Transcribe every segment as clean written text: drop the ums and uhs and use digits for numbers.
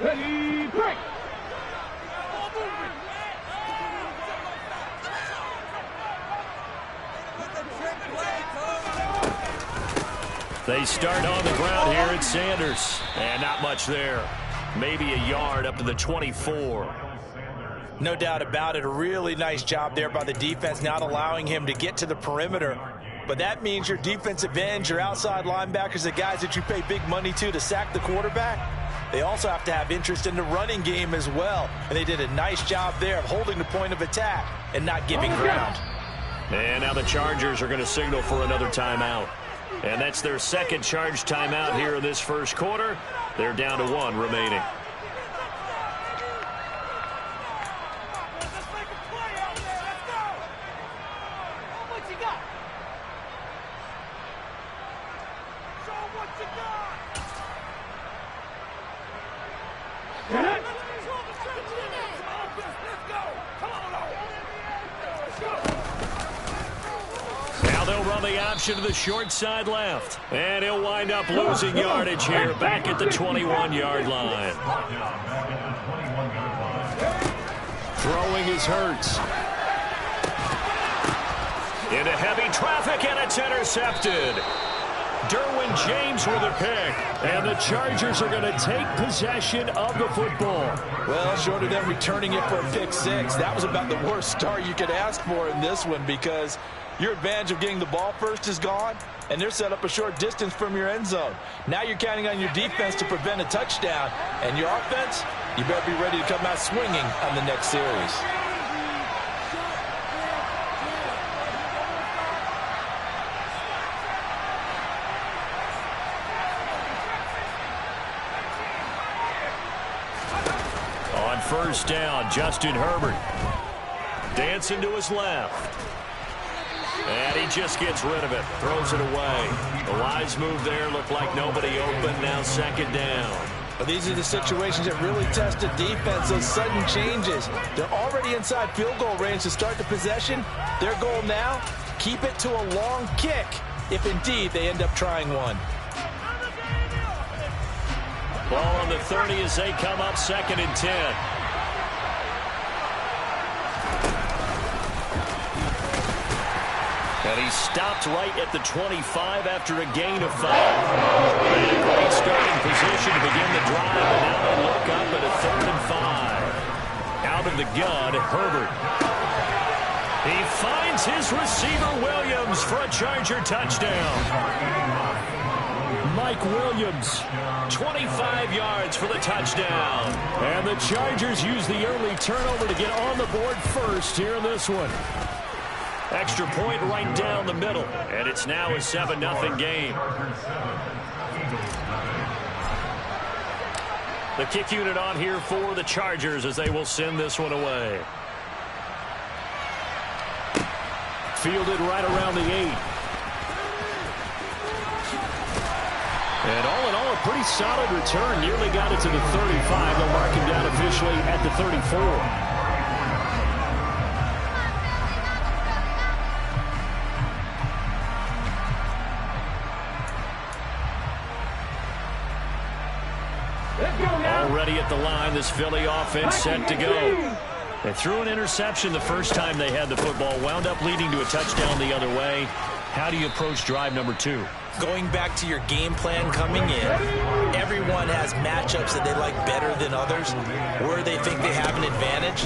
Ready, break. They start on the ground here at Sanders. And not much there. Maybe a yard up to the 24. No doubt about it. A really nice job there by the defense, not allowing him to get to the perimeter. But that means your defensive ends, your outside linebackers, the guys that you pay big money to sack the quarterback, they also have to have interest in the running game as well. And they did a nice job there of holding the point of attack and not giving ground. And now the Chargers are going to signal for another timeout. And that's their second charge timeout here in this first quarter. They're down to 1 remaining. To the short side left, and he'll wind up losing yardage here back at the 21-yard line. Throwing is Hurts. Into heavy traffic, and it's intercepted. Derwin James with a pick, and the Chargers are going to take possession of the football. Well, short of them returning it for a pick six, that was about the worst start you could ask for in this one, because your advantage of getting the ball first is gone, and they're set up a short distance from your end zone. Now you're counting on your defense to prevent a touchdown, and your offense, you better be ready to come out swinging on the next series. On first down, Justin Herbert dancing to his left. And he just gets rid of it, throws it away. The wise move there, looked like nobody open, now second down. Well, these are the situations that really test the defense, those sudden changes. They're already inside field goal range to start the possession. Their goal now, keep it to a long kick, if indeed they end up trying one. Ball on the 30 as they come up 2nd and 10. And he stopped right at the 25 after a gain of 5. And a great starting position to begin the drive, and now they look up at a 3rd and 5. Out of the gun, Herbert. He finds his receiver Williams for a Charger touchdown. Mike Williams, 25 yards for the touchdown. And the Chargers use the early turnover to get on the board first here in this one. Extra point right down the middle, and it's now a 7-0 game. The kick unit on here for the Chargers as they will send this one away. Fielded right around the 8. And all in all, a pretty solid return. Nearly got it to the 35. They'll mark him down officially at the 34. Already at the line, this Philly offense set to go. They threw an interception the first time they had the football, wound up leading to a touchdown the other way. How do you approach drive number 2? Going back to your game plan coming in, everyone has matchups that they like better than others, where they think they have an advantage.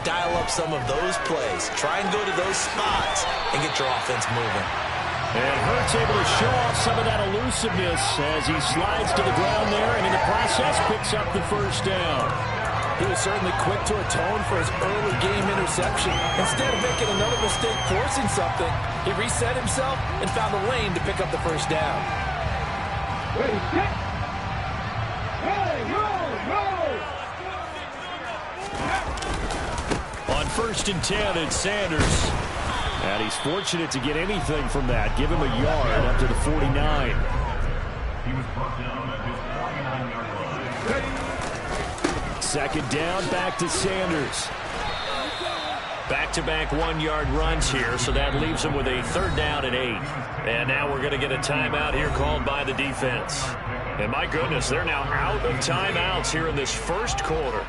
Dial up some of those plays. Try and go to those spots and get your offense moving. And Hurts able to show off some of that elusiveness as he slides to the ground there, and in the process picks up the first down. He was certainly quick to atone for his early game interception. Instead of making another mistake forcing something, he reset himself and found a lane to pick up the first down. Ready, set. Hey, roll. On 1st and 10, it's Sanders. And he's fortunate to get anything from that. Give him a yard up to the 49. He was brought down at his 49-yard line. Second down, back to Sanders. Back-to-back 1-yard runs here, so that leaves him with a 3rd down and 8. And now we're going to get a timeout here called by the defense. And my goodness, they're now out of timeouts here in this first quarter.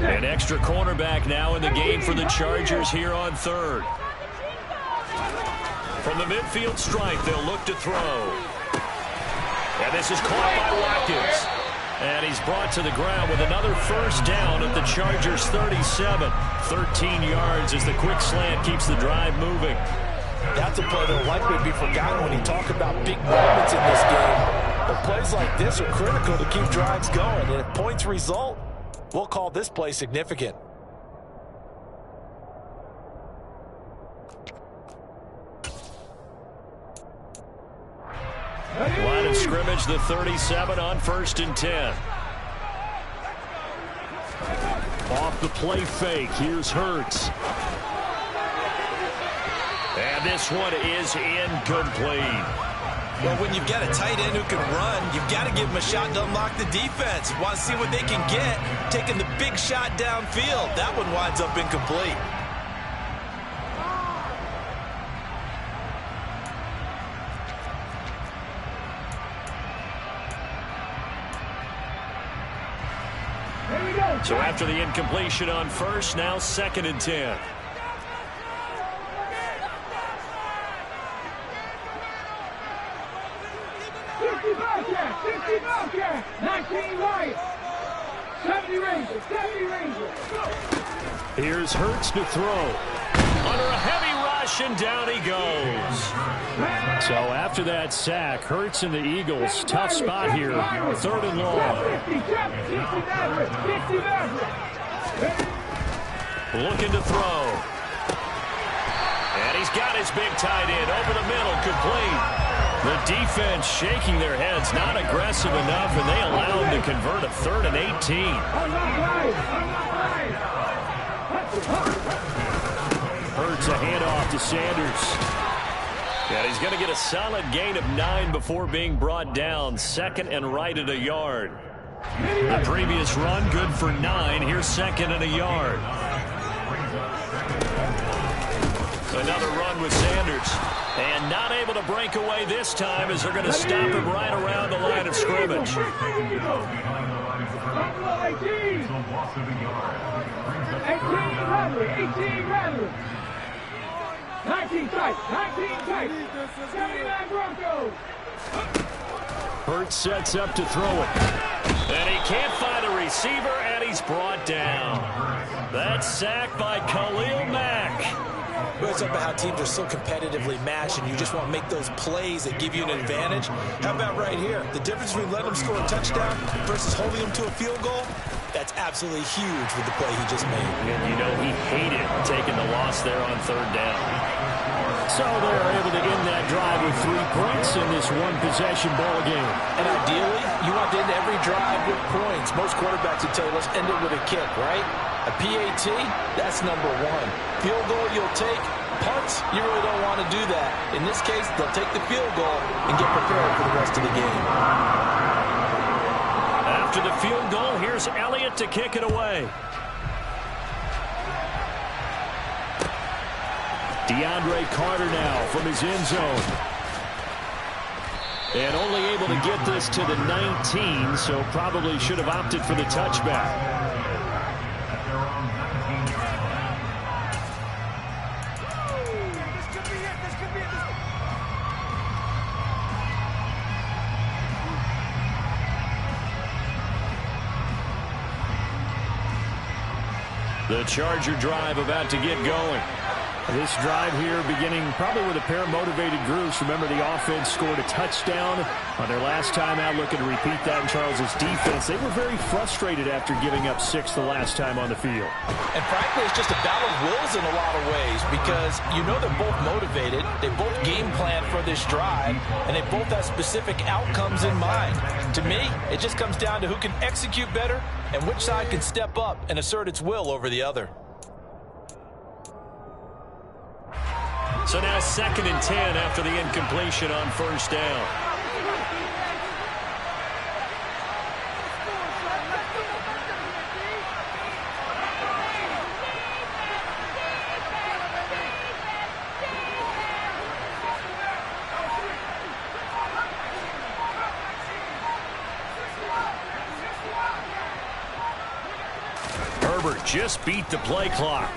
An extra cornerback now in the game for the Chargers here on third. From the midfield stripe, they'll look to throw. And this is caught by Watkins. And he's brought to the ground with another first down at the Chargers 37. 13 yards as the quick slant keeps the drive moving. That's a play that will likely be forgotten when you talk about big moments in this game. But plays like this are critical to keep drives going. And if points result, we'll call this play significant. Line of scrimmage, the 37 on 1st and 10. Off the play fake, here's Hurts. And this one is incomplete. Well, when you've got a tight end who can run, you've got to give him a shot to unlock the defense. Want to see what they can get, taking the big shot downfield. That one winds up incomplete. So after the incompletion on first, now 2nd and 10. Bobcat, 19 right, 70 Rangers, 70 Rangers. Here's Hurts to throw. Under a heavy rush, and down he goes. So after that sack, Hurts and the Eagles, tough spot here, 3rd and long. Looking to throw. And he's got his big tight end over the middle, complete. The defense shaking their heads, not aggressive enough, and they allow him to convert a 3rd and 18. Hurts a handoff to Sanders. And he's going to get a solid gain of 9 before being brought down. 2nd and right at a yard. The previous run good for 9. Here's 2nd and a yard. Another run with Sanders. And not able to break away this time as they're going to stop him right around the line of scrimmage. 18 rather. 19 tight. 79 Broncos. Hurts sets up to throw it. And he can't find a receiver, and he's brought down. That's sacked by Khalil Mack. It's up about how teams are so competitively matched, and you just want to make those plays that give you an advantage. How about right here? The difference between letting them score a touchdown versus holding them to a field goal, that's absolutely huge with the play he just made. And you know he hated taking the loss there on 3rd down. So they're able to end that drive with 3 points in this one-possession ball game. And ideally, you want to end every drive with points. Most quarterbacks would tell you, let's end it with a kick, right? A PAT, that's number 1. Field goal you'll take. Punts, you really don't want to do that. In this case, they'll take the field goal and get prepared for the rest of the game. After the field goal, here's Elliott to kick it away. DeAndre Carter now from his end zone. And only able to get this to the 19, so probably should have opted for the touchback. The Charger drive about to get going. This drive here beginning probably with a pair of motivated groups. Remember, the offense scored a touchdown on their last time out, looking to repeat that in Charles's defense. They were very frustrated after giving up 6 the last time on the field. And frankly, it's just a battle of wills in a lot of ways because you know they're both motivated. They both game plan for this drive, and they both have specific outcomes in mind. To me, it just comes down to who can execute better and which side can step up and assert its will over the other. So now 2nd and 10 after the incompletion on first down. Herbert just beat the play clock.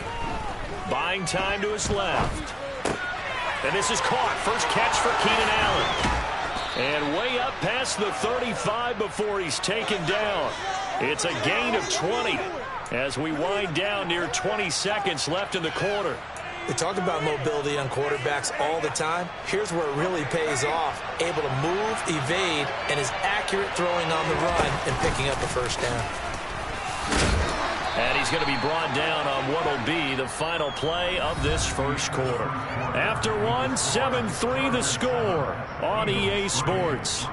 Buying time to his left. And this is caught. First catch for Keenan Allen. And way up past the 35 before he's taken down. It's a gain of 20 as we wind down near 20 seconds left in the quarter. We talk about mobility on quarterbacks all the time. Here's where it really pays off. Able to move, evade, and is accurate throwing on the run and picking up a first down. And he's going to be brought down on what will be the final play of this first quarter. After one, 7-3 the score on EA Sports.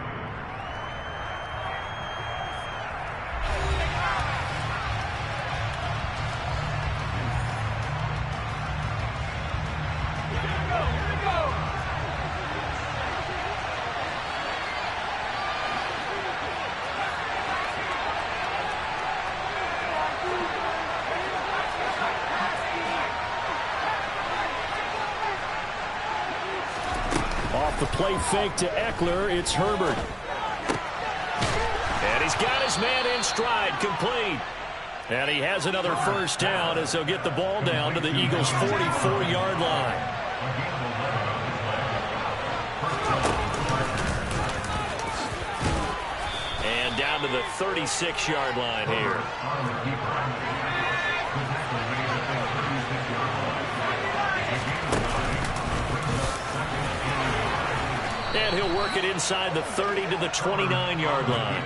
Off the play fake to Eckler, it's Herbert. And he's got his man in stride, complete. And he has another first down as they'll get the ball down to the Eagles' 44-yard line. And down to the 36-yard line here. And he'll work it inside the 30 to the 29-yard line.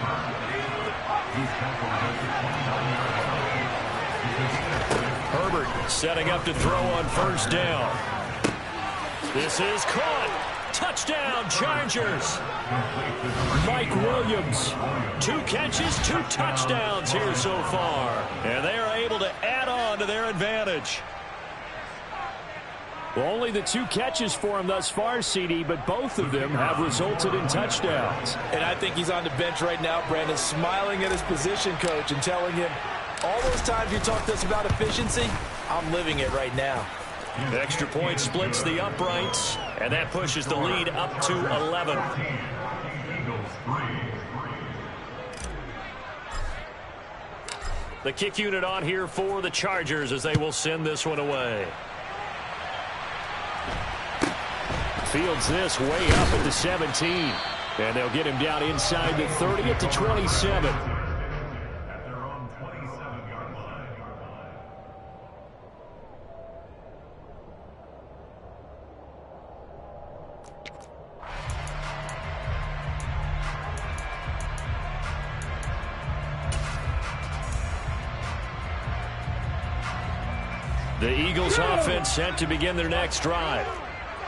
Herbert setting up to throw on first down. This is caught. Touchdown, Chargers. Mike Williams. 2 catches, 2 touchdowns here so far. And they are able to add on to their advantage. Well, only the 2 catches for him thus far, CD, but both of them have resulted in touchdowns. And I think he's on the bench right now, Brandon, smiling at his position coach and telling him, all those times you talked to us about efficiency, I'm living it right now. Extra point splits the uprights, and that pushes the lead up to 11. The kick unit on here for the Chargers as they will send this one away. Fields this way up at the 17. And they'll get him down inside the 30 at the 27. At their own 27-yard line. The Eagles offense set to begin their next drive.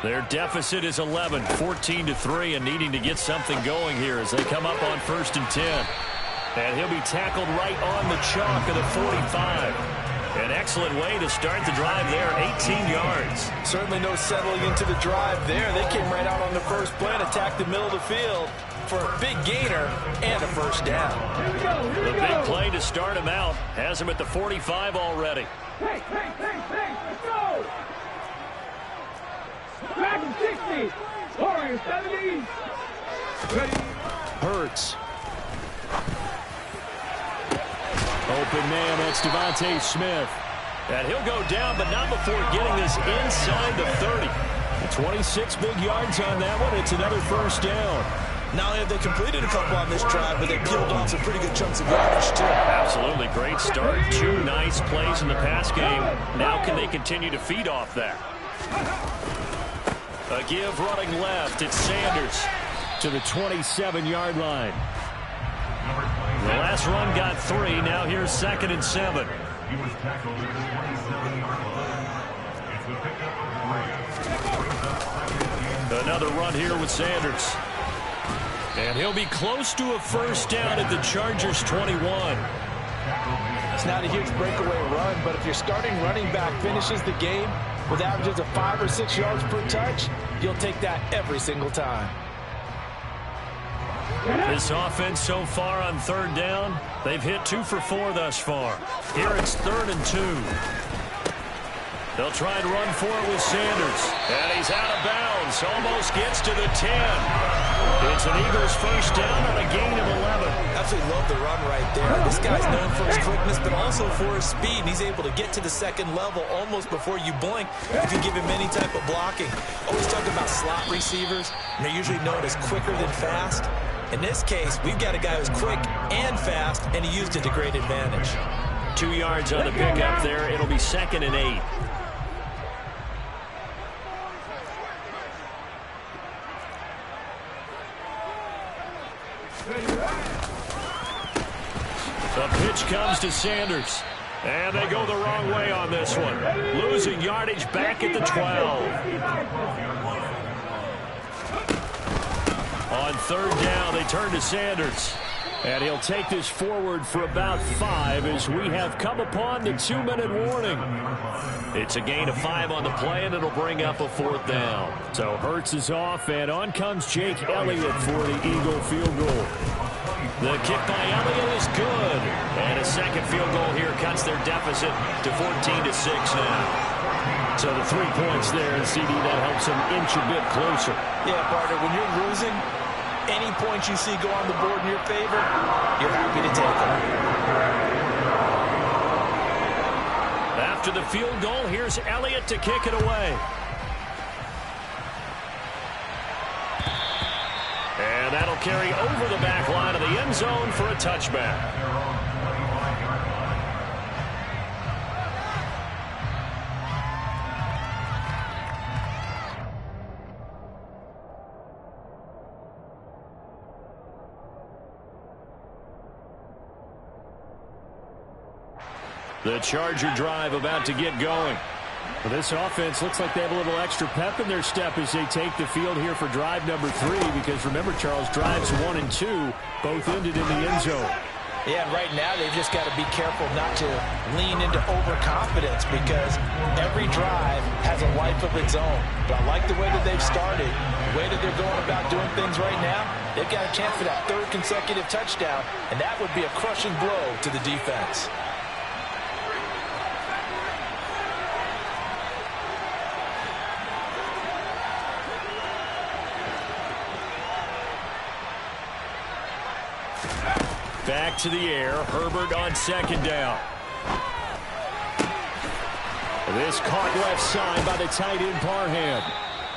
Their deficit is 11, 14-3, and needing to get something going here as they come up on 1st and 10. And he'll be tackled right on the chalk of the 45. An excellent way to start the drive there, 18 yards. Certainly no settling into the drive there. They came right out on the first play and attacked the middle of the field for a big gainer and a first down. The big play to start him out has him at the 45 already. Hey, let's go! Madden 60, Warriors 70. Ready? Hurts. Open man, that's Devontae Smith. And he'll go down, but not before getting this inside the 30. 26 big yards on that one. It's another first down. Not only have they completed a couple on this drive, but they peeled off some pretty good chunks of yardage, too. Absolutely great start. 2 nice plays in the pass game. Now can they continue to feed off that? A give running left. It's Sanders to the 27-yard line. The last run got 3. Now here's 2nd and 7. He was tackled at the 27-yard line. It's the pickup of 3. Another run here with Sanders. And he'll be close to a first down at the Chargers' 21. It's not a huge breakaway run, but if your starting running back finishes the game with averages of 5 or 6 yards per touch, you'll take that every single time. This offense so far on 3rd down, they've hit 2 for 4 thus far. Here it's 3rd and 2. They'll try and run for it with Sanders. And he's out of bounds. Almost gets to the 10. It's an Eagles first down on a gain of 11. Absolutely love the run right there. This guy's known for his quickness, but also for his speed. And he's able to get to the 2nd level almost before you blink if you give him any type of blocking. Always talk about slot receivers. And they're usually known as quicker than fast. In this case, we've got a guy who's quick and fast, and he used it to great advantage. 2 yards on the pickup there. It'll be 2nd and 8. The pitch comes to Sanders. And they go the wrong way on this one. Losing yardage back at the 12. On 3rd down, they turn to Sanders. And he'll take this forward for about 5 as we have come upon the 2-minute warning. It's a gain of 5 on the play, and it'll bring up a 4th down. So Hurts is off, and on comes Jake Elliott for the Eagle field goal. The kick by Elliott is good. And a second field goal here cuts their deficit to 14-6 now. So the 3 points there, and CD, that helps them inch a bit closer. Yeah, partner, when you're losing, any points you see go on the board in your favor, you're happy to take them. After the field goal, here's Elliott to kick it away. And that'll carry over the back line of the end zone for a touchback. The Charger drive about to get going. Well, this offense looks like they have a little extra pep in their step as they take the field here for drive number 3. Because remember, Charles, drives 1 and 2 both ended in the end zone. Yeah, and right now they've just got to be careful not to lean into overconfidence because every drive has a life of its own. But I like the way that they've started, the way that they're going about doing things right now. They've got a chance for that 3rd consecutive touchdown, and that would be a crushing blow to the defense. Back to the air. Herbert on 2nd down. This caught left side by the tight end Parham.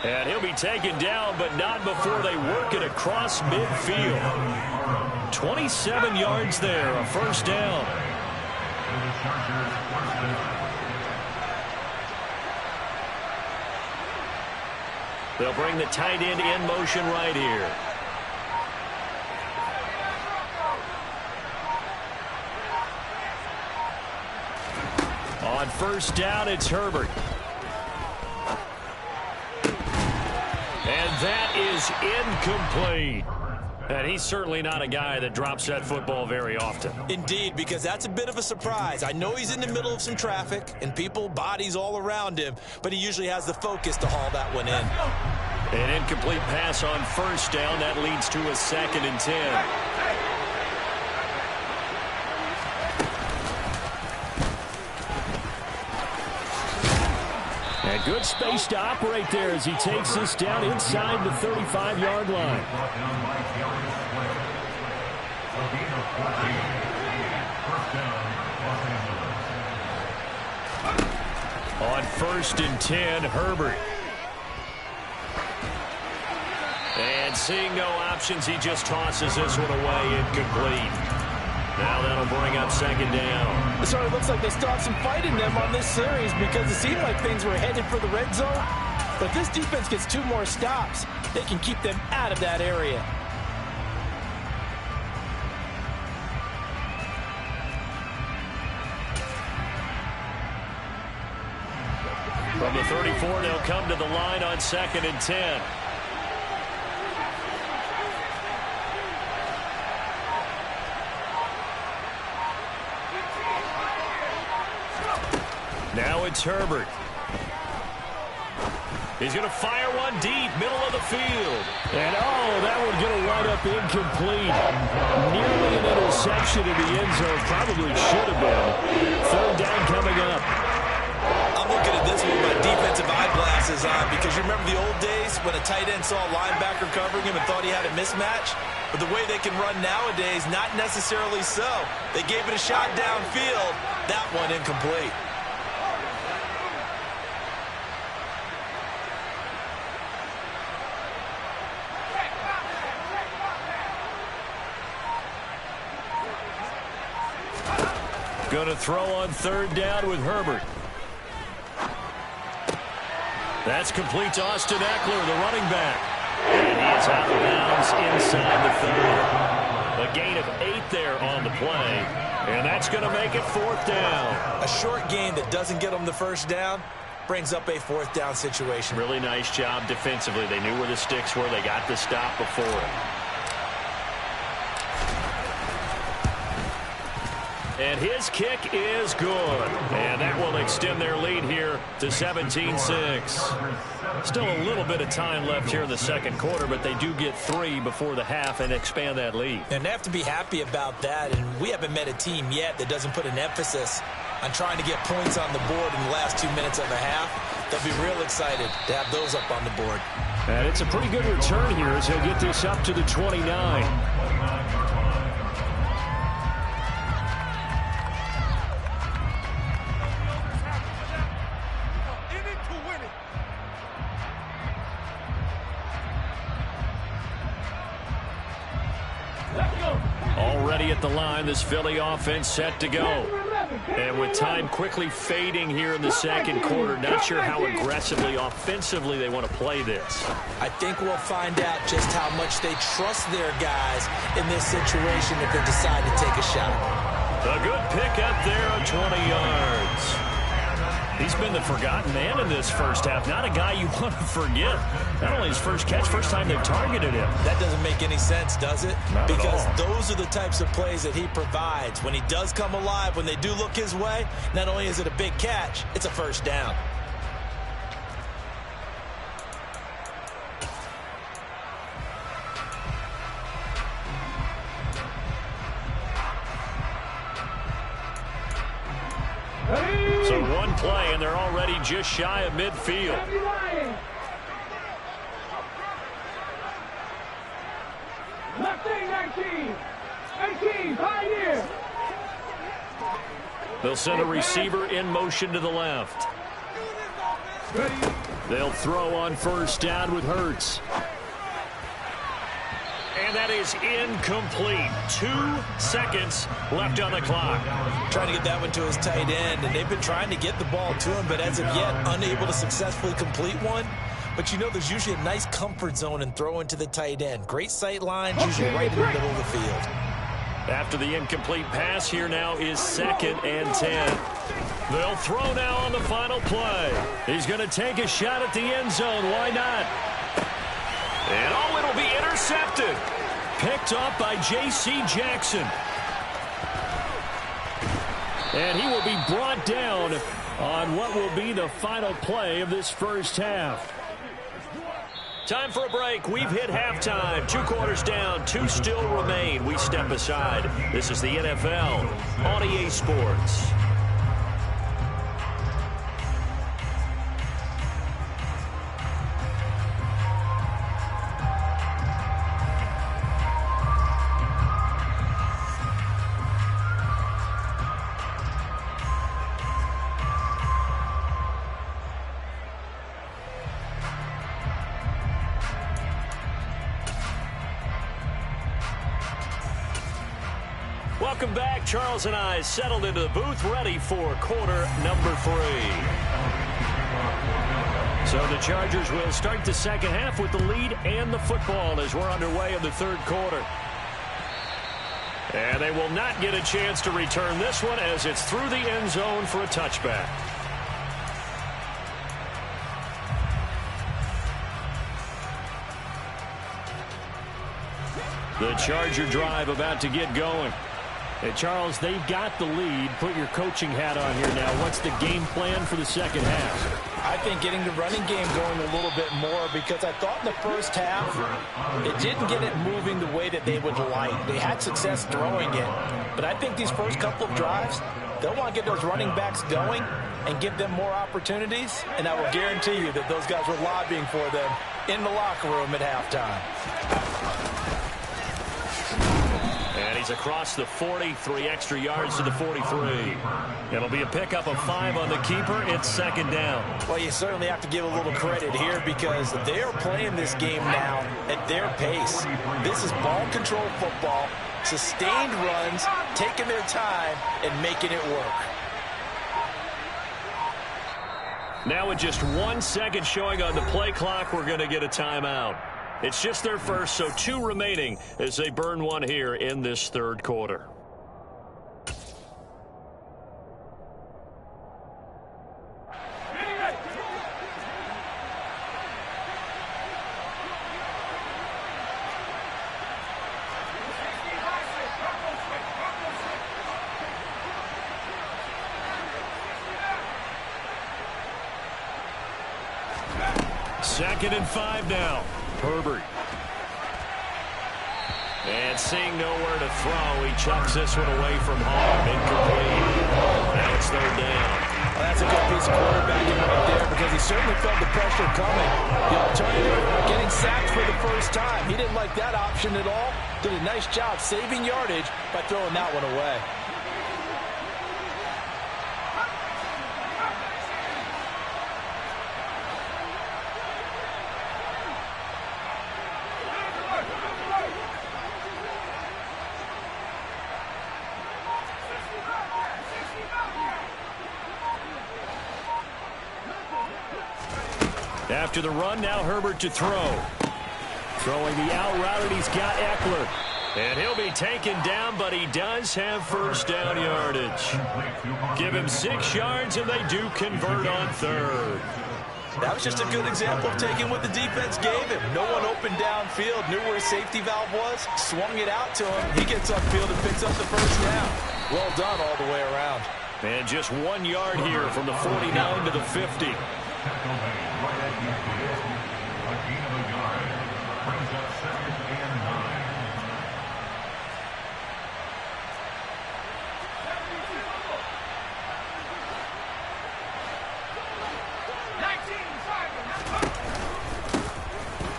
And he'll be taken down, but not before they work it across midfield. 27 yards there, a first down. They'll bring the tight end in motion right here. On 1st down, it's Herbert. And that is incomplete. And he's certainly not a guy that drops that football very often. Indeed, because that's a bit of a surprise. I know he's in the middle of some traffic and people, bodies all around him, but he usually has the focus to haul that one in. An incomplete pass on 1st down. That leads to a 2nd and 10. And good space to operate there as he takes this down inside the 35-yard line. On 1st and 10, Herbert. And seeing no options, he just tosses this one away, incomplete. Now that'll bring up 2nd down. It sort of looks like they still have some fight in them on this series because it seemed like things were headed for the red zone, But if this defense gets 2 more stops, they can keep them out of that area. From the 34, they'll come to the line on 2nd and 10. Now it's Herbert. He's going to fire one deep, middle of the field. And, oh, that one's going to wind up incomplete. Nearly an interception in the end zone. Probably should have been. 3rd down coming up. I'm looking at this with my defensive eyeglasses on because you remember the old days when a tight end saw a linebacker covering him and thought he had a mismatch? But the way they can run nowadays, not necessarily so. They gave it a shot downfield. That one incomplete. Going to throw on 3rd down with Herbert. That's complete to Austin Eckler, the running back. And he is out of bounds inside the 30. A gain of 8 there on the play. And that's going to make it 4th down. A short gain that doesn't get them the 1st down brings up a 4th down situation. Really nice job defensively. They knew where the sticks were. They got the stop before it. And his kick is good. And that will extend their lead here to 17-6. Still a little bit of time left here in the 2nd quarter, but they do get 3 before the half and expand that lead. And they have to be happy about that. And we haven't met a team yet that doesn't put an emphasis on trying to get points on the board in the last 2 minutes of a half. They'll be real excited to have those up on the board. And it's a pretty good return here as he'll get this up to the 29. Already at the line, this Philly offense set to go. And with time quickly fading here in the 2nd quarter, not sure how aggressively, offensively they want to play this. I think we'll find out just how much they trust their guys in this situation if they decide to take a shot. A good pickup there of 20 yards. He's been the forgotten man in this 1st half. Not a guy you want to forget. Not only his first catch, first time they've targeted him. That doesn't make any sense, does it? Not because at all. Those are the types of plays that he provides. When he does come alive, when they do look his way, not only is it a big catch, it's a 1st down. So 1 play, and they're already just shy of midfield. Left wing 19. 18, Pioneer. They'll send a receiver in motion to the left. Ready. They'll throw on 1st down with Hurts. And that is incomplete. 2 seconds left on the clock. Trying to get that one to his tight end, and they've been trying to get the ball to him, but as of yet, unable to successfully complete one. But you know there's usually a nice comfort zone in throwing to the tight end. Great sight lines, usually right in the middle of the field. After the incomplete pass, here now is 2nd and 10. They'll throw now on the final play. He's going to take a shot at the end zone. Why not? And oh, it'll be intercepted. Picked off by J.C. Jackson. And he will be brought down on what will be the final play of this 1st half. Time for a break. We've hit halftime. 2 quarters down. 2 still remain. We step aside. This is the NFL on EA Sports. Welcome back. Charles and I settled into the booth, ready for quarter number 3. So the Chargers will start the second half with the lead and the football as we're underway in the third quarter. And they will not get a chance to return this one as it's through the end zone for a touchback. The Charger drive about to get going. Hey, Charles, they've got the lead. Put your coaching hat on here now. What's the game plan for the second half? I think getting the running game going a little bit more, because I thought in the first half it didn't get it moving the way that they would like. They had success throwing it, but I think these first couple of drives, they'll want to get those running backs going and give them more opportunities, and I will guarantee you that those guys were lobbying for them in the locker room at halftime. And he's across the 40, 3 extra yards to the 43. It'll be a pickup of 5 on the keeper. It's second down. Well, you certainly have to give a little credit here because they are playing this game now at their pace. This is ball control football, sustained runs, taking their time and making it work. Now with just 1 second showing on the play clock, we're going to get a timeout. It's just their first, so 2 remaining as they burn one here in this third quarter. Second and 5 now. Herbert. And seeing nowhere to throw, he chucks this one away from home. Incomplete. Now it's third down. Well, that's a good piece of quarterbacking right there because he certainly felt the pressure coming. The alternative, getting sacked for the first time. He didn't like that option at all. Did a nice job saving yardage by throwing that one away. After the run, now Herbert to throw. Throwing the out route, and he's got Eckler. And he'll be taken down, but he does have first down yardage. Give him 6 yards, and they do convert on third. That was just a good example of taking what the defense gave him. No one open downfield, knew where his safety valve was, swung it out to him. He gets upfield and picks up the first down. Well done all the way around. And just 1 yard here from the 49 to the 50.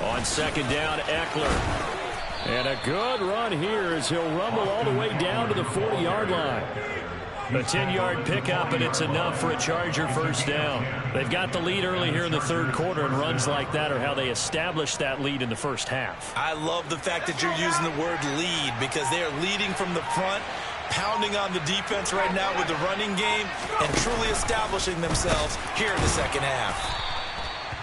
On second down, Eckler. And a good run here as he'll rumble all the way down to the 40-yard line. A 10-yard pickup, and it's enough for a Charger first down. They've got the lead early here in the third quarter, and runs like that are how they established that lead in the first half. I love the fact that you're using the word lead because they are leading from the front, pounding on the defense right now with the running game, and truly establishing themselves here in the second half.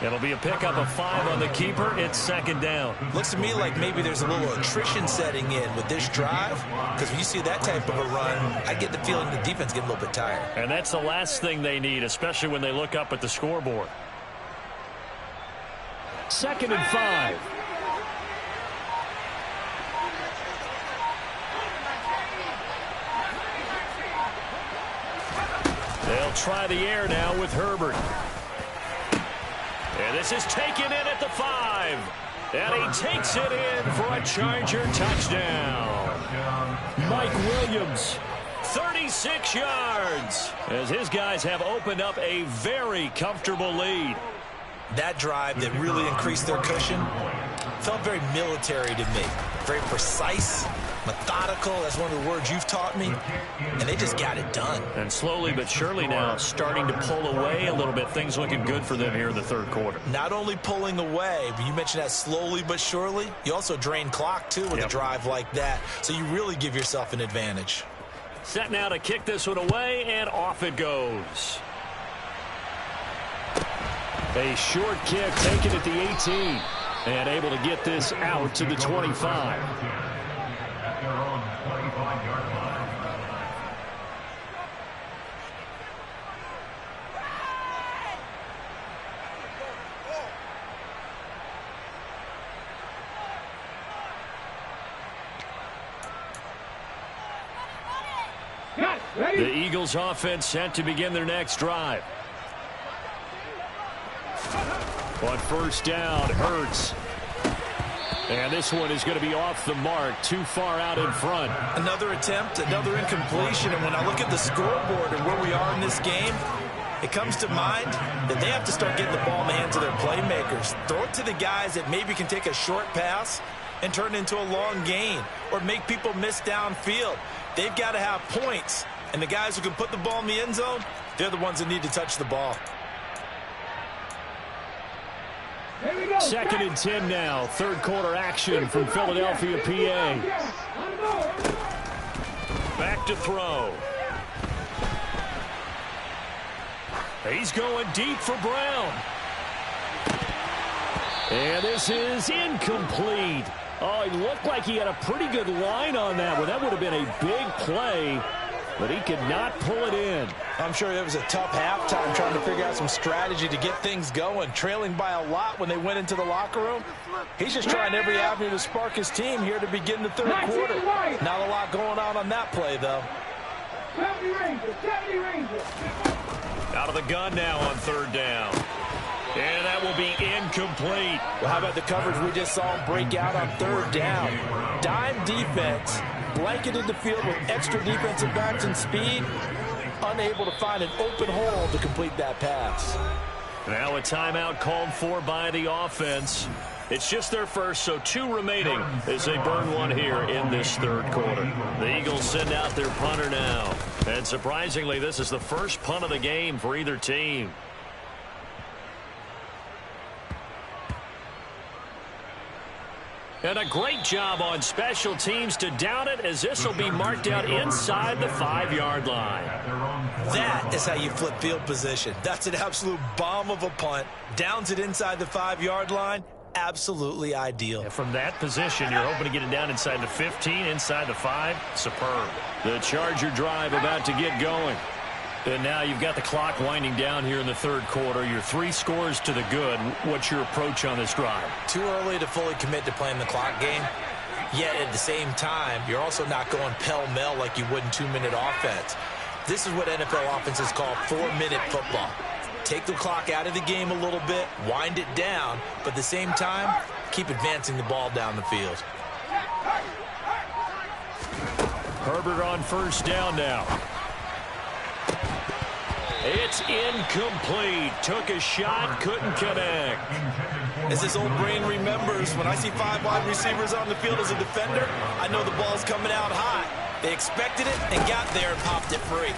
It'll be a pickup of 5 on the keeper. It's second down. Looks to me like maybe there's a little attrition setting in with this drive, because when you see that type of a run, I get the feeling the defense getting a little bit tired. And that's the last thing they need, especially when they look up at the scoreboard. Second and 5. They'll try the air now with Herbert. And this is taken in at the 5. And he takes it in for a Charger touchdown. Mike Williams, 36 yards, as his guys have opened up a very comfortable lead. That drive that really increased their cushion felt very military to me. Very precise, methodical. That's one of the words you've taught me. And they just got it done. And slowly but surely now starting to pull away a little bit. Things looking good for them here in the third quarter. Not only pulling away, but you mentioned that slowly but surely. You also drain clock, too, with a drive like that. So you really give yourself an advantage. Set now to kick this one away, and off it goes. A short kick taken at the 18. And able to get this out to the 25. At their own 25-yard line. The Eagles offense set to begin their next drive. On first down, Hurts. And this one is going to be off the mark, too far out in front. Another attempt, another incompletion. And when I look at the scoreboard and where we are in this game, it comes to mind that they have to start getting the ball in the hands of their playmakers. Throw it to the guys that maybe can take a short pass and turn it into a long gain or make people miss downfield. They've got to have points. And the guys who can put the ball in the end zone, they're the ones that need to touch the ball. Second and 10 now. Third quarter action from Philadelphia, PA. Back to throw. He's going deep for Brown. And this is incomplete. Oh, he looked like he had a pretty good line on that one. That would have been a big play, but he could not pull it in. I'm sure it was a tough halftime trying to figure out some strategy to get things going. Trailing by a lot when they went into the locker room. He's just trying every avenue to spark his team here to begin the third quarter. Not a lot going on that play, though. 70 Rangers. Out of the gun now on third down. And that will be incomplete. Well, how about the coverage we just saw him break out on third down? Dime defense, blanketed the field with extra defensive backs and speed, unable to find an open hole to complete that pass. Now a timeout called for by the offense. It's just their first, so 2 remaining as they burn one here in this third quarter. The Eagles send out their punter now. And surprisingly, this is the first punt of the game for either team. And a great job on special teams to down it, as this will be marked out inside the 5-yard line. That is how you flip field position. That's an absolute bomb of a punt. Downs it inside the 5-yard line. Absolutely ideal. And from that position, you're hoping to get it down inside the 15, inside the 5. Superb. The Charger drive about to get going. And now you've got the clock winding down here in the third quarter. Your 3 scores to the good. What's your approach on this drive? Too early to fully commit to playing the clock game. Yet at the same time, you're also not going pell-mell like you would in 2-minute offense. This is what NFL offenses call 4-minute football. Take the clock out of the game a little bit, wind it down, but at the same time, keep advancing the ball down the field. Herbert on first down now. It's incomplete. Took a shot, couldn't connect. As this old brain remembers, when I see 5 wide receivers on the field as a defender, I know the ball's coming out hot. They expected it and got there and popped it free.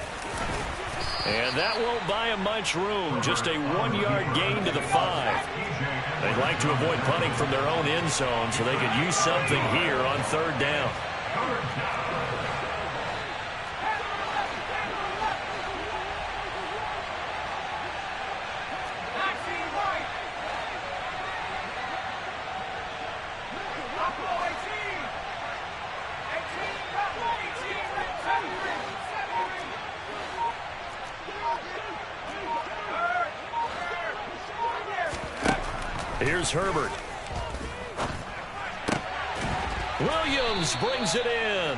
And that won't buy him much room. Just a 1-yard gain to the 5. They'd like to avoid punting from their own end zone so they could use something here on third down. Here's Herbert. Williams brings it in.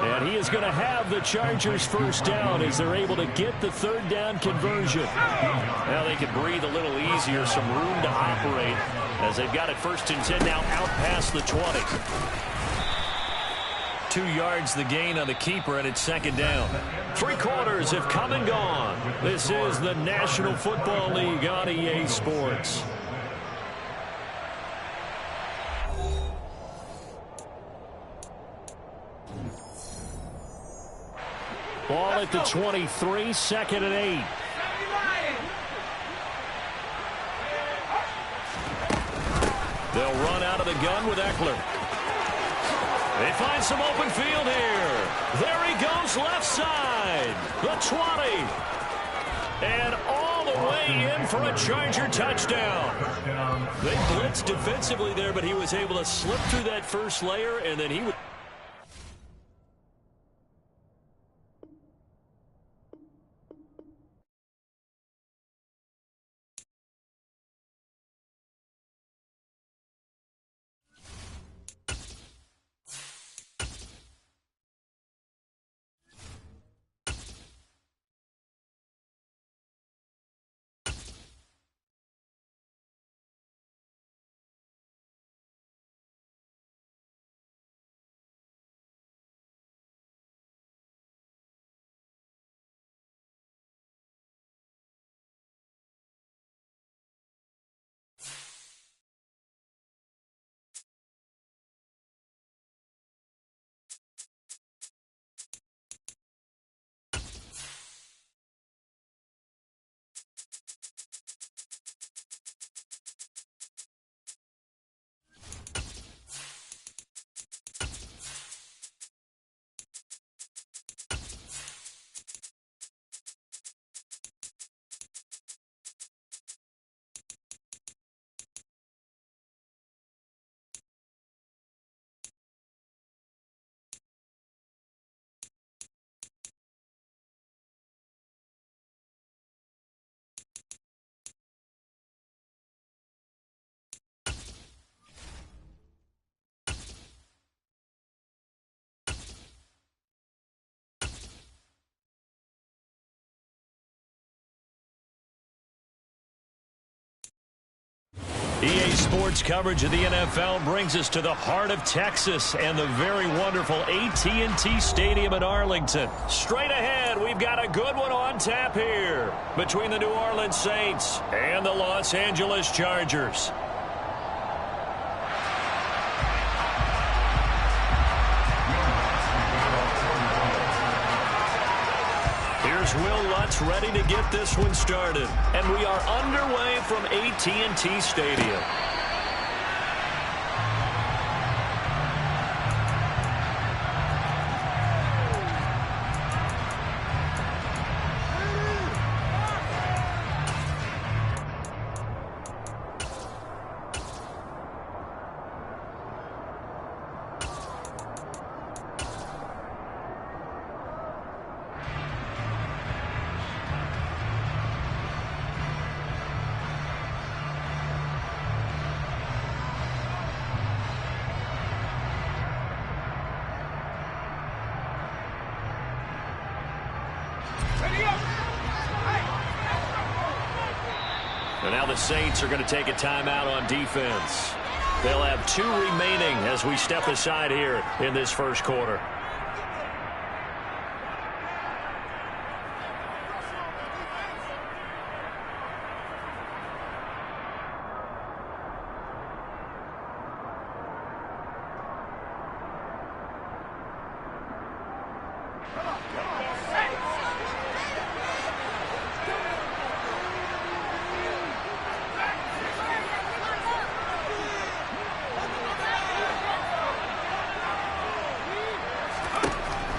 And he is going to have the Chargers first down as they're able to get the third down conversion. Now they can breathe a little easier, some room to operate as they've got it first and 10 now out past the 20. 2 yards the gain on the keeper, and it's second down. 3 quarters have come and gone. This is the National Football League on EA Sports. Ball at the 23, second and 8. They'll run out of the gun with Eckler. They find some open field here. There he goes, left side. The 20. And all the way in for a Charger touchdown. They blitzed defensively there, but he was able to slip through that first layer, and then he would... EA Sports coverage of the NFL brings us to the heart of Texas and the very wonderful AT&T Stadium in Arlington. Straight ahead, we've got a good one on tap here between the New Orleans Saints and the Los Angeles Chargers. Here's Will Lutz ready to get this one started. And we are underway from AT&T Stadium. And now the Saints are going to take a timeout on defense. They'll have 2 remaining as we step aside here in this first quarter.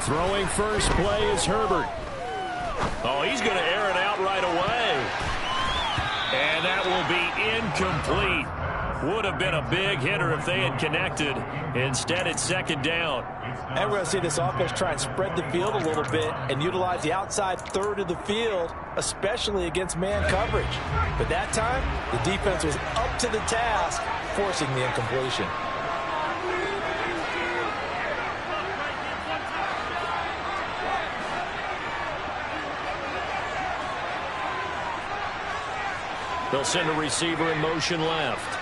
Throwing first play is Herbert. Oh, he's going to air it out right away. And that will be incomplete. Would have been a big hitter if they had connected. Instead, it's second down. And we're going to see this offense try and spread the field a little bit and utilize the outside third of the field, especially against man coverage. But that time, the defense was up to the task, forcing the incompletion. They'll send a receiver in motion left.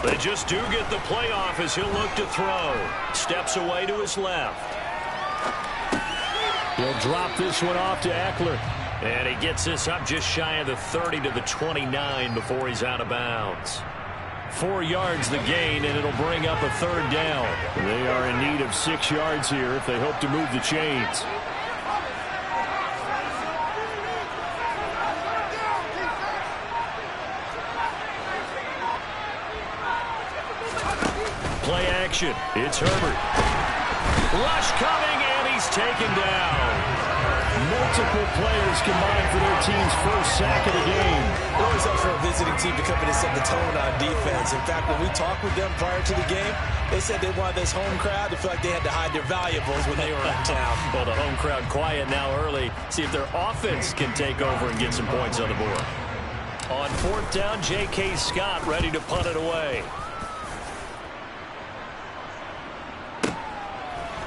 They just do get the playoff as he'll look to throw. Steps away to his left. He'll drop this one off to Eckler. And he gets this up just shy of the 30 to the 29 before he's out of bounds. 4 yards the gain, and it'll bring up a third down. They are in need of 6 yards here if they hope to move the chains. Play protection. It's Herbert. Rush coming, and he's taken down. Multiple players combined for their team's first sack of the game. It always helps for a visiting team to come in and set the tone on defense. In fact, when we talked with them prior to the game, they said they wanted this home crowd to feel like they had to hide their valuables when they were in town. Well, the home crowd quiet now early. See if their offense can take over and get some points on the board. On 4th down, J.K. Scott ready to punt it away.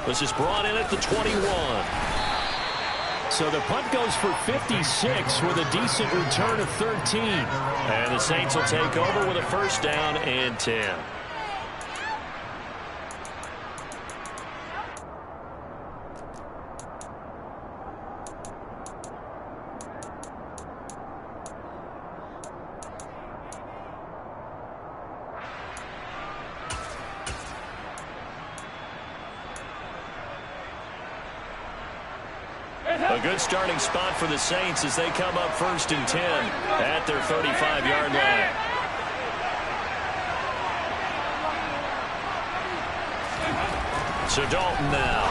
This is brought in at the 21. So the punt goes for 56 with a decent return of 13. And the Saints will take over with a first down and 10. A good starting spot for the Saints as they come up 1st and 10 at their 35-yard line. So Dalton now.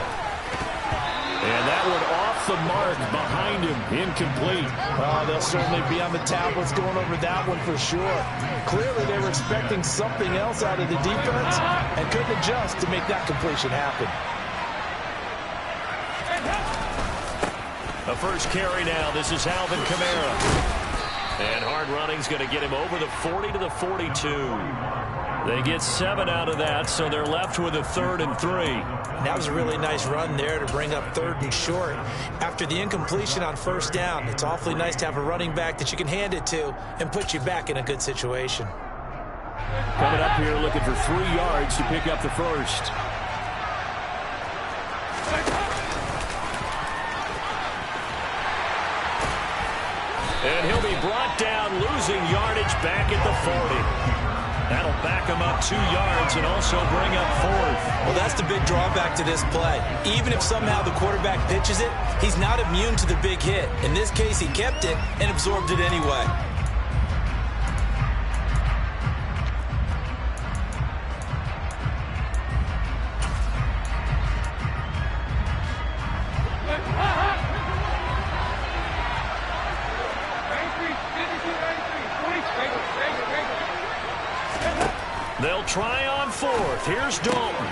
And that one off the mark behind him, incomplete. Oh, they'll certainly be on the tablets going over that one for sure. Clearly they were expecting something else out of the defense and couldn't adjust to make that completion happen. A first carry now. This is Alvin Kamara. And hard running's going to get him over the 40 to the 42. They get 7 out of that, so they're left with a 3rd and 3. That was a really nice run there to bring up 3rd and short. After the incompletion on 1st down, it's awfully nice to have a running back that you can hand it to and put you back in a good situation. Coming up here looking for 3 yards to pick up the first. And he'll be brought down, losing yardage back at the 40. That'll back him up 2 yards and also bring up 4th. Well, that's the big drawback to this play. Even if somehow the quarterback pitches it, he's not immune to the big hit. In this case, he kept it and absorbed it anyway. They'll try on 4th. Here's Dalton.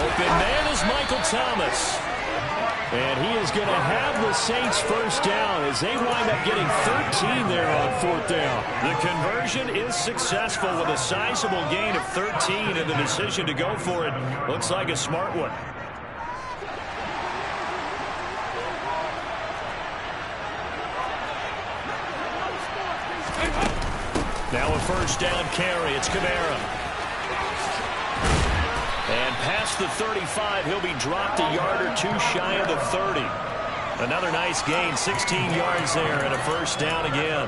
Open man is Michael Thomas. And he is going to have the Saints first down as they wind up getting 13 there on 4th down. The conversion is successful with a sizable gain of 13, and the decision to go for it looks like a smart one. Now a first down carry. It's Kamara. And past the 35, he'll be dropped a yard or 2 shy of the 30. Another nice gain, 16 yards there, and a first down again.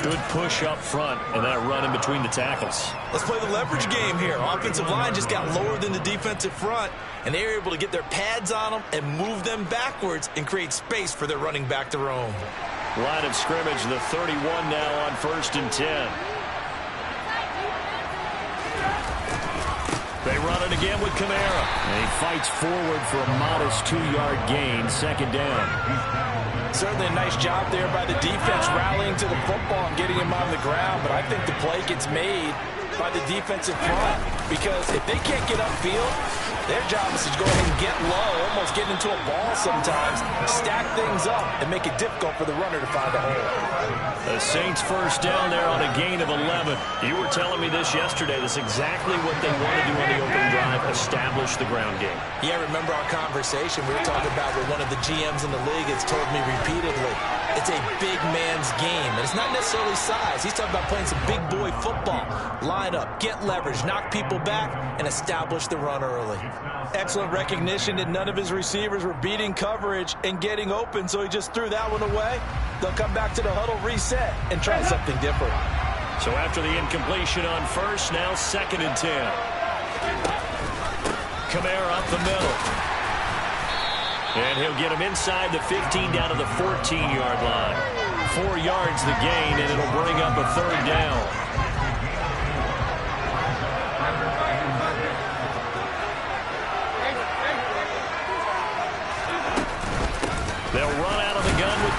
Good push up front, and that run in between the tackles. Let's play the leverage game here. Offensive line just got lower than the defensive front, and they were able to get their pads on them and move them backwards and create space for their running back to roam. Line of scrimmage, the 31 now on 1st and 10. They run it again with Kamara. And he fights forward for a modest 2-yard gain, 2nd down. Certainly a nice job there by the defense rallying to the football and getting him on the ground, but I think the play gets made by the defensive front because if they can't get upfield, their job is to go ahead and get low, almost get into a ball sometimes, stack things up, and make it difficult for the runner to find a hole. The Saints first down there on a gain of 11. You were telling me this yesterday. That's exactly what they want to do on the opening drive, establish the ground game. Yeah, remember our conversation we were talking about with one of the GMs in the league has told me repeatedly, it's a big man's game, and it's not necessarily size. He's talking about playing some big boy football. Line up, get leverage, knock people back, and establish the run early. Excellent recognition that none of his receivers were beating coverage and getting open, so he just threw that one away. They'll come back to the huddle, reset, and try something different. So after the incompletion on first, now 2nd and 10. Kamara up the middle. And he'll get him inside the 15 down to the 14-yard line. 4 yards the gain, and it'll bring up a 3rd down.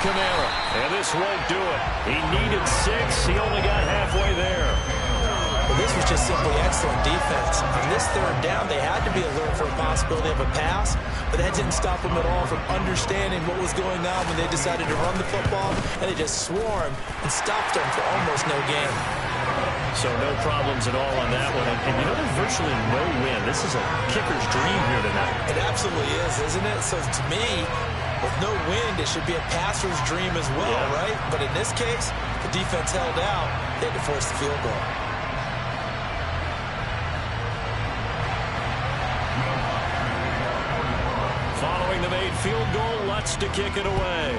Kamara. And this won't do it. He needed 6. He only got halfway there. Well, this was just simply excellent defense. On this third down, they had to be alert for a possibility of a pass, but that didn't stop them at all from understanding what was going on when they decided to run the football, and they just swarmed and stopped them for almost no gain. So no problems at all on that one. And you know, there's virtually no win. This is a kicker's dream here tonight. It absolutely is, isn't it? So to me, with no wind, it should be a passer's dream as well, right? But in this case, the defense held out. They had to force the field goal. Following the made field goal, Lutz to kick it away.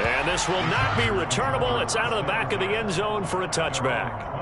And this will not be returnable. It's out of the back of the end zone for a touchback.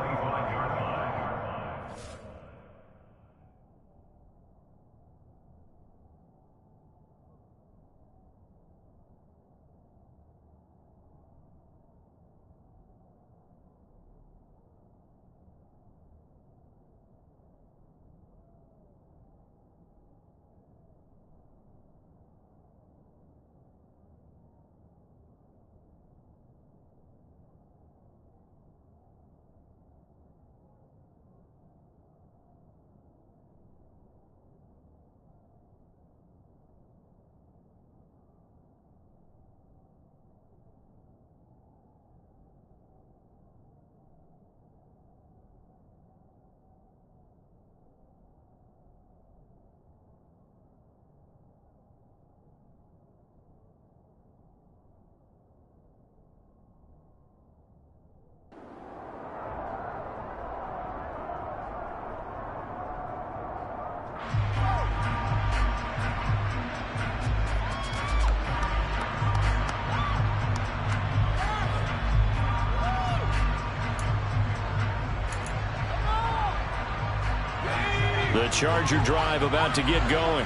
The Charger drive about to get going.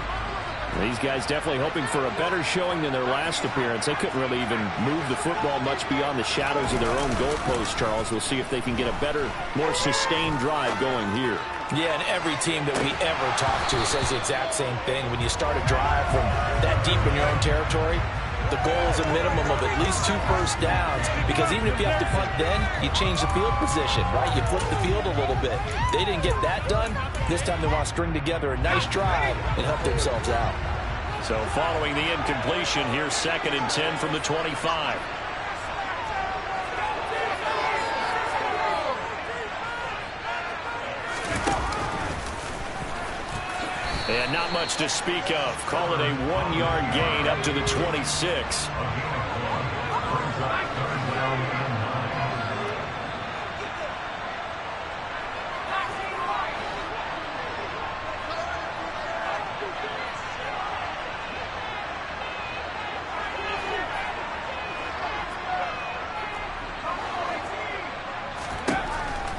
These guys definitely hoping for a better showing than their last appearance. They couldn't really even move the football much beyond the shadows of their own goalpost, Charles. We'll see if they can get a better, more sustained drive going here. Yeah, and every team that we ever talk to says the exact same thing. When you start a drive from that deep in your own territory, the goal is a minimum of at least 2 first downs, because even if you have to punt then, you change the field position, right? You flip the field a little bit. They didn't get that done. This time they want to string together a nice drive and help themselves out. So following the incompletion, here's 2nd and 10 from the 25. And not much to speak of. Call it a 1-yard gain up to the 26.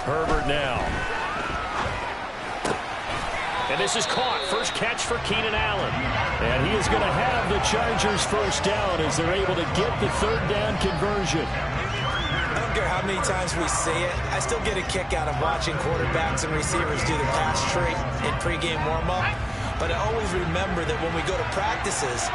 Herbert now. And this is caught. First catch for Keenan Allen. And he is going to have the Chargers first down as they're able to get the 3rd down conversion. I don't care how many times we see it. I still get a kick out of watching quarterbacks and receivers do the pass tree in pregame warm-up. But I always remember that when we go to practices,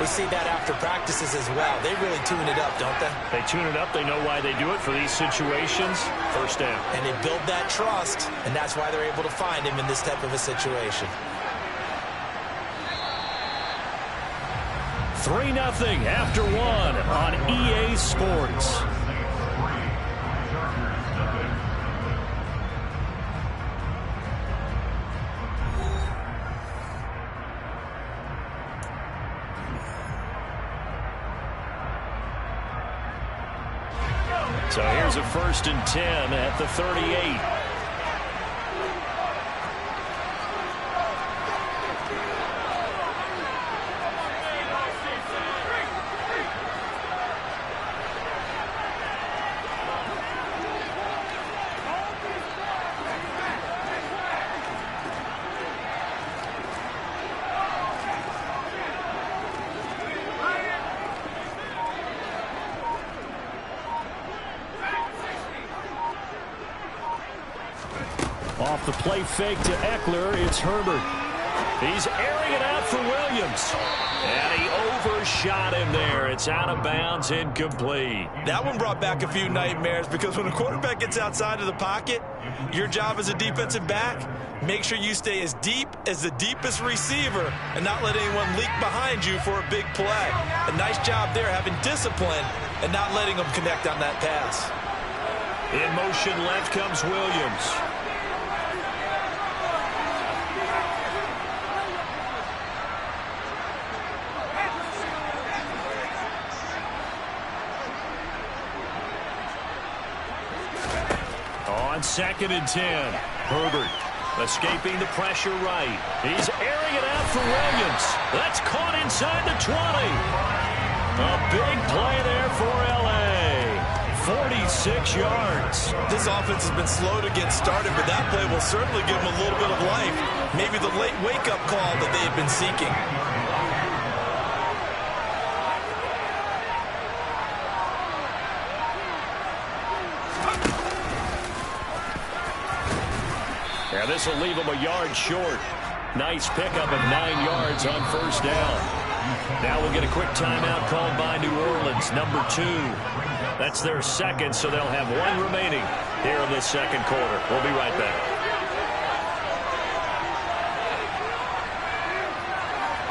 we see that after practices as well. They really tune it up, don't they? They tune it up. They know why they do it for these situations. First down. And they build that trust, and that's why they're able to find him in this type of a situation. 3-0 after 1 on EA Sports. So here's a 1st and 10 at the 38. Off the play fake to Eckler, it's Herbert. He's airing it out for Williams. And he overshot him there. It's out of bounds, incomplete. That one brought back a few nightmares because when a quarterback gets outside of the pocket, your job as a defensive back, make sure you stay as deep as the deepest receiver and not let anyone leak behind you for a big play. A nice job there having discipline and not letting them connect on that pass. In motion left comes Williams. On 2nd and 10, Herbert escaping the pressure right. He's airing it out for Williams. That's caught inside the 20. A big play there for L.A. 46 yards. This offense has been slow to get started, but that play will certainly give them a little bit of life. Maybe the late wake-up call that they've been seeking. Yeah, this will leave them a yard short. Nice pickup of 9 yards on first down. Now we'll get a quick timeout called by New Orleans, number 2. That's their second, so they'll have 1 remaining here in this second quarter. We'll be right back.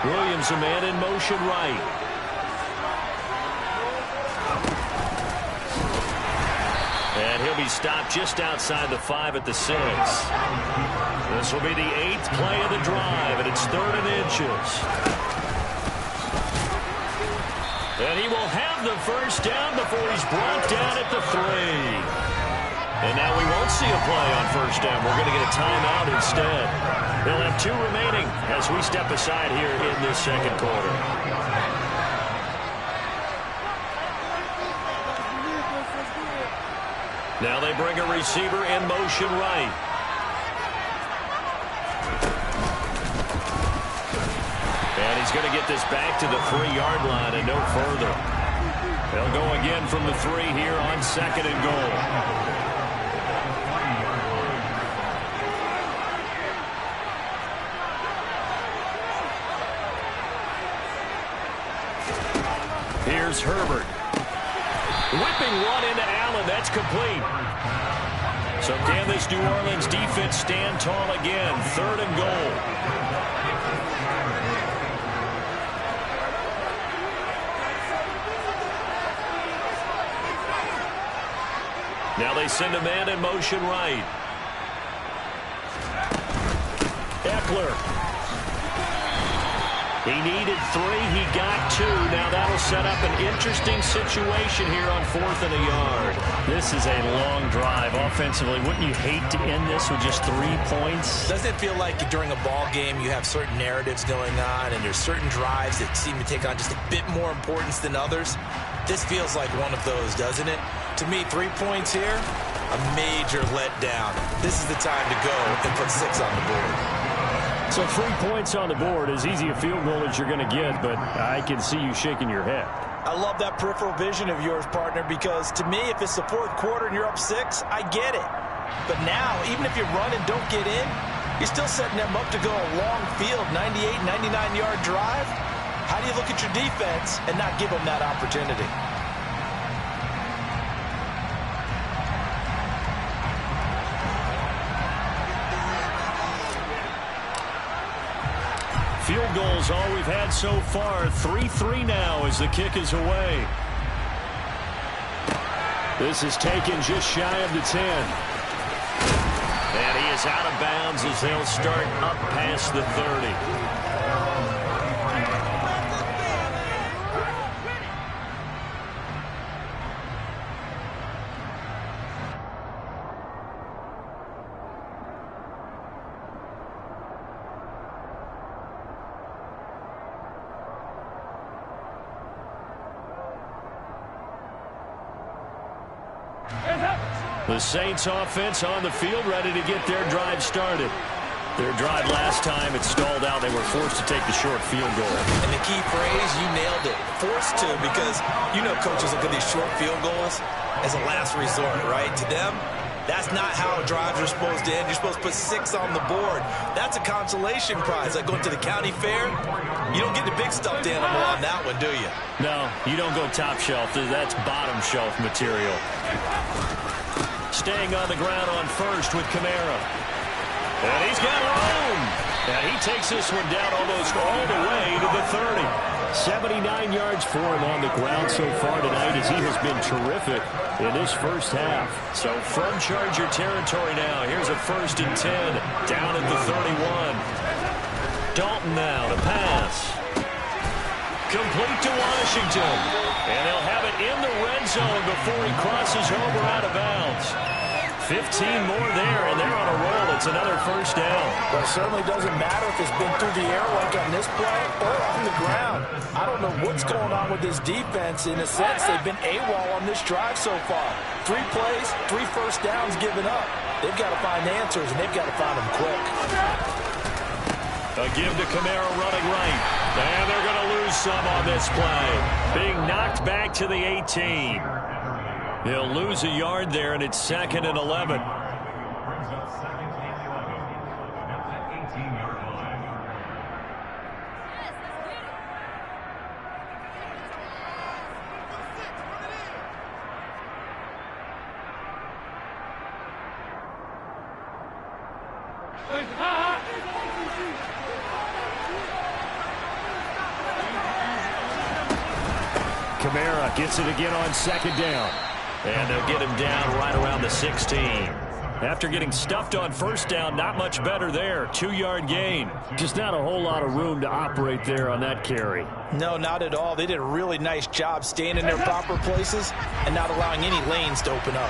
Williams, a man in motion right. And he'll be stopped just outside the 5 at the 6. This will be the 8th play of the drive, and it's 3rd and inches. And he will have the first down before he's brought down at the 3. And now we won't see a play on first down. We're going to get a timeout instead. They'll have 2 remaining as we step aside here in this second quarter. Now they bring a receiver in motion right. And he's going to get this back to the 3-yard line and no further. They'll go again from the 3 here on 2nd and goal. Here's Herbert. Whipping one into Allen. That's complete. So can this New Orleans defense stand tall again? 3rd and goal. Now they send a man in motion right. Eckler. He needed 3. He got 2. Now that'll set up an interesting situation here on 4th and a yard. This is a long drive offensively. Wouldn't you hate to end this with just 3 points? Doesn't it feel like during a ball game you have certain narratives going on and there's certain drives that seem to take on just a bit more importance than others? This feels like one of those, doesn't it? To me, 3 points here, a major letdown. This is the time to go and put 6 on the board. So 3 points on the board, as easy a field goal as you're going to get, but I can see you shaking your head. I love that peripheral vision of yours, partner, because to me, if it's the 4th quarter and you're up 6, I get it. But now, even if you run and don't get in, you're still setting them up to go a long field, 98, 99-yard drive. How do you look at your defense and not give them that opportunity? Field goals all we've had so far. 3-3 now as the kick is away. This is taken just shy of the 10. And he is out of bounds as they'll start up past the 30. The Saints offense on the field, ready to get their drive started. Their drive last time, it stalled out. They were forced to take the short field goal. And the key phrase, you nailed it. Forced to, because you know coaches look at these short field goals as a last resort, right? To them, That's not how drives are supposed to end. You're supposed to put 6 on the board. That's a consolation prize. Like going to the county fair, you don't get the big stuffed animal on that one, do you? No, you don't go top shelf. That's bottom shelf material. Staying on the ground on first with Kamara. And he's got room. And he takes this one down almost all the way to the 30. 79 yards for him on the ground so far tonight as he has been terrific in this first half. So from Charger territory now, here's a 1st and 10 down at the 31. Dalton now to pass. Complete to Washington. And they'll have it in the red zone before he crosses over out of bounds. 15 more there, and they're on a roll. It's another 1st down. Well, it certainly doesn't matter if it's been through the air like on this play or on the ground. I don't know what's going on with this defense. In a sense, they've been AWOL on this drive so far. 3 plays, 3 1st downs given up. They've got to find answers, and they've got to find them quick. A give to Kamara running right. And they're going to lose some on this play. Being knocked back to the 18. He'll lose a yard there, and it's 2nd and 11. Brings up 2nd and 11 at the 18-yard line. Kamara gets it again on 2nd down. And they'll get him down right around the 16. After getting stuffed on 1st down, not much better there. 2-yard gain. Just not a whole lot of room to operate there on that carry. No, not at all. They did a really nice job staying in their proper places and not allowing any lanes to open up.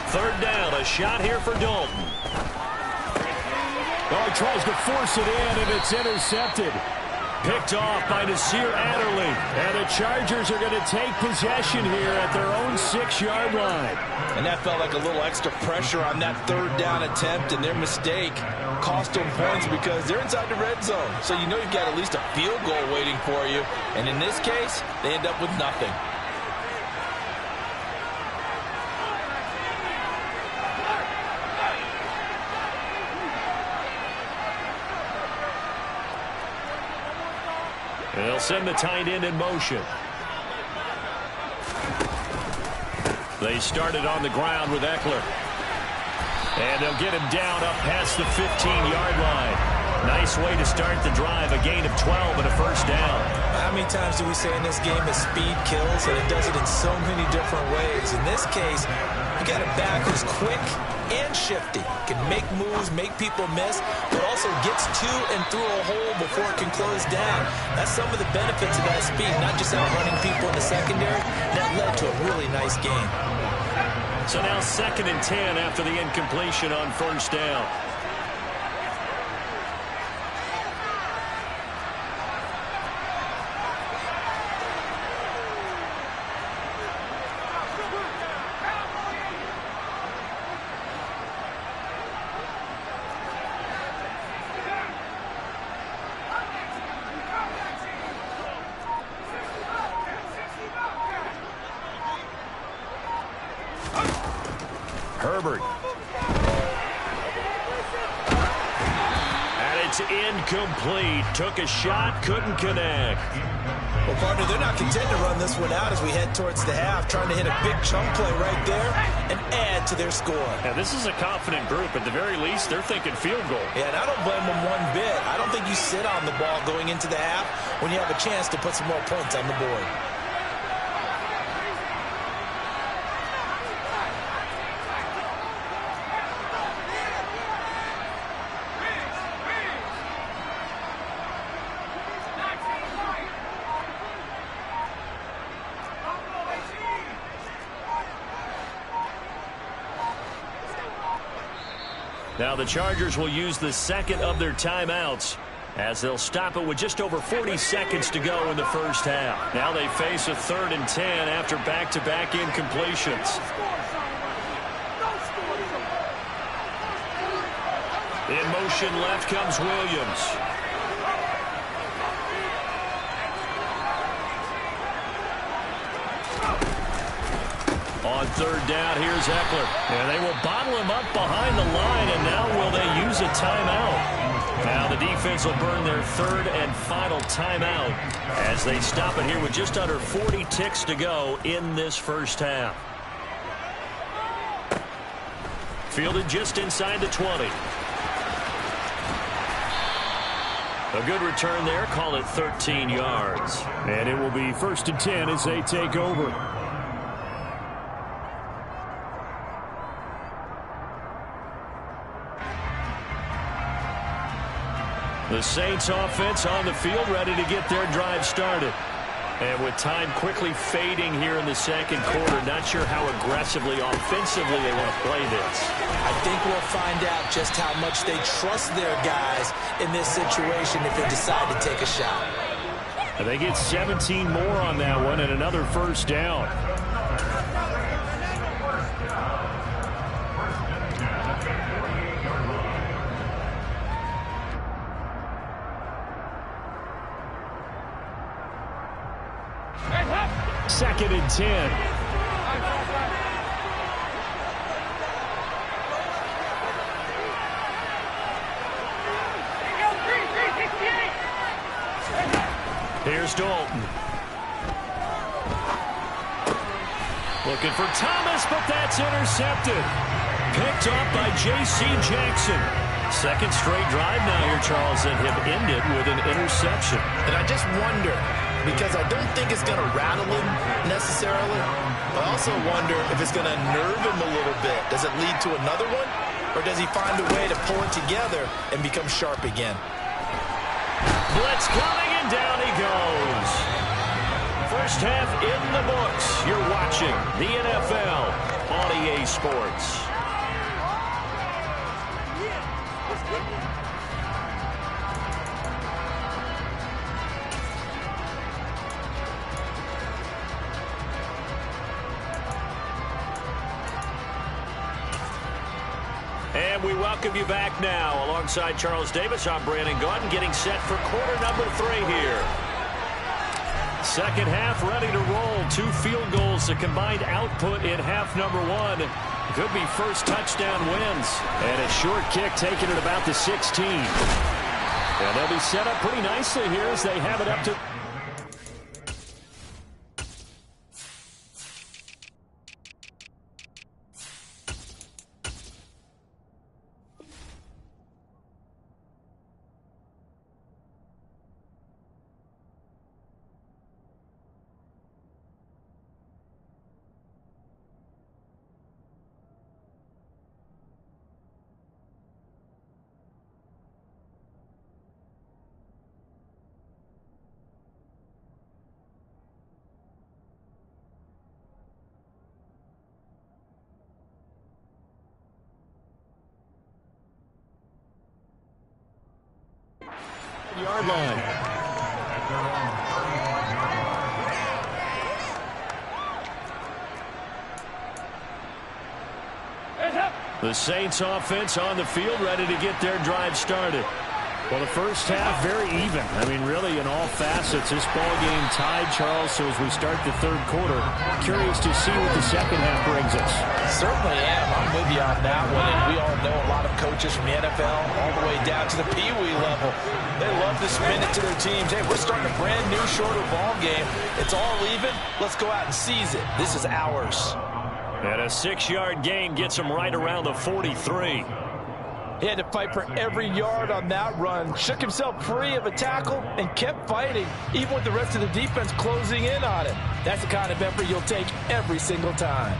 Third down, a shot here for Dalton. Oh, he tries to force it in, and it's intercepted. Picked off by Nasir Adderley. And the Chargers are going to take possession here at their own 6-yard line. And that felt like a little extra pressure on that 3rd down attempt, and their mistake cost them points because they're inside the red zone. So you know you've got at least a field goal waiting for you. And in this case, they end up with nothing. They'll send the tight end in motion. They started on the ground with Eckler. And they'll get him down up past the 15-yard line. Nice way to start the drive. A gain of 12 and a 1st down. How many times do we say in this game that speed kills, and it does it in so many different ways? In this case, you got a back who's quick and shifty. Can make moves, make people miss, but also gets to and through a hole before it can close down. That's some of the benefits of that speed, not just outrunning people in the secondary. That led to a really nice game. So now 2nd and 10 after the incompletion on 1st down. Herbert. And it's incomplete. Took a shot, couldn't connect. Well, partner, they're not content to run this one out as we head towards the half, trying to hit a big chunk play right there and add to their score. Yeah, this is a confident group. At the very least, they're thinking field goal. Yeah, and I don't blame them one bit. I don't think you sit on the ball going into the half when you have a chance to put some more points on the board. Now the Chargers will use the 2nd of their timeouts as they'll stop it with just over 40 seconds to go in the 1st half. Now they face a 3rd and 10 after back-to-back incompletions. In motion left comes Williams. third down. Here's Eckler. And they will bottle him up behind the line, and now will they use a timeout? Now the defense will burn their third and final timeout as they stop it here with just under 40 ticks to go in this first half. Fielded just inside the 20. A good return there. Call it 13 yards. And it will be 1st and 10 as they take over. The Saints offense on the field, ready to get their drive started. And with time quickly fading here in the second quarter, not sure how aggressively, offensively they want to play this. I think we'll find out just how much they trust their guys in this situation if they decide to take a shot. And they get 17 more on that one and another first down. Second and 10. Here's Dalton. Looking for Thomas, but that's intercepted. Picked off by J.C. Jackson. Second straight drive now here, Charles, and have ended with an interception. And I just wonder, because I don't think it's going to rattle him necessarily. I also wonder if it's going to nerve him a little bit. Does it lead to another one? Or does he find a way to pull it together and become sharp again? Blitz coming, and down he goes. First half in the books. You're watching the NFL on EA Sports. And we welcome you back now. Alongside Charles Davis, I'm Brandon Gaudin, getting set for quarter number 3 here. Second half ready to roll. 2 field goals, the combined output in half number 1. Could be first touchdown wins. And a short kick taken at about the 16. And they'll be set up pretty nicely here as they have it up to... yard line. The Saints offense on the field, ready to get their drive started. Well, the first half, very even. I mean, really, in all facets, this ball game tied, Charles. So as we start the third quarter, curious to see what the second half brings us. Certainly am. I'm with you on that one. And we all know a lot of coaches from the NFL all the way down to the Pee Wee level. They love to spin it to their teams. Hey, we're starting a brand new, shorter ball game. It's all even. Let's go out and seize it. This is ours. And a 6-yard gain gets him right around the 43. He had to fight for every yard on that run, shook himself free of a tackle, and kept fighting, even with the rest of the defense closing in on him. That's the kind of effort you'll take every single time.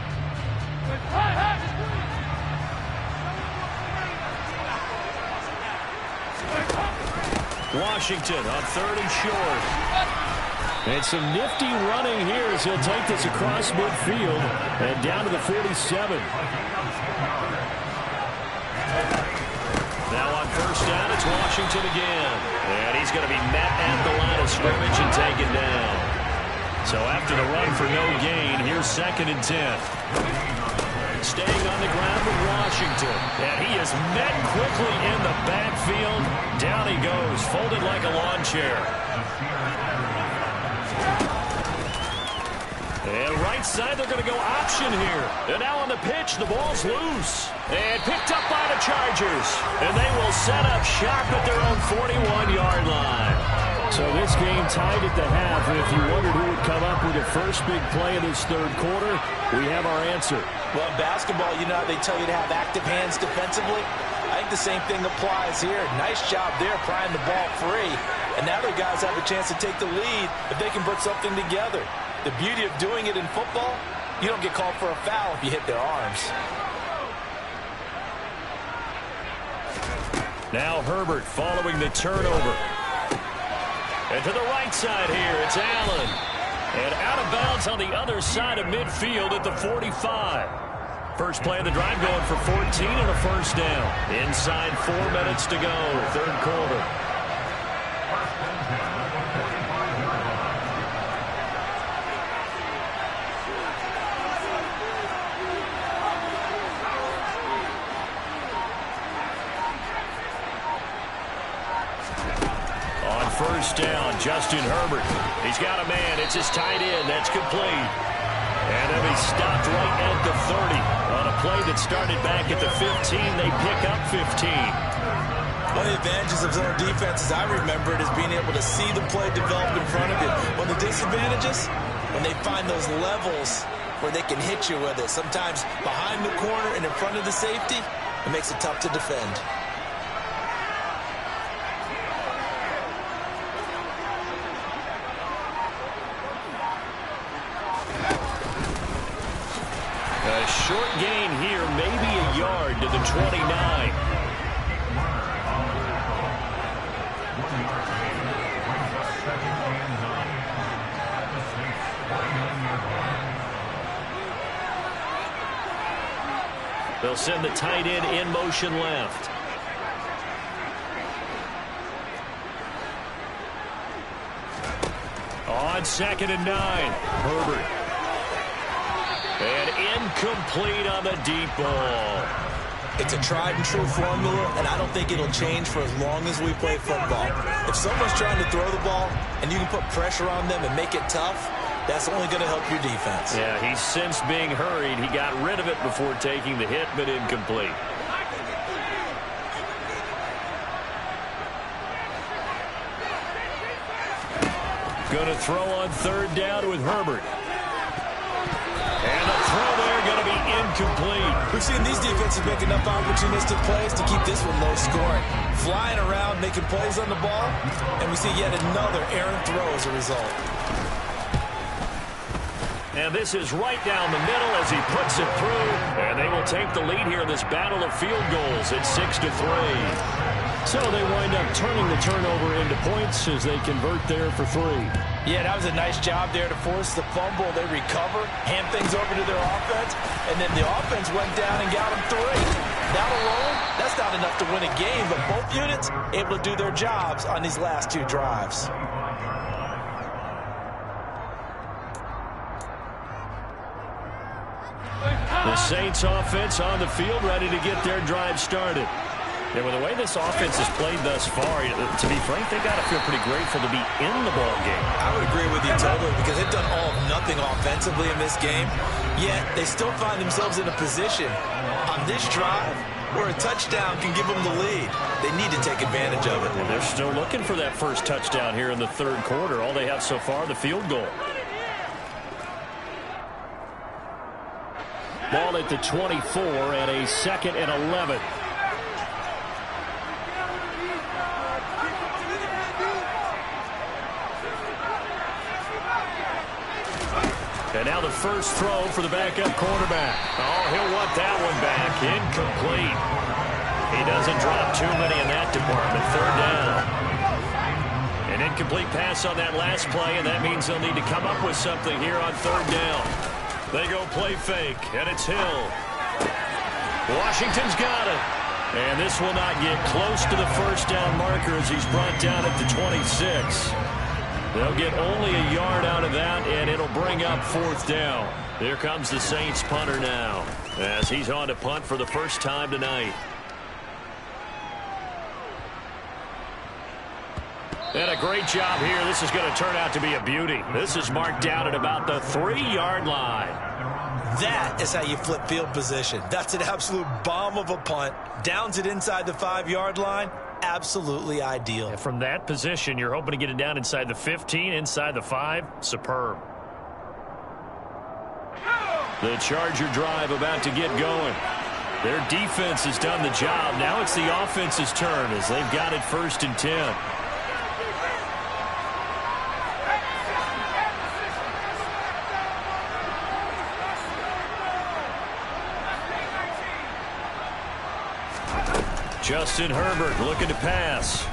Washington on 3rd and short. And some nifty running here as he'll take this across midfield and down to the 47. Now on first down, it's Washington again. And he's going to be met at the line of scrimmage and taken down. So after the run for no gain, here's 2nd and 10. Staying on the ground with Washington. And he is met quickly in the backfield. Down he goes, folded like a lawn chair. And right side, they're going to go option here. And now on the pitch, the ball's loose. And picked up by the Chargers. And they will set up shop at their own 41-yard line. So this game tied at the half, and if you wondered who would come up with the first big play of this third quarter, we have our answer. Well, in basketball, you know how they tell you to have active hands defensively? I think the same thing applies here. Nice job there prying the ball free. And now their guys have a chance to take the lead if they can put something together. The beauty of doing it in football, you don't get called for a foul if you hit their arms. Now Herbert following the turnover. And to the right side here, it's Allen. And out of bounds on the other side of midfield at the 45. First play of the drive going for 14 and a first down. Inside 4 minutes to go, third quarter. First down, Justin Herbert. He's got a man. It's his tight end. That's complete. And then he stopped right at the 30. On a play that started back at the 15, they pick up 15. One of the advantages of zone defense, as I remember it, is being able to see the play develop in front of you. One of the disadvantages, when they find those levels where they can hit you with it. Sometimes behind the corner and in front of the safety, it makes it tough to defend. A short gain here, maybe a yard to the 29. They'll send the tight end in motion left. On 2nd and 9, Herbert. And incomplete on the deep ball. It's a tried and true formula, and I don't think it'll change for as long as we play football. If someone's trying to throw the ball and you can put pressure on them and make it tough, that's only going to help your defense. Yeah, he's since being hurried. He got rid of it before taking the hit, but incomplete. Going to throw on 3rd down with Herbert. And the throw there going to be incomplete. We've seen these defenses make enough opportunistic plays to keep this one low scoring. Flying around, making plays on the ball, and we see yet another errant throw as a result. And this is right down the middle as he puts it through. And they will take the lead here in this battle of field goals at 6-3. So they wind up turning the turnover into points as they convert there for 3. Yeah, that was a nice job there to force the fumble. They recover, hand things over to their offense, and then the offense went down and got them 3. That alone, that's not enough to win a game, but both units able to do their jobs on these last 2 drives. The Saints offense on the field ready to get their drive started. And with the way this offense has played thus far, to be frank, they got to feel pretty grateful to be in the ball game. I would agree with you totally because they've done all of nothing offensively in this game, yet they still find themselves in a position on this drive where a touchdown can give them the lead. They need to take advantage of it. And they're still looking for that first touchdown here in the 3rd quarter. All they have so far, the field goal. Ball at the 24 and a 2nd and 11. And now the first throw for the backup quarterback. Oh, he'll want that one back. Incomplete. He doesn't drop too many in that department. 3rd down. An incomplete pass on that last play, and that means they'll need to come up with something here on 3rd down. They go play fake, and it's Hill. Washington's got it. And this will not get close to the first down marker as he's brought down at the 26. They'll get only a yard out of that, and it'll bring up 4th down. Here comes the Saints punter now as he's on to punt for the first time tonight. And a great job here. This is going to turn out to be a beauty. This is marked down at about the 3-yard line. That is how you flip field position. That's an absolute bomb of a punt. Downs it inside the 5-yard line. Absolutely ideal. And from that position, you're hoping to get it down inside the 15, inside the 5. Superb. The Charger drive about to get going. Their defense has done the job. Now it's the offense's turn as they've got it 1st and 10. Justin Herbert looking to pass.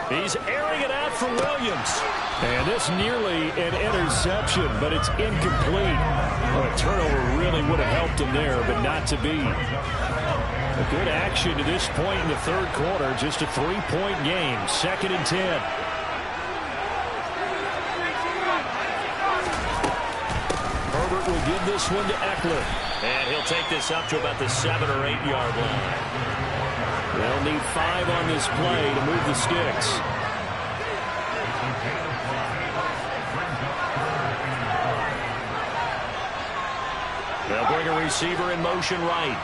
He's airing it out for Williams. And this nearly an interception, but it's incomplete. Well, a turnover really would have helped him there, but not to be. A good action to this point in the 3rd quarter. Just a 3-point game. 2nd and 10. Herbert will give this one to Eckler. And he'll take this up to about the 7 or 8 yard line. They'll need 5 on this play to move the sticks. They'll bring a receiver in motion right.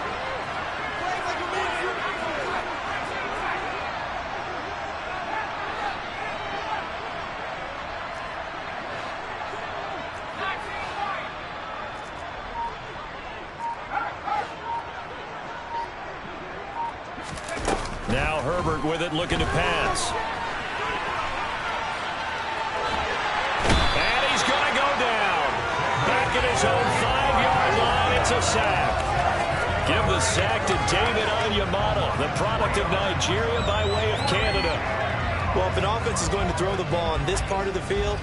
Now Herbert with it, looking to pass. And he's going to go down. Back at his own 5-yard line, it's a sack. Give the sack to David Onyemata, the product of Nigeria by way of Canada. Well, if an offense is going to throw the ball on this part of the field,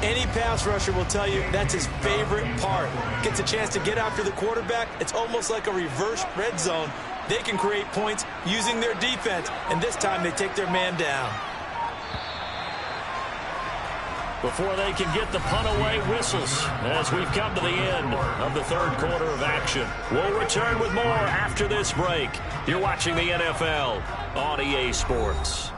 any pass rusher will tell you that's his favorite part. Gets a chance to get after the quarterback. It's almost like a reverse red zone. They can create points using their defense, and this time they take their man down. Before they can get the punt away, whistles as we've come to the end of the 3rd quarter of action. We'll return with more after this break. You're watching the NFL on EA Sports.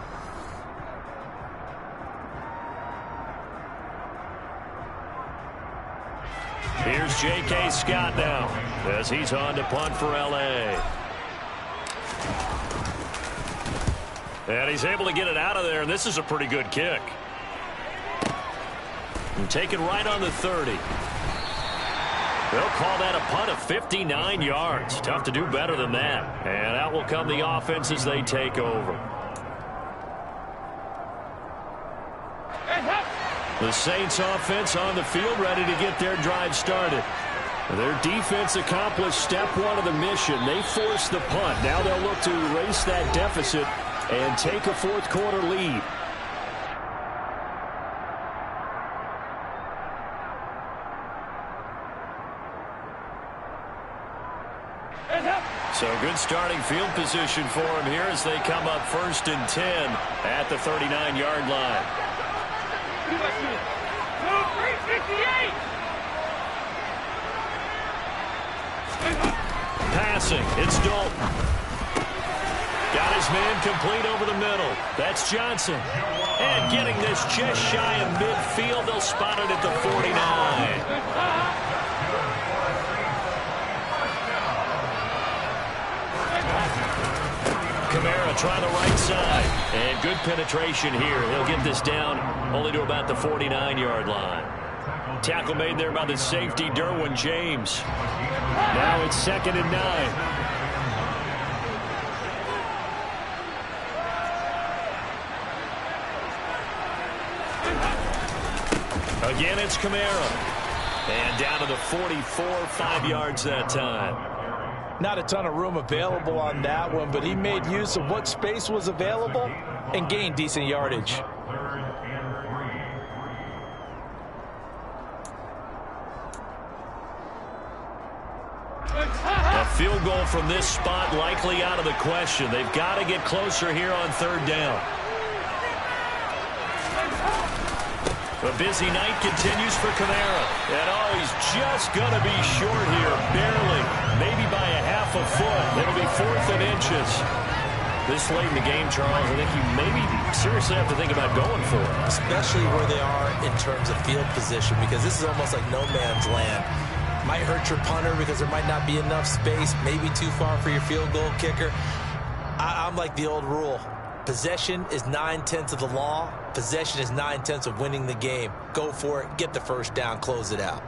Here's J.K. Scott now as he's on to punt for L.A. And he's able to get it out of there, and this is a pretty good kick. And taken right on the 30. They'll call that a punt of 59 yards. Tough to do better than that. And out will come the offense as they take over. The Saints offense on the field ready to get their drive started. Their defense accomplished step 1 of the mission. They forced the punt. Now they'll look to erase that deficit and take a 4th quarter lead. So good starting field position for him here as they come up 1st and 10 at the 39-yard line. Passing, it's Dalton. Got his man complete over the middle. That's Johnson. And getting this just shy of midfield. They'll spot it at the 49. Kamara trying the right side. And good penetration here. He'll get this down only to about the 49-yard line. Tackle made there by the safety, Derwin James. Now it's 2nd and 9. Again, it's Kamara. And down to the 44, 5 yards that time. Not a ton of room available on that one, but he made use of what space was available and gained decent yardage. A field goal from this spot likely out of the question. They've got to get closer here on 3rd down. A busy night continues for Kamara. And oh, he's just going to be short here, barely. Maybe by a half a foot. It'll be 4th and inches. This late in the game, Charles, I think you maybe seriously have to think about going for it. Especially where they are in terms of field position, because this is almost like no man's land. Might hurt your punter because there might not be enough space, maybe too far for your field goal kicker. I'm like the old rule. Possession is 9/10 of the law. Possession is 9/10 of winning the game. Go for it. Get the first down. Close it out.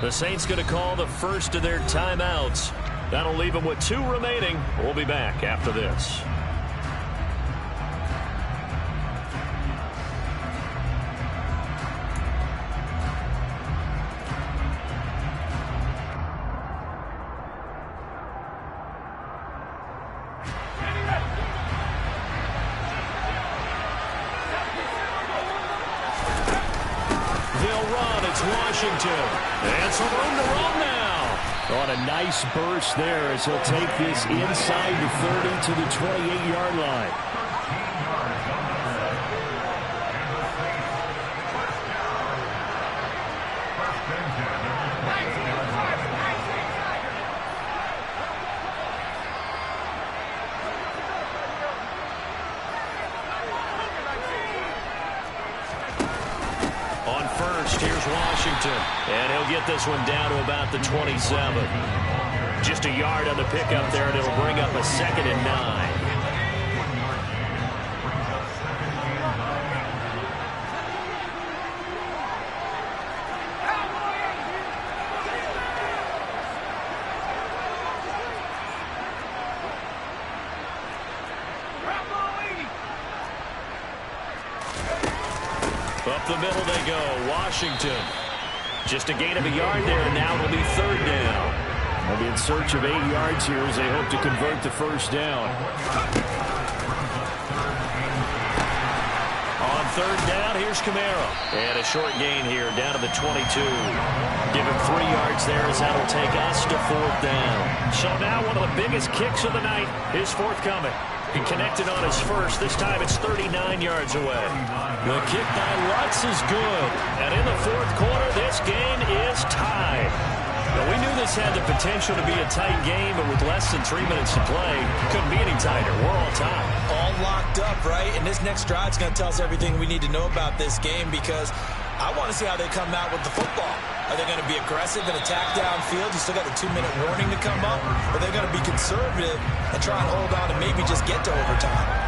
The Saints going to call the first of their timeouts. That'll leave them with 2 remaining. We'll be back after this. Washington. And some room to run now. On a nice burst there as he'll take this inside the 30 to the 28-yard line. Here's Washington, and he'll get this one down to about the 27. Just a yard on the pickup there, and it'll bring up a 2nd and 9. Up the middle they go. Washington. Just a gain of a yard there, and now it'll be 3rd down. They'll be in search of 8 yards here as they hope to convert the first down. On 3rd down, here's Camara. And a short gain here, down to the 22. Give him 3 yards there as that'll take us to 4th down. So now one of the biggest kicks of the night is forthcoming. He connected on his first. This time it's 39 yards away. The kick by Lutz is good. And in the 4th quarter, this game is tied. Now, we knew this had the potential to be a tight game, but with less than 3 minutes to play, couldn't be any tighter. We're all tied. All locked up, right? And this next drive is going to tell us everything we need to know about this game, because I want to see how they come out with the football. Are they going to be aggressive and attack downfield? You still got the 2-minute warning to come up? Or are they going to be conservative and try and hold on and maybe just get to overtime?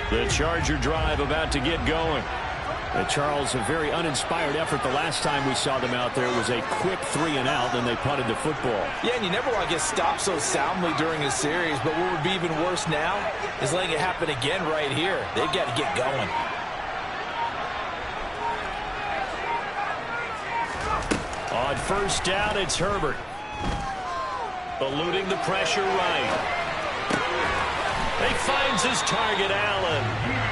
The Charger drive about to get going. Charles, a very uninspired effort the last time we saw them out there. It was a quick 3-and-out, and they punted the football. Yeah, and you never want to get stopped so soundly during a series, but what would be even worse now is letting it happen again right here. They've got to get going. On 1st down, it's Herbert. Eluding the pressure right. He finds his target, Allen.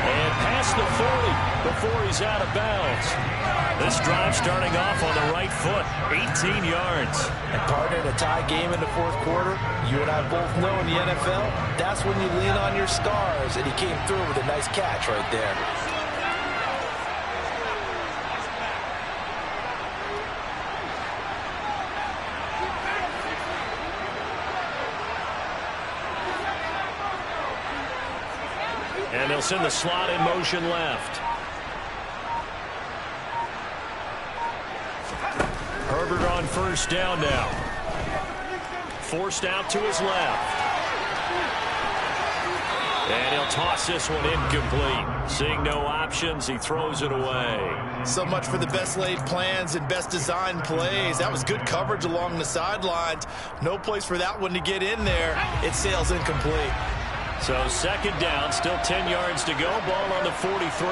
And past the 40 before he's out of bounds. This drive starting off on the right foot. 18 yards. And partner, in a tie game in the 4th quarter, you and I both know in the NFL, that's when you lean on your stars. And he came through with a nice catch right there. And they'll send the slot in motion left. Herbert on 1st down now. Forced out to his left. And he'll toss this one incomplete. Seeing no options, he throws it away. So much for the best laid plans and best designed plays. That was good coverage along the sidelines. No place for that one to get in there. It sails incomplete. So 2nd down, still 10 yards to go. Ball on the 43.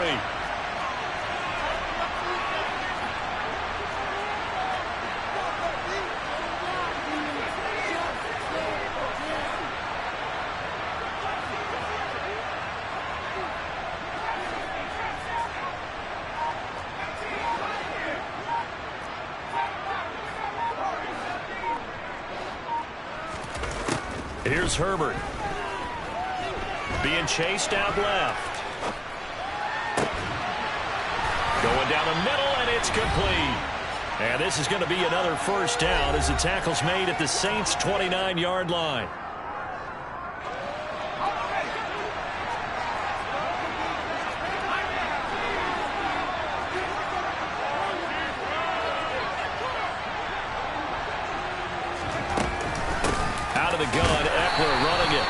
Here's Herbert. being chased out left. Going down the middle, and it's complete. And this is going to be another first down as the tackle's made at the Saints' 29-yard line. Out of the gun, Eckler running it.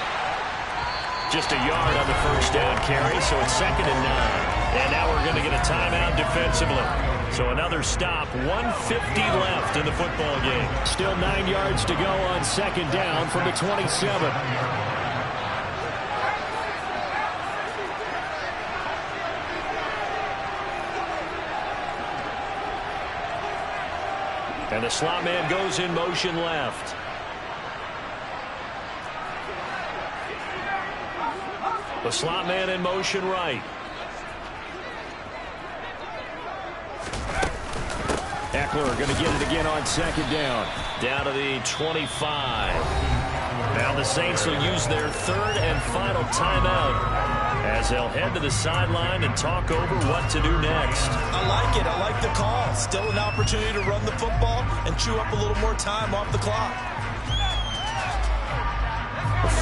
Just a yard on the first down carry, so it's 2nd and 9. And now we're going to get a timeout defensively. So another stop, 1:50 left in the football game. Still 9 yards to go on 2nd down from the 27. And the slot man goes in motion left. The slot man in motion right. Eckler going to get it again on 2nd down. Down to the 25. Now the Saints will use their 3rd and final timeout as they'll head to the sideline and talk over what to do next. I like it. I like the call. Still an opportunity to run the football and chew up a little more time off the clock.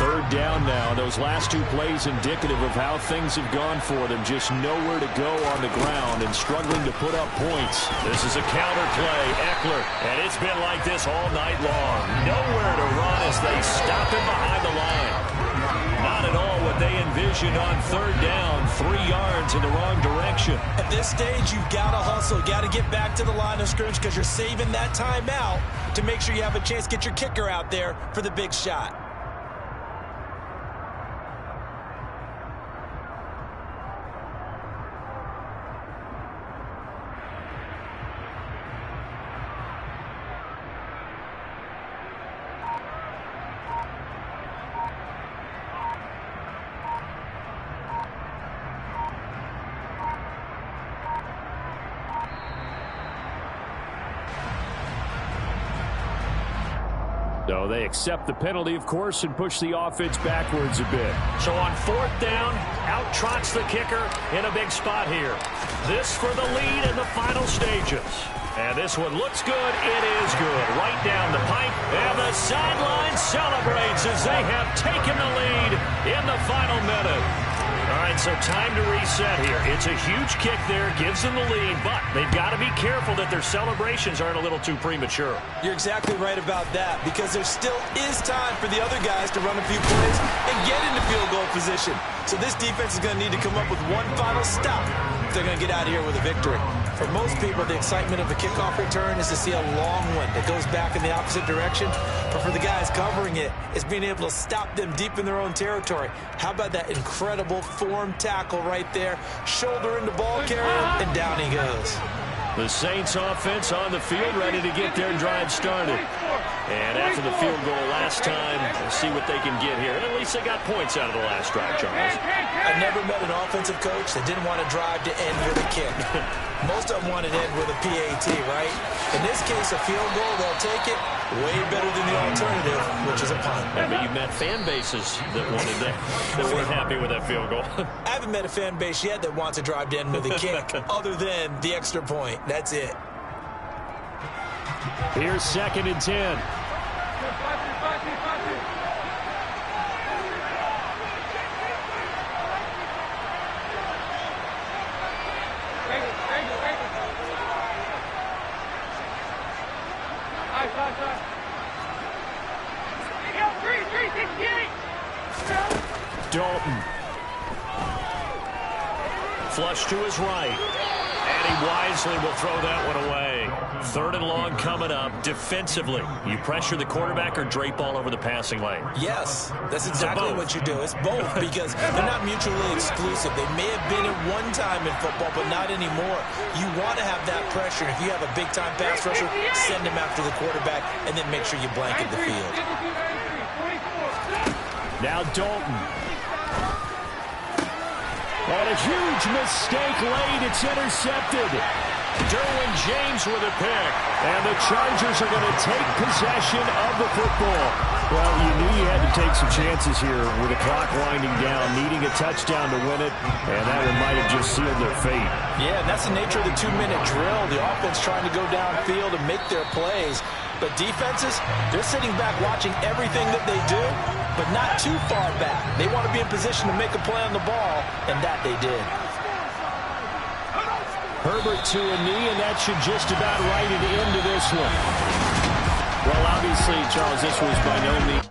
3rd down now. Those last 2 plays indicative of how things have gone for them. Just nowhere to go on the ground and struggling to put up points. This is a counter play. Eckler. And it's been like this all night long. Nowhere to run as they stop him behind the line. Not at all what they envisioned on 3rd down. 3 yards in the wrong direction. At this stage, you've got to hustle. Got to get back to the line of scrimmage because you're saving that timeout to make sure you have a chance to get your kicker out there for the big shot. So they accept the penalty, of course, and push the offense backwards a bit. So on 4th down, out trots the kicker in a big spot here. This for the lead in the final stages. And this one looks good. It is good. Right down the pipe. And the sideline celebrates as they have taken the lead in the final minute. All right, so time to reset here. It's a huge kick there, gives them the lead, but they've got to be careful that their celebrations aren't a little too premature. You're exactly right about that, because there still is time for the other guys to run a few plays and get into field goal position. So this defense is going to need to come up with one final stop if they're going to get out of here with a victory. For most people, the excitement of a kickoff return is to see a long one that goes back in the opposite direction. But for the guys covering it, it's being able to stop them deep in their own territory. How about that incredible form tackle right there? Shoulder into ball carrier, and down he goes. The Saints offense on the field, ready to get their drive started. And after the field goal last time, we'll see what they can get here. And at least they got points out of the last drive, Charles. I've never met an offensive coach that didn't want to drive to end with a kick. Most of them wanted to end with a PAT, right? In this case, a field goal, they'll take it. Way better than the alternative, which is a punt. Yeah, but you've met fan bases that wanted that weren't happy with that field goal. I haven't met a fan base yet that wants to drive to end with a kick other than the extra point. That's it. Here's 2nd and 10. Dalton. Flush to his right. And he wisely will throw that one away. 3rd and long coming up. Defensively, you pressure the quarterback or drape all over the passing lane? Yes, that's exactly what you do. It's both, because they're not mutually exclusive. They may have been at one time in football, but not anymore. You want to have that pressure. If you have a big-time pass rusher, send him after the quarterback, and then make sure you blanket the field. Now Dalton. And a huge mistake late. It's intercepted. Derwin James with a pick. And the Chargers are going to take possession of the football. Well, you knew you had to take some chances here with the clock winding down, needing a touchdown to win it, and that one might have just sealed their fate. Yeah, and that's the nature of the 2-minute drill. The offense trying to go downfield and make their plays. But defenses, they're sitting back watching everything that they do, but not too far back. They want to be in position to make a play on the ball, and that they did. Herbert to a knee, and that should just about write it into this one. Well, obviously, Charles, this was by no means.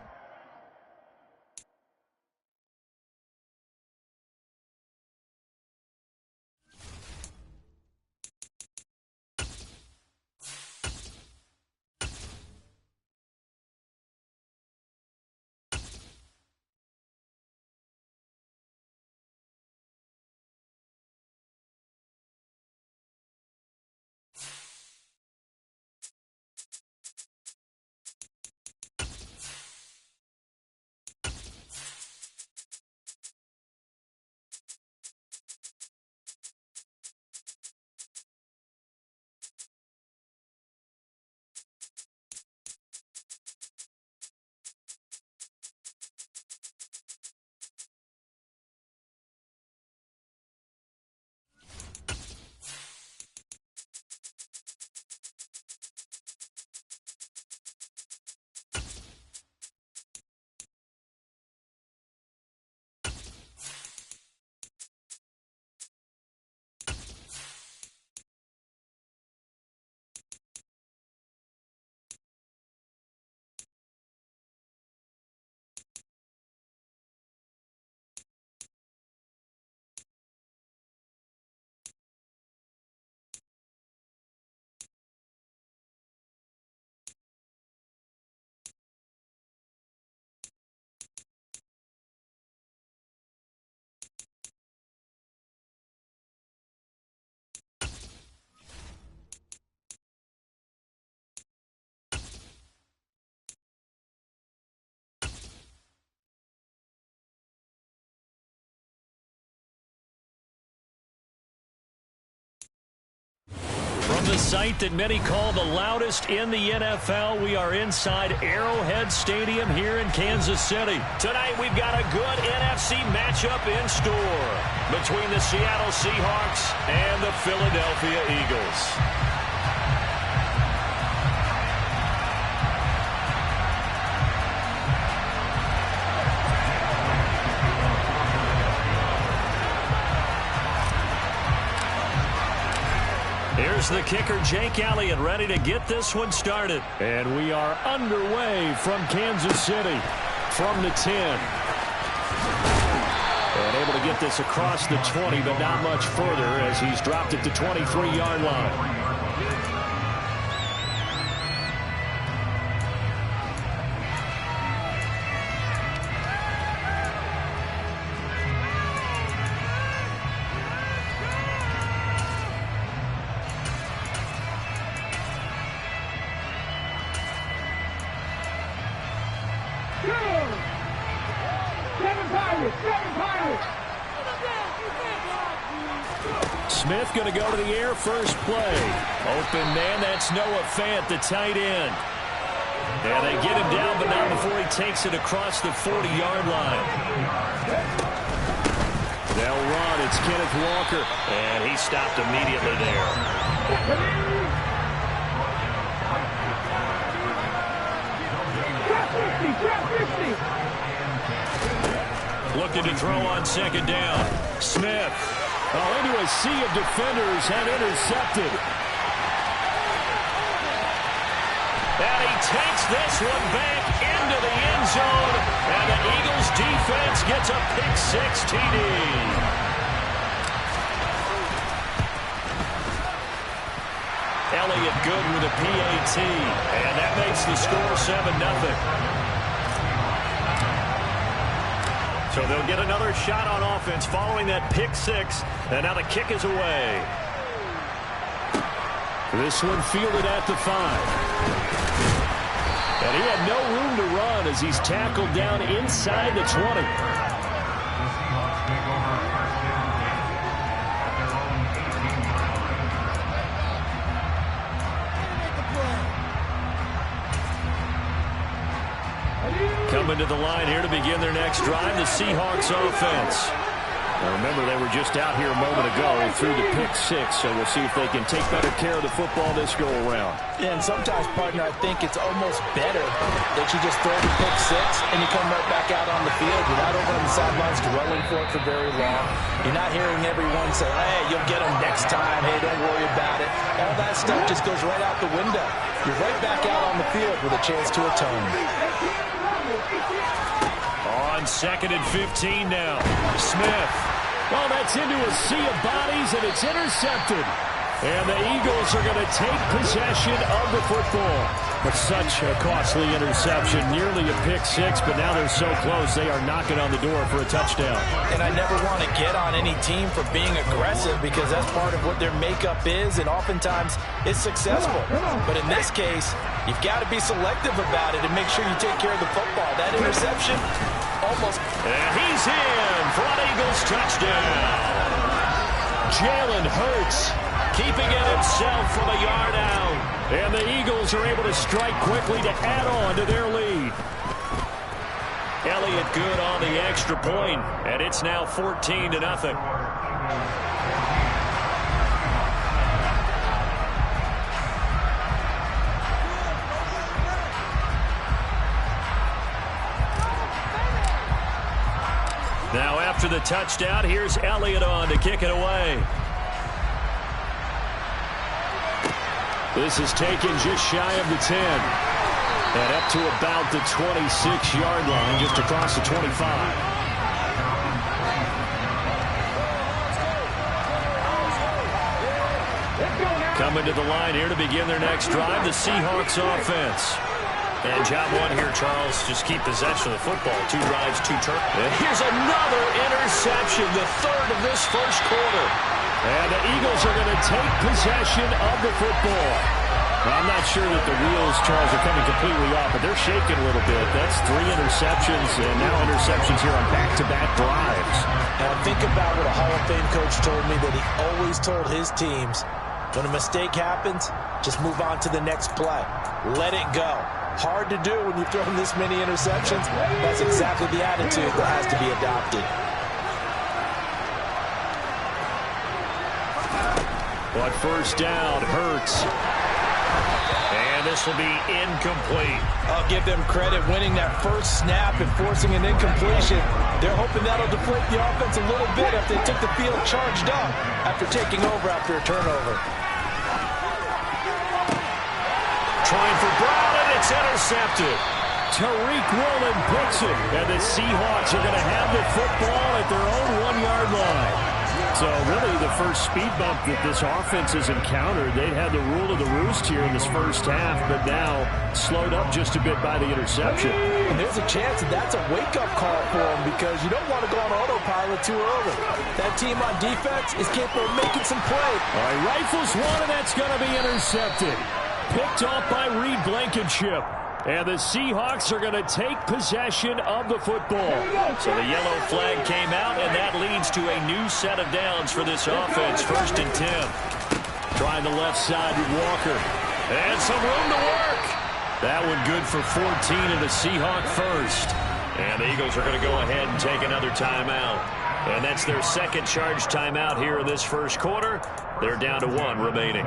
From the site that many call the loudest in the NFL, we are inside Arrowhead Stadium here in Kansas City. Tonight we've got a good NFC matchup in store between the Seattle Seahawks and the Philadelphia Eagles. Here's the kicker, Jake Elliott, ready to get this one started. And we are underway from Kansas City, from the 10. And able to get this across the 20, but not much further as he's dropped it to 23-yard line. Smith going to go to the air first play. Open man, that's Noah Fant, the tight end. And they get him down, but not before he takes it across the 40-yard line. They'll run. It's Kenneth Walker. And he stopped immediately there. Looking to throw on second down. Smith. Into a sea of defenders and intercepted. And he takes this one back into the end zone. And the Eagles defense gets a pick-6 TD. Elliott good with a PAT. And that makes the score 7-0. So they'll get another shot on offense following that pick-6. And now the kick is away. This one fielded at the 5. And he had no room to run as he's tackled down inside the 20. Ready? Coming to the line here to begin their next drive, the Seahawks offense. Now remember, they were just out here a moment ago through the pick six, so we'll see if they can take better care of the football this go-around. Yeah, and sometimes, partner, I think it's almost better that you just throw the pick six and you come right back out on the field. You're not over on the sidelines dwelling for it for very long. You're not hearing everyone say, hey, you'll get them next time. Hey, don't worry about it. All that stuff just goes right out the window. You're right back out on the field with a chance to atone. On 2nd and 15 now. Smith. Well, that's into a sea of bodies, and it's intercepted. And the Eagles are going to take possession of the football. But such a costly interception, nearly a pick six, but now they're so close they are knocking on the door for a touchdown. And I never want to get on any team for being aggressive because that's part of what their makeup is, and oftentimes it's successful. But in this case, you've got to be selective about it and make sure you take care of the football. That interception, almost. And he's in for an Eagles touchdown. Jalen Hurts keeping it himself from a yard out. And the Eagles are able to strike quickly to add on to their lead. Elliott good on the extra point, and it's now 14-0. Now after the touchdown, here's Elliott on to kick it away. This is taken just shy of the 10. And up to about the 26-yard line, just across the 25. Coming to the line here to begin their next drive, the Seahawks offense. And job one here, Charles, just keep possession of the football. 2 drives, 2 turnovers. And here's another interception, the third of this first quarter. And the Eagles are going to take possession of the football. Well, I'm not sure that the wheels, Charles, are coming completely off, but they're shaking a little bit. That's 3 interceptions, and now interceptions here on back-to-back drives. Now think about what a Hall of Fame coach told me, that he always told his teams, when a mistake happens, just move on to the next play. Let it go. Hard to do when you've thrown this many interceptions. That's exactly the attitude that has to be adopted. But first down, Hurts. And this will be incomplete. I'll give them credit winning that first snap and forcing an incompletion. They're hoping that'll deflate the offense a little bit after they took the field charged up after taking over after a turnover. Trying for Brown, and it's intercepted. Tariq Woolen picks it, and the Seahawks are going to have the football at their own 1-yard line. So really the first speed bump that this offense has encountered. They'd had the rule of the roost here in this first half, but now slowed up just a bit by the interception. And there's a chance that that's a wake-up call for them because you don't want to go on autopilot too early. That team on defense is capable of making some play. All right, rifles one, and that's going to be intercepted. Picked off by Reed Blankenship. And the Seahawks are going to take possession of the football. So the yellow flag came out, and that leads to a new set of downs for this offense. 1st and 10. Trying the left side with Walker. And some room to work. That one good for 14 in the Seahawk first. And the Eagles are going to go ahead and take another timeout. And that's their second charge timeout here in this first quarter. They're down to 1 remaining.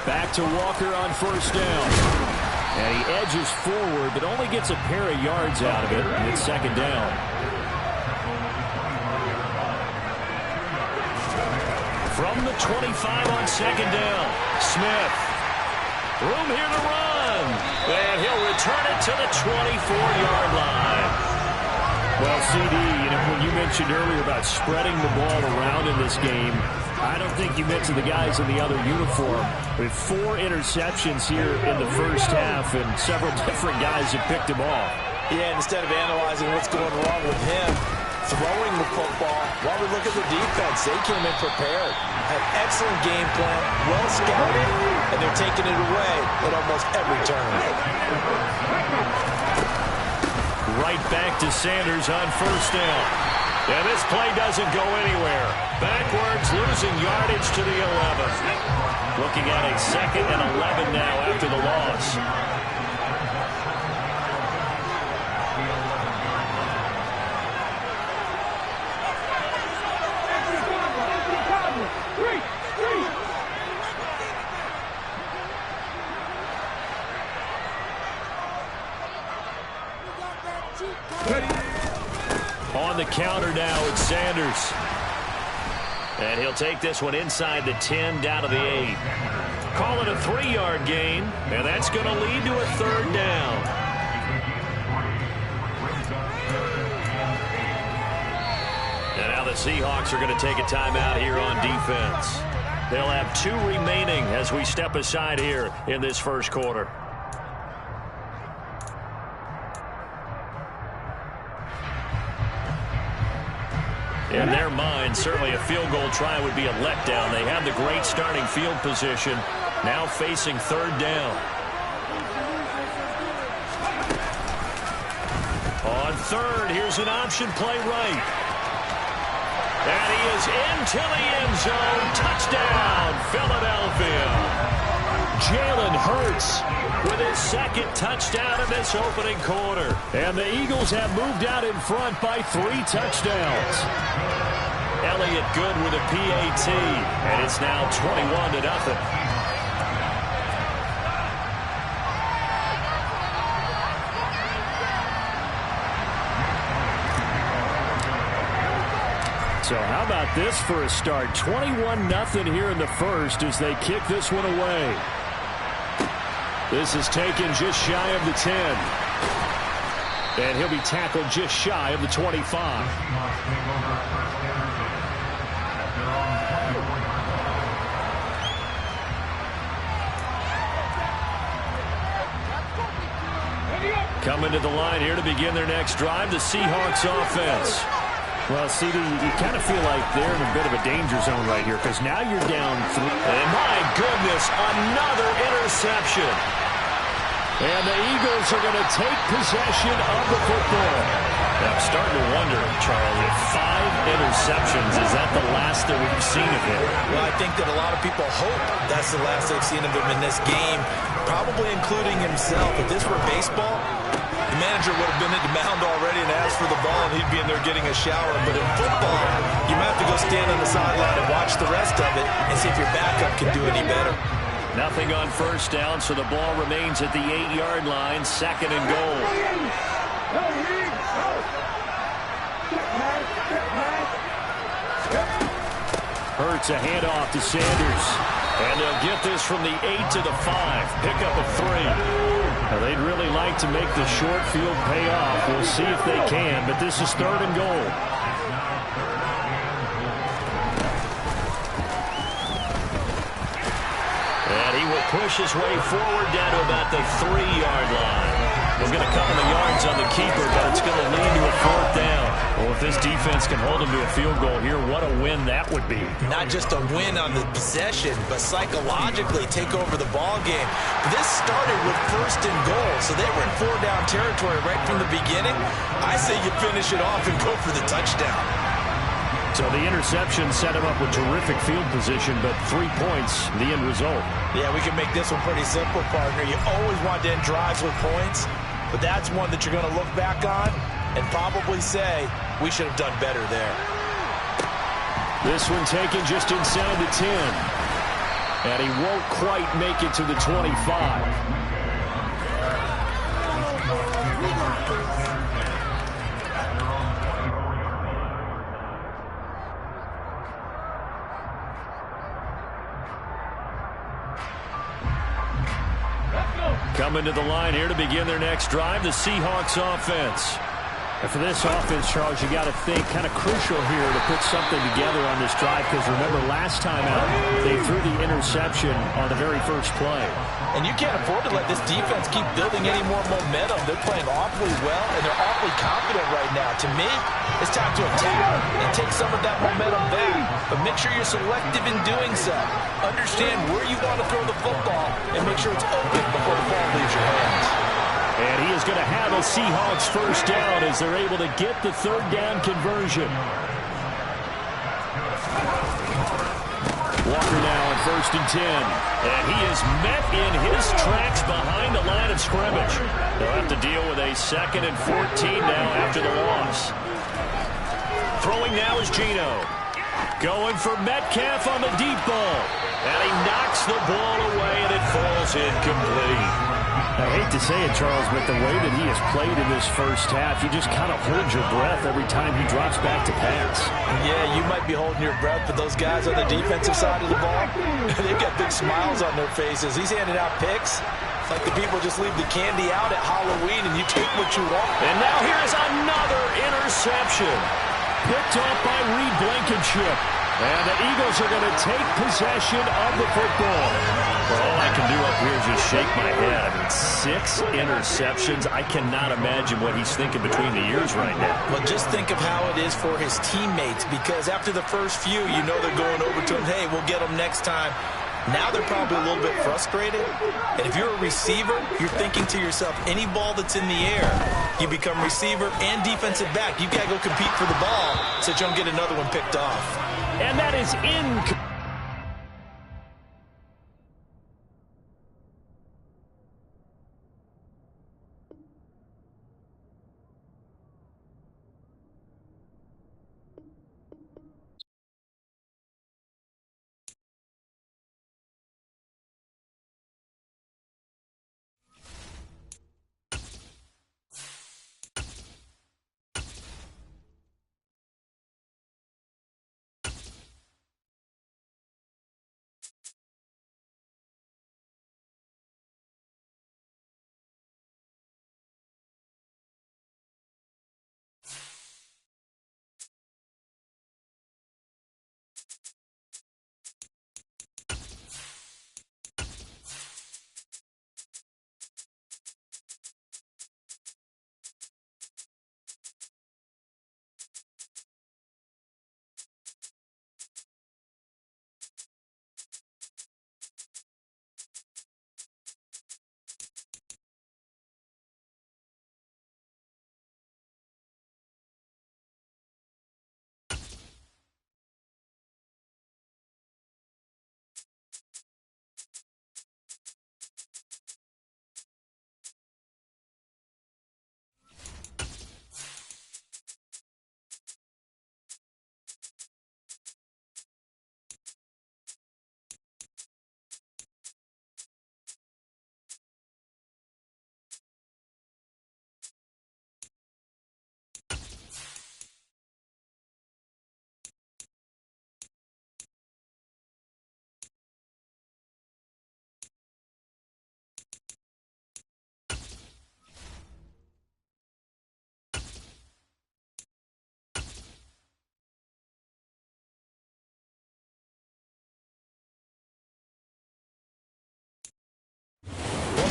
Back to Walker on first down. And he edges forward, but only gets a pair of yards out of it, and it's 2nd down. From the 25 on 2nd down, Smith. Room here to run. And he'll return it to the 24-yard line. Well, CD, when you mentioned earlier about spreading the ball around in this game, I don't think you mentioned the guys in the other uniform. With 4 interceptions here in the first half, and several different guys have picked them off. Yeah, instead of analyzing what's going wrong with him, throwing the football, while we look at the defense, they came in prepared. Had excellent game plan, well scouted, and they're taking it away at almost every turn. right back to Sanders on first down. And this play doesn't go anywhere. Backwards, losing yardage to the 11. Looking at a 2nd and 11 now after the loss. On the counter now, it's Sanders. And he'll take this one inside the 10, down to the 8. Call it a 3-yard gain, and that's going to lead to a 3rd down. And now the Seahawks are going to take a timeout here on defense. They'll have 2 remaining as we step aside here in this first quarter. In their mind, certainly a field goal try would be a letdown. They have the great starting field position, now facing 3rd down. On 3rd, here's an option play right. And he is into the end zone. Touchdown, Philadelphia. Jalen Hurts with his 2nd touchdown in this opening quarter. And the Eagles have moved out in front by 3 touchdowns. Elliott good with a PAT, and it's now 21-0. So how about this for a start? 21-0 here in the first as they kick this one away. This is taken just shy of the 10. And he'll be tackled just shy of the 25. Coming to the line here to begin their next drive, the Seahawks offense. Well, CD, you kind of feel like they're in a bit of a danger zone right here because now you're down 3. And my goodness, another interception. And the Eagles are going to take possession of the football. I'm starting to wonder, Charles, if 5 interceptions, is that the last that we've seen of him? Well, I think that a lot of people hope that's the last they've seen of him in this game, probably including himself. If this were baseball, the manager would have been at the mound already and asked for the ball, and he'd be in there getting a shower. But in football, you might have to go stand on the sideline and watch the rest of it and see if your backup can do any better. Nothing on first down, so the ball remains at the 8-yard line, 2nd and goal. Hurts a handoff to Sanders. And they'll get this from the 8 to the 5. Pickup of 3. Now, they'd really like to make the short field pay off. We'll see if they can, but this is 3rd and goal. And he will push his way forward down to about the 3-yard line. He's going to couple the yards on the keeper, but it's going to lead to a 4th down. Well, if this defense can hold him to a field goal here, what a win that would be. Not just a win on the possession, but psychologically take over the ball game. This started with 1st and goal, so they were in 4-down territory right from the beginning. I say you finish it off and go for the touchdown. So the interception set him up with terrific field position, but 3 points, the end result. Yeah, we can make this one pretty simple, partner. You always want to end drives with points, but that's one that you're going to look back on and probably say, we should have done better there. This one taken just inside the 10. And he won't quite make it to the 25. Coming to the line here to begin their next drive, the Seahawks offense. And for this offense, Charles, you got to think kind of crucial here to put something together on this drive because remember last time out, they threw the interception on the very first play. And you can't afford to let this defense keep building any more momentum. They're playing awfully well, and they're awfully confident right now. To me, it's time to attack and take some of that momentum back. But make sure you're selective in doing so. Understand where you want to throw the football and make sure it's open before the ball leaves your hands. And he is going to have a Seahawks first down as they're able to get the third down conversion. Walker now on 1st and 10. And he is met in his tracks behind the line of scrimmage. They'll have to deal with a 2nd and 14 now after the loss. Throwing now is Geno. Going for Metcalf on the deep ball. And he knocks the ball away, and it falls incomplete. I hate to say it, Charles, but the way that he has played in this first half, you just kind of hold your breath every time he drops back to pass. Yeah, you might be holding your breath, but those guys on the defensive side of the ball, they've got big smiles on their faces. He's handing out picks. It's like the people just leave the candy out at Halloween, and you take what you want. And now here's another interception. Picked off by Reed Blankenship. And the Eagles are going to take possession of the football. Well, all I can do up here is just shake my head. I mean, 6 interceptions. I cannot imagine what he's thinking between the ears right now. Well, just think of how it is for his teammates, because after the first few, you know they're going over to him, hey, we'll get them next time. Now they're probably a little bit frustrated. And if you're a receiver, you're thinking to yourself, any ball that's in the air, you become receiver and defensive back. You've got to go compete for the ball so that you don't get another one picked off. And that is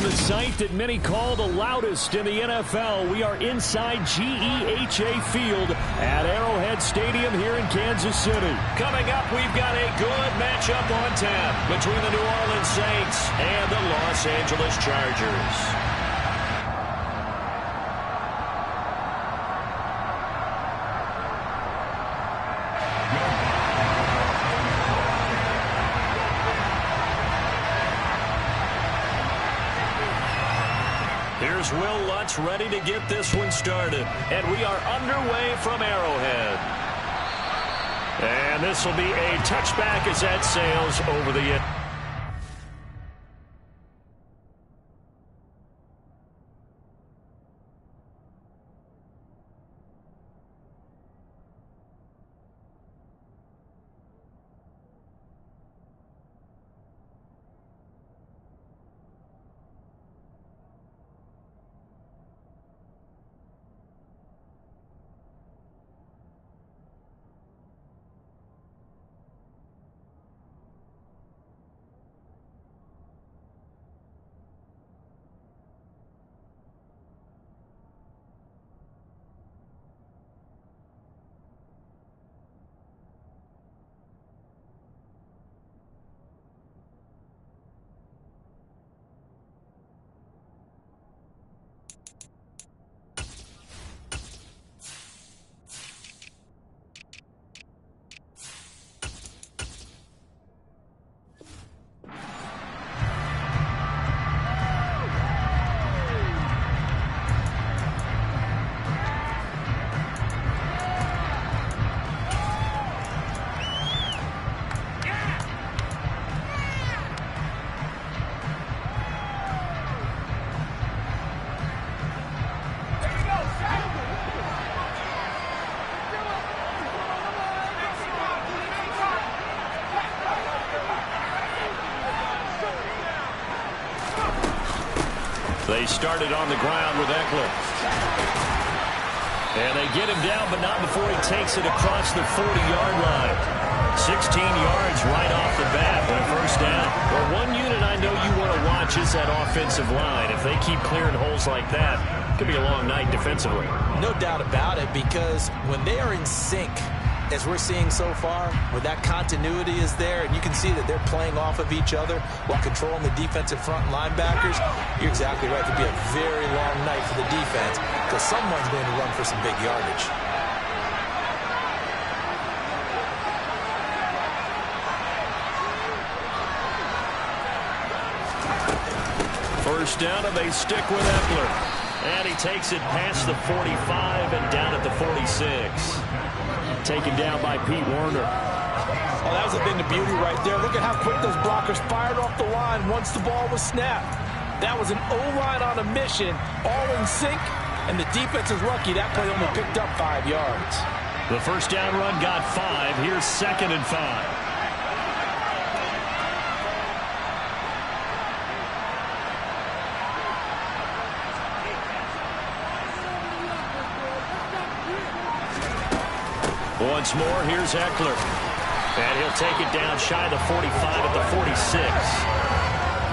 the site that many call the loudest in the NFL. We are inside GEHA Field at Arrowhead Stadium here in Kansas City. Coming up, we've got a good matchup on tap between the New Orleans Saints and the Los Angeles Chargers. Here's Will Lutz ready to get this one started. And we are underway from Arrowhead. And this will be a touchback as that sails over the end. They started on the ground with Eckler. And they get him down, but not before he takes it across the 40-yard line. 16 yards right off the bat and a first down. Well, one unit I know you want to watch is that offensive line. If they keep clearing holes like that, it could be a long night defensively. No doubt about it, because when they are in sync, as we're seeing so far, where that continuity is there, and you can see that they're playing off of each other while controlling the defensive front linebackers, you're exactly right. It could be a very long night for the defense because someone's going to run for some big yardage. First down, and they stick with Eckler. And he takes it past the 45 and down at the 46. Taken down by Pete Werner. Oh, that was a thing of beauty right there. Look at how quick those blockers fired off the line once the ball was snapped. That was an O-line on a mission, all in sync, and the defense is lucky that play only picked up 5 yards. The first down run got 5. Here's 2nd and 5. Once more, here's Eckler. And he'll take it down shy of the 45 at the 46.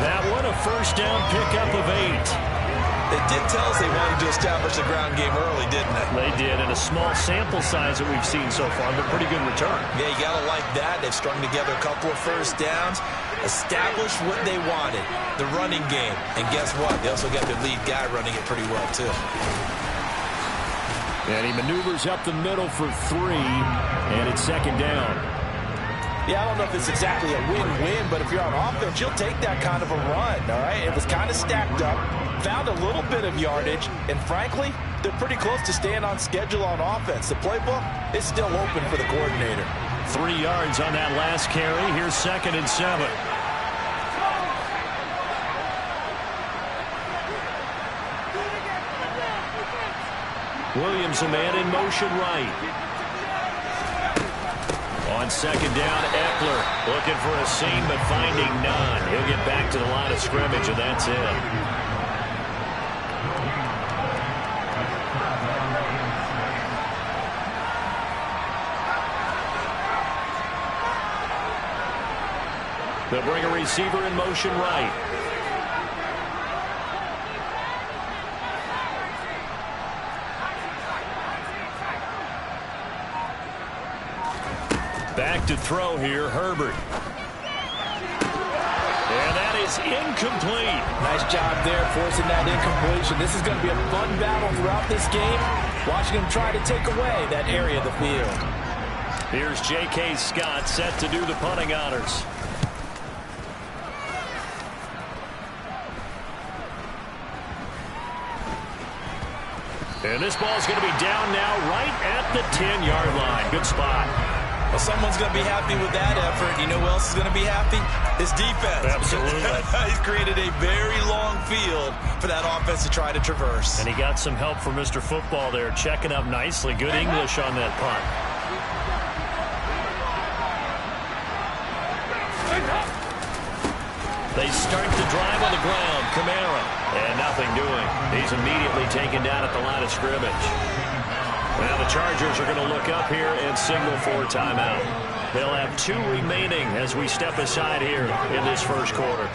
That one a first down pickup of 8. They did tell us they wanted to establish the ground game early, didn't they? They did, and a small sample size that we've seen so far, but pretty good return. Yeah, you got to like that. They've strung together a couple of first downs, established what they wanted, the running game. And guess what? They also got their lead guy running it pretty well, too. And he maneuvers up the middle for 3, and it's 2nd down. Yeah, I don't know if it's exactly a win-win, but if you're on offense, you'll take that kind of a run, all right? It was kind of stacked up, found a little bit of yardage, and frankly, they're pretty close to staying on schedule on offense. The playbook is still open for the coordinator. 3 yards on that last carry. Here's 2nd and 7. Williams, a man in motion right. On 2nd down, Eckler looking for a seam but finding none. He'll get back to the line of scrimmage, and that's it. They'll bring a receiver in motion right. Back to throw here, Herbert. And that is incomplete. Nice job there forcing that incompletion. This is going to be a fun battle throughout this game. Watching him try to take away that area of the field. Here's J.K. Scott set to do the punting honors. And this ball's going to be down now right at the 10-yard line. Good spot. Well, someone's going to be happy with that effort. You know who else is going to be happy? His defense. Absolutely. He's created a very long field for that offense to try to traverse. And he got some help from Mr. Football there, checking up nicely. Good English on that punt. They start the drive on the ground. Kamara. And nothing doing. He's immediately taken down at the line of scrimmage. Now the Chargers are going to look up here and signal for a timeout. They'll have 2 remaining as we step aside here in this first quarter.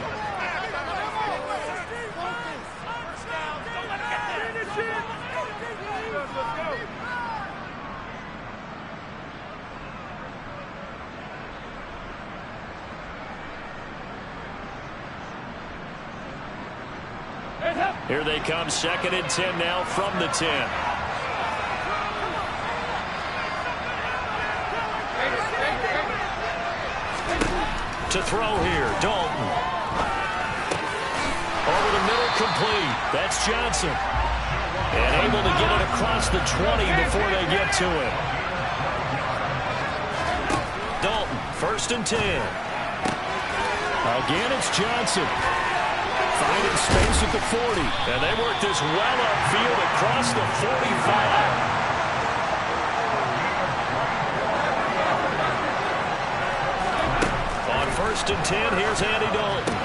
Here they come, 2nd and 10 now from the 10. To throw here, Dalton. Over the middle, complete. That's Johnson. And able to get it across the 20 before they get to it. Dalton, 1st and 10. Again, it's Johnson. Finding space at the 40. And they work this well upfield across the 45. On 1st and 10, here's Andy Dalton.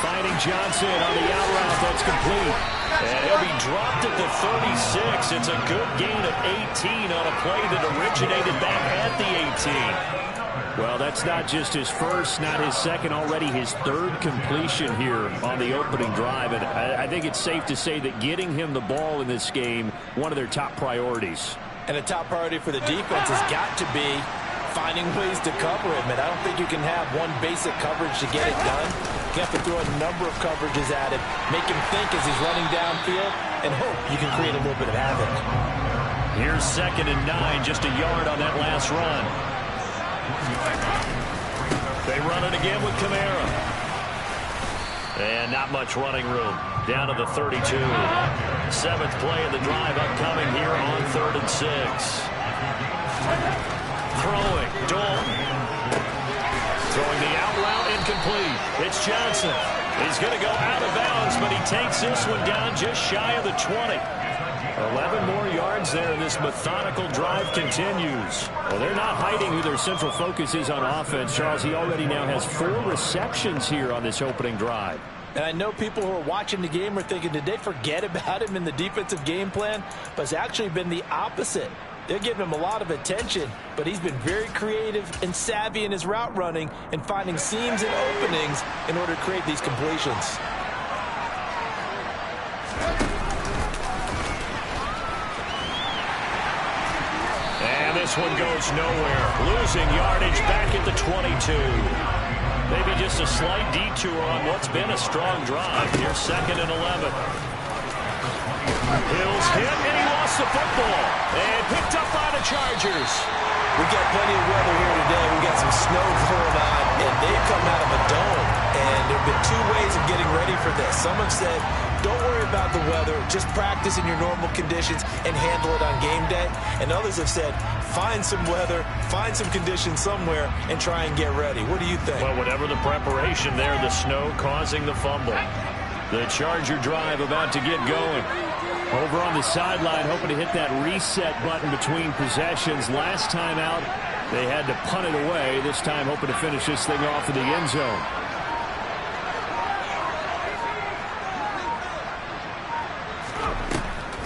Finding Johnson on the out route. That's complete. And he'll be dropped at the 36. It's a good gain of 18 on a play that originated back at the 18. Well, that's not just his first, not his second, already his third completion here on the opening drive. And I think it's safe to say that getting him the ball in this game, one of their top priorities. And a top priority for the defense has got to be finding ways to cover him. And I don't think you can have one basic coverage to get it done. You have to throw a number of coverages at him, make him think as he's running downfield, and hope you can create a little bit of havoc. Here's 2nd and 9, just a yard on that last run. They run it again with Kamara. And not much running room. Down to the 32. 7th play of the drive upcoming here on 3rd and 6. Throwing, Dalton. Throwing the out route, incomplete. It's Johnson. He's going to go out of bounds, but he takes this one down just shy of the 20. 11 more yards there, and this methodical drive continues. Well, they're not hiding who their central focus is on offense. Charles, he already now has 4 receptions here on this opening drive. And I know people who are watching the game are thinking, did they forget about him in the defensive game plan? But it's actually been the opposite. They're giving him a lot of attention, but he's been very creative and savvy in his route running and finding seams and openings in order to create these completions. And this one goes nowhere. Losing yardage back at the 22. Maybe just a slight detour on what's been a strong drive. Here's 2nd and 11. Hill's hit, and he lost the football. And picked up by the Chargers. We got plenty of weather here today. We got some snow going on, and they've come out of a dome. And there have been 2 ways of getting ready for this. Some have said, don't worry about the weather. Just practice in your normal conditions and handle it on game day. And others have said, find some weather, find some conditions somewhere, and try and get ready. What do you think? Well, whatever the preparation there, the snow causing the fumble. The Charger drive about to get going. Over on the sideline, hoping to hit that reset button between possessions. Last time out, they had to punt it away. This time, hoping to finish this thing off in the end zone.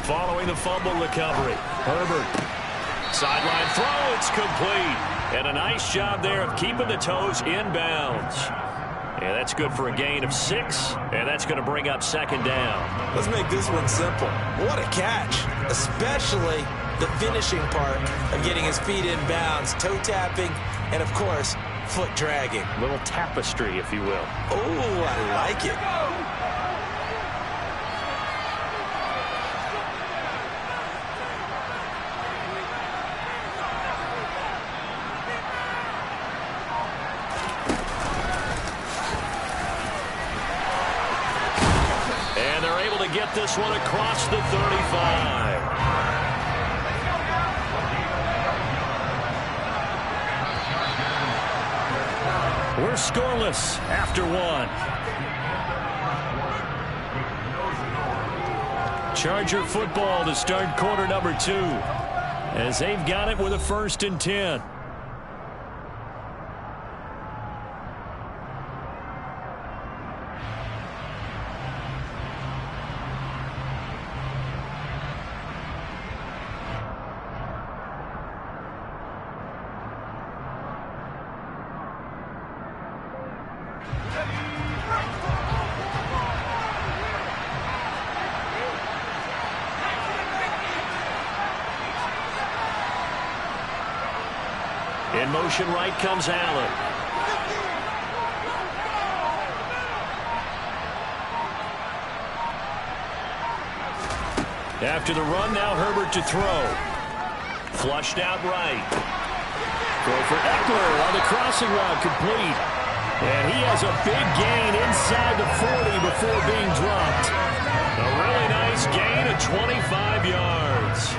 Following the fumble recovery, Herbert. Sideline throw, it's complete. And a nice job there of keeping the toes inbounds. And that's good for a gain of 6, and that's going to bring up 2nd down. Let's make this one simple. What a catch, especially the finishing part of getting his feet in bounds, toe tapping, and, of course, foot dragging. A little tapestry, if you will. Oh, I like it. Get this one across the 35. We're scoreless after 1. Charger football to start quarter number 2 as they've got it with a 1st and 10. In motion right comes Allen. After the run, now Herbert to throw. Flushed out right. Throw for Eckler on the crossing route, complete. And he has a big gain inside the 40 before being dropped. A really nice gain of 25 yards.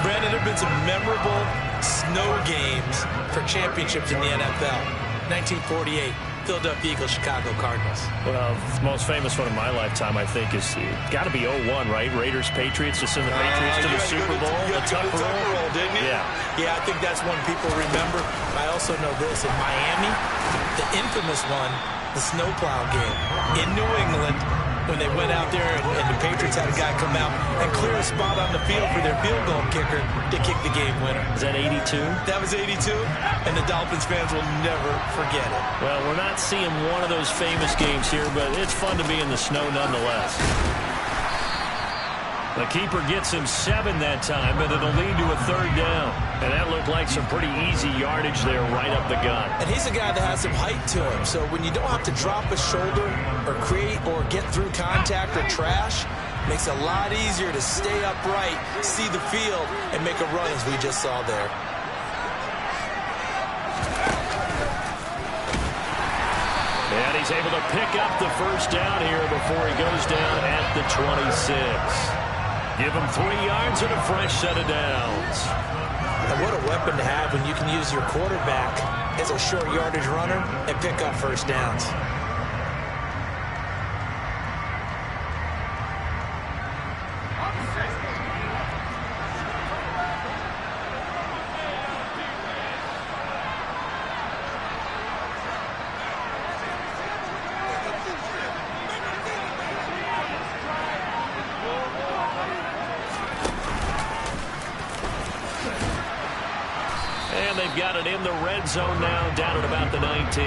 Brandon, there have been some memorable snow games for championships in the NFL. 1948, Philadelphia Eagles, Chicago Cardinals. Well, the most famous one of my lifetime, I think, is got to be 01, right? Raiders, Patriots, to send the Patriots to the Super Bowl. The Tucker roll, didn't you? Yeah, I think that's one people remember. I also know this. In Miami, the infamous one the snowplow game in New England when they went out there and the Patriots had a guy come out and clear a spot on the field for their field goal kicker to kick the game winner. Is that 82? That was 82, and the Dolphins fans will never forget it. Well, we're not seeing one of those famous games here, but it's fun to be in the snow nonetheless. The keeper gets him 7 that time, but it'll lead to a 3rd down. And that looked like some pretty easy yardage there right up the gut. And he's a guy that has some height to him, so when you don't have to drop a shoulder or create or get through contact or trash, makes it a lot easier to stay upright, see the field, and make a run as we just saw there. And he's able to pick up the 1st down here before he goes down at the 26. Give him 3 yards and a fresh set of downs. And what a weapon to have when you can use your quarterback as a short yardage runner and pick up 1st downs. Got it in the red zone now, down at about the 19.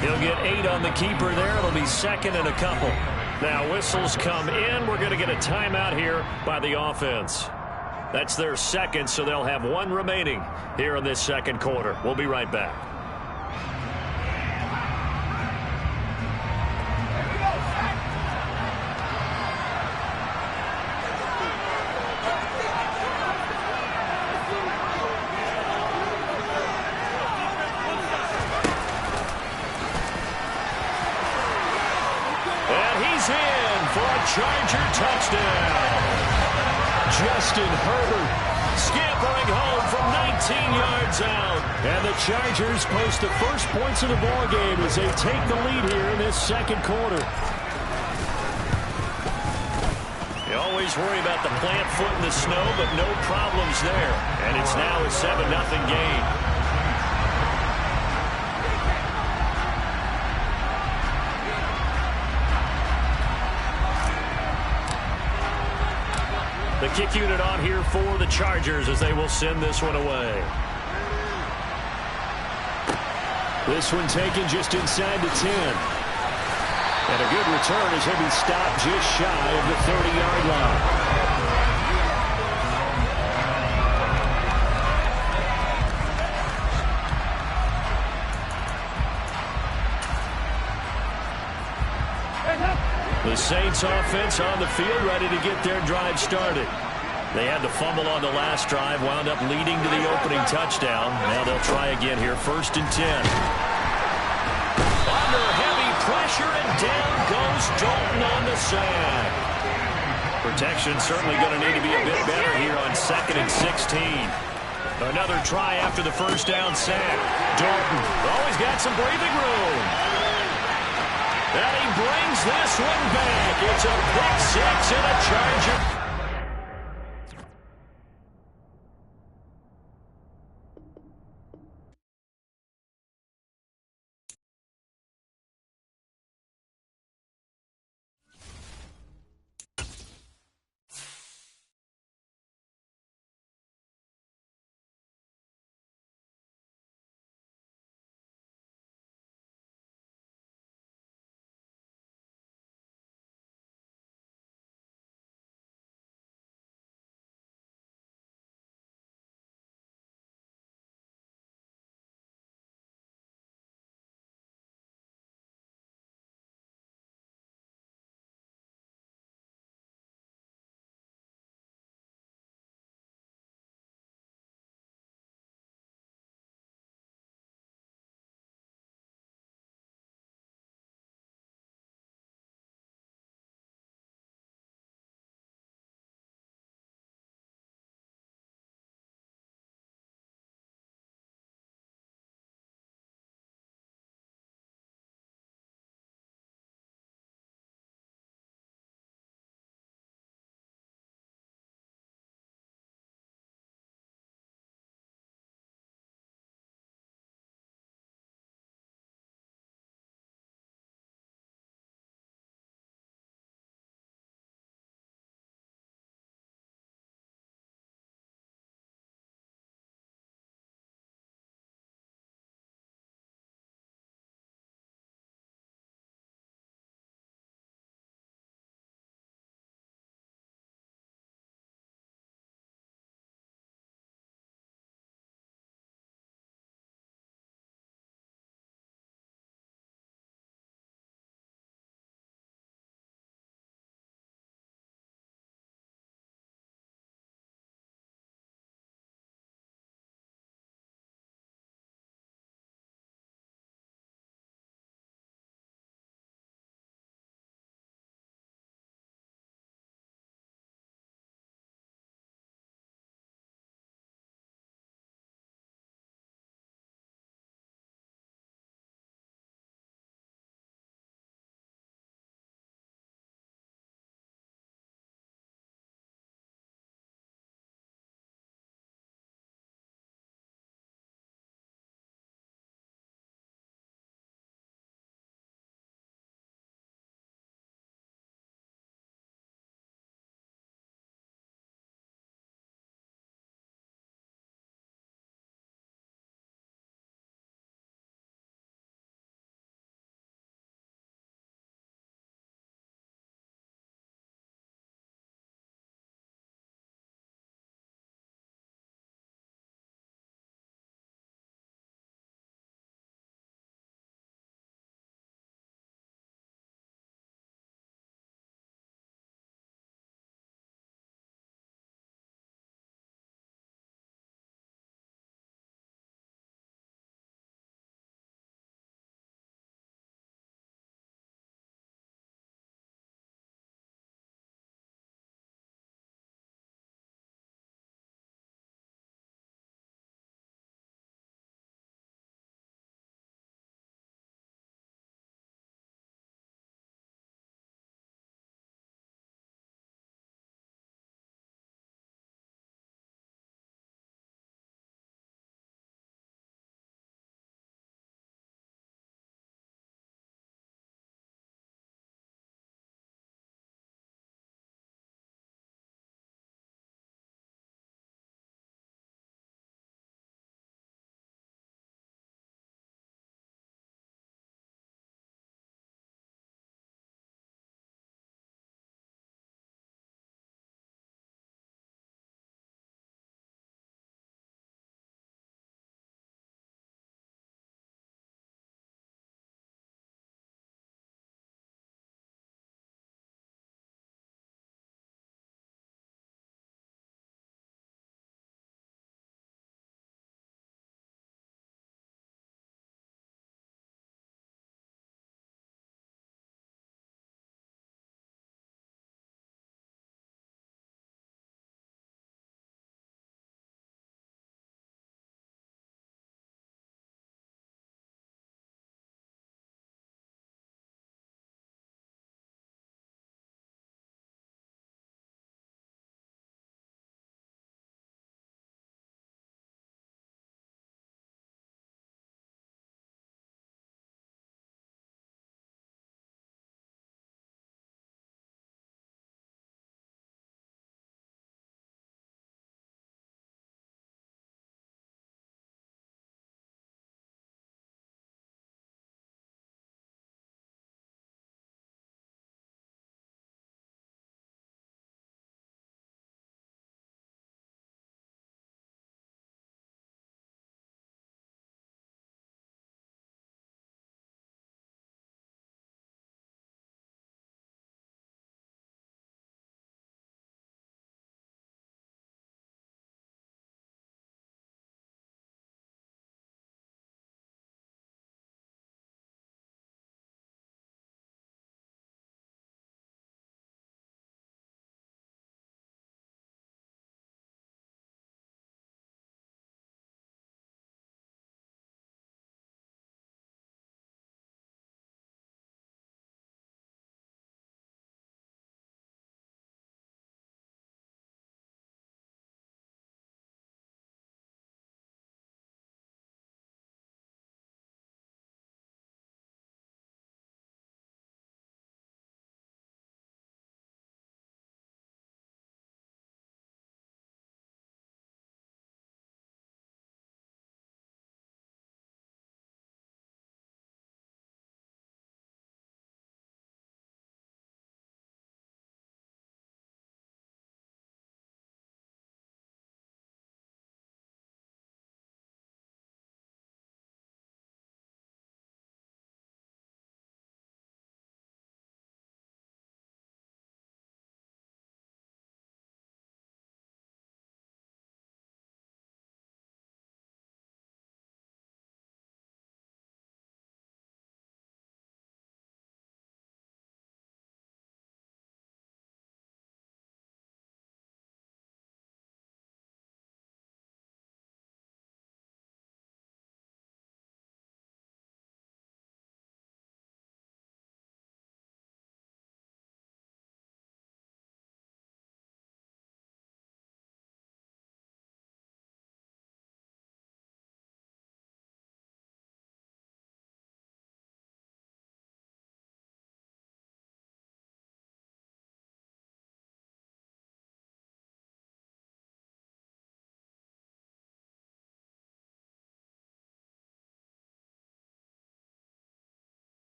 He'll get 8 on the keeper there. It'll be 2nd and a couple. Now whistles come in. We're going to get a timeout here by the offense. That's their 2nd, so they'll have 1 remaining here in this 2nd quarter. We'll be right back. Charger touchdown. Justin Herbert scampering home from 19 yards out. And the Chargers post the first points of the ball game as they take the lead here in this 2nd quarter. You always worry about the plant foot in the snow, but no problems there. And it's now a 7-0 game. The kick unit on here for the Chargers as they will send this one away. This one taken just inside the 10. And a good return as he'll be stopped just shy of the 30-yard line. The Saints offense on the field ready to get their drive started. They had the fumble on the last drive, wound up leading to the opening touchdown. Now they'll try again here, 1st and 10. Under heavy pressure, and down goes Dalton on the sack. Protection certainly going to need to be a bit better here on 2nd and 16. Another try after the 1st down sack. Dalton always got some breathing room. And he brings this one back. It's a pick 6 and a Charger.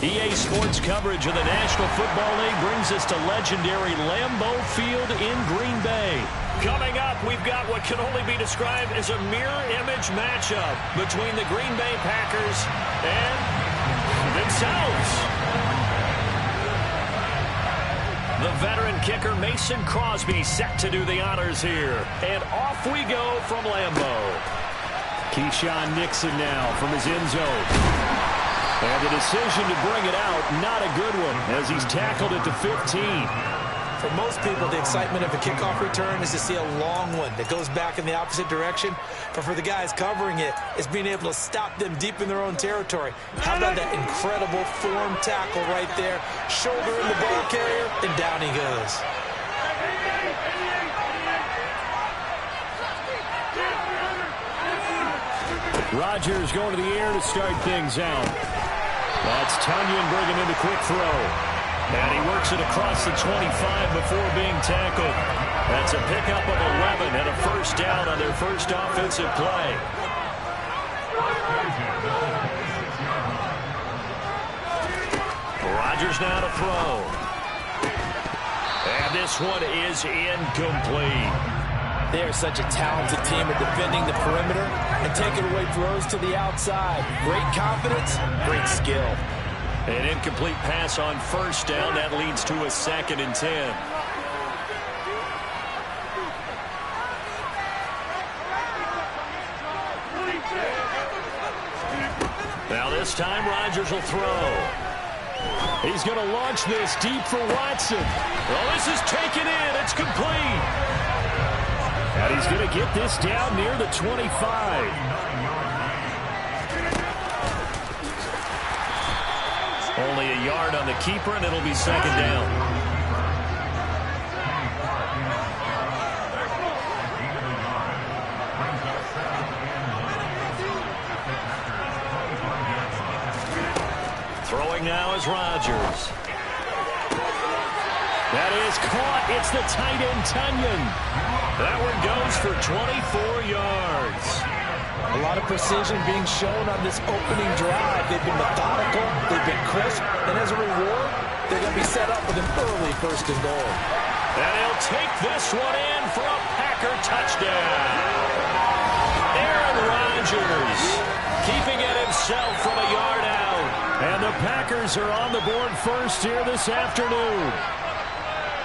EA Sports coverage of the National Football League brings us to legendary Lambeau Field in Green Bay. Coming up, we've got what can only be described as a mirror image matchup between the Green Bay Packers and themselves. The veteran kicker Mason Crosby set to do the honors here. And off we go from Lambeau. Keyshawn Nixon now from his end zone. And the decision to bring it out, not a good one, as he's tackled it to 15. For most people, the excitement of a kickoff return is to see a long one that goes back in the opposite direction. But for the guys covering it, it's being able to stop them deep in their own territory. How about that incredible form tackle right there? Shoulder in the ball carrier, and down he goes. Rodgers going to the air to start things out. That's Tunyon bringing in the quick throw. And he works it across the 25 before being tackled. That's a pickup of 11 and a first down on their first offensive play. Rodgers now to throw. And this one is incomplete. They are such a talented team at defending the perimeter and taking away throws to the outside. Great confidence, great skill. An incomplete pass on first down. That leads to a 2nd and 10. Now this time Rodgers will throw. He's going to launch this deep for Watson. Well, this is taken in. It's complete. And he's going to get this down near the 25. Only a yard on the keeper, and it'll be 2nd down. Throwing now is Rodgers. That is caught. It's the tight end, Tunyon. That one goes for 24 yards. A lot of precision being shown on this opening drive. They've been methodical, they've been crisp, and as a reward, they're going to be set up with an early 1st and goal. And he'll take this one in for a Packer touchdown. Aaron Rodgers keeping it himself from a yard out. And the Packers are on the board first here this afternoon.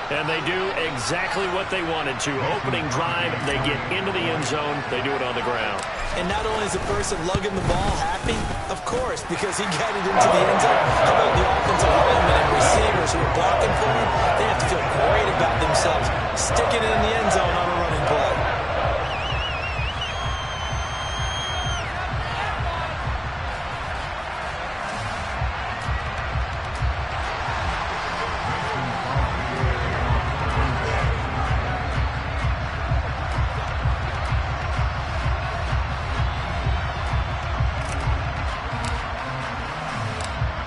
And they do exactly what they wanted to. Opening drive, they get into the end zone. They do it on the ground. And not only is the person lugging the ball happy, of course, because he got it into the end zone. How about the offensive linemen and receivers who are blocking for him? They have to feel great about themselves, sticking it in the end zone on a running play.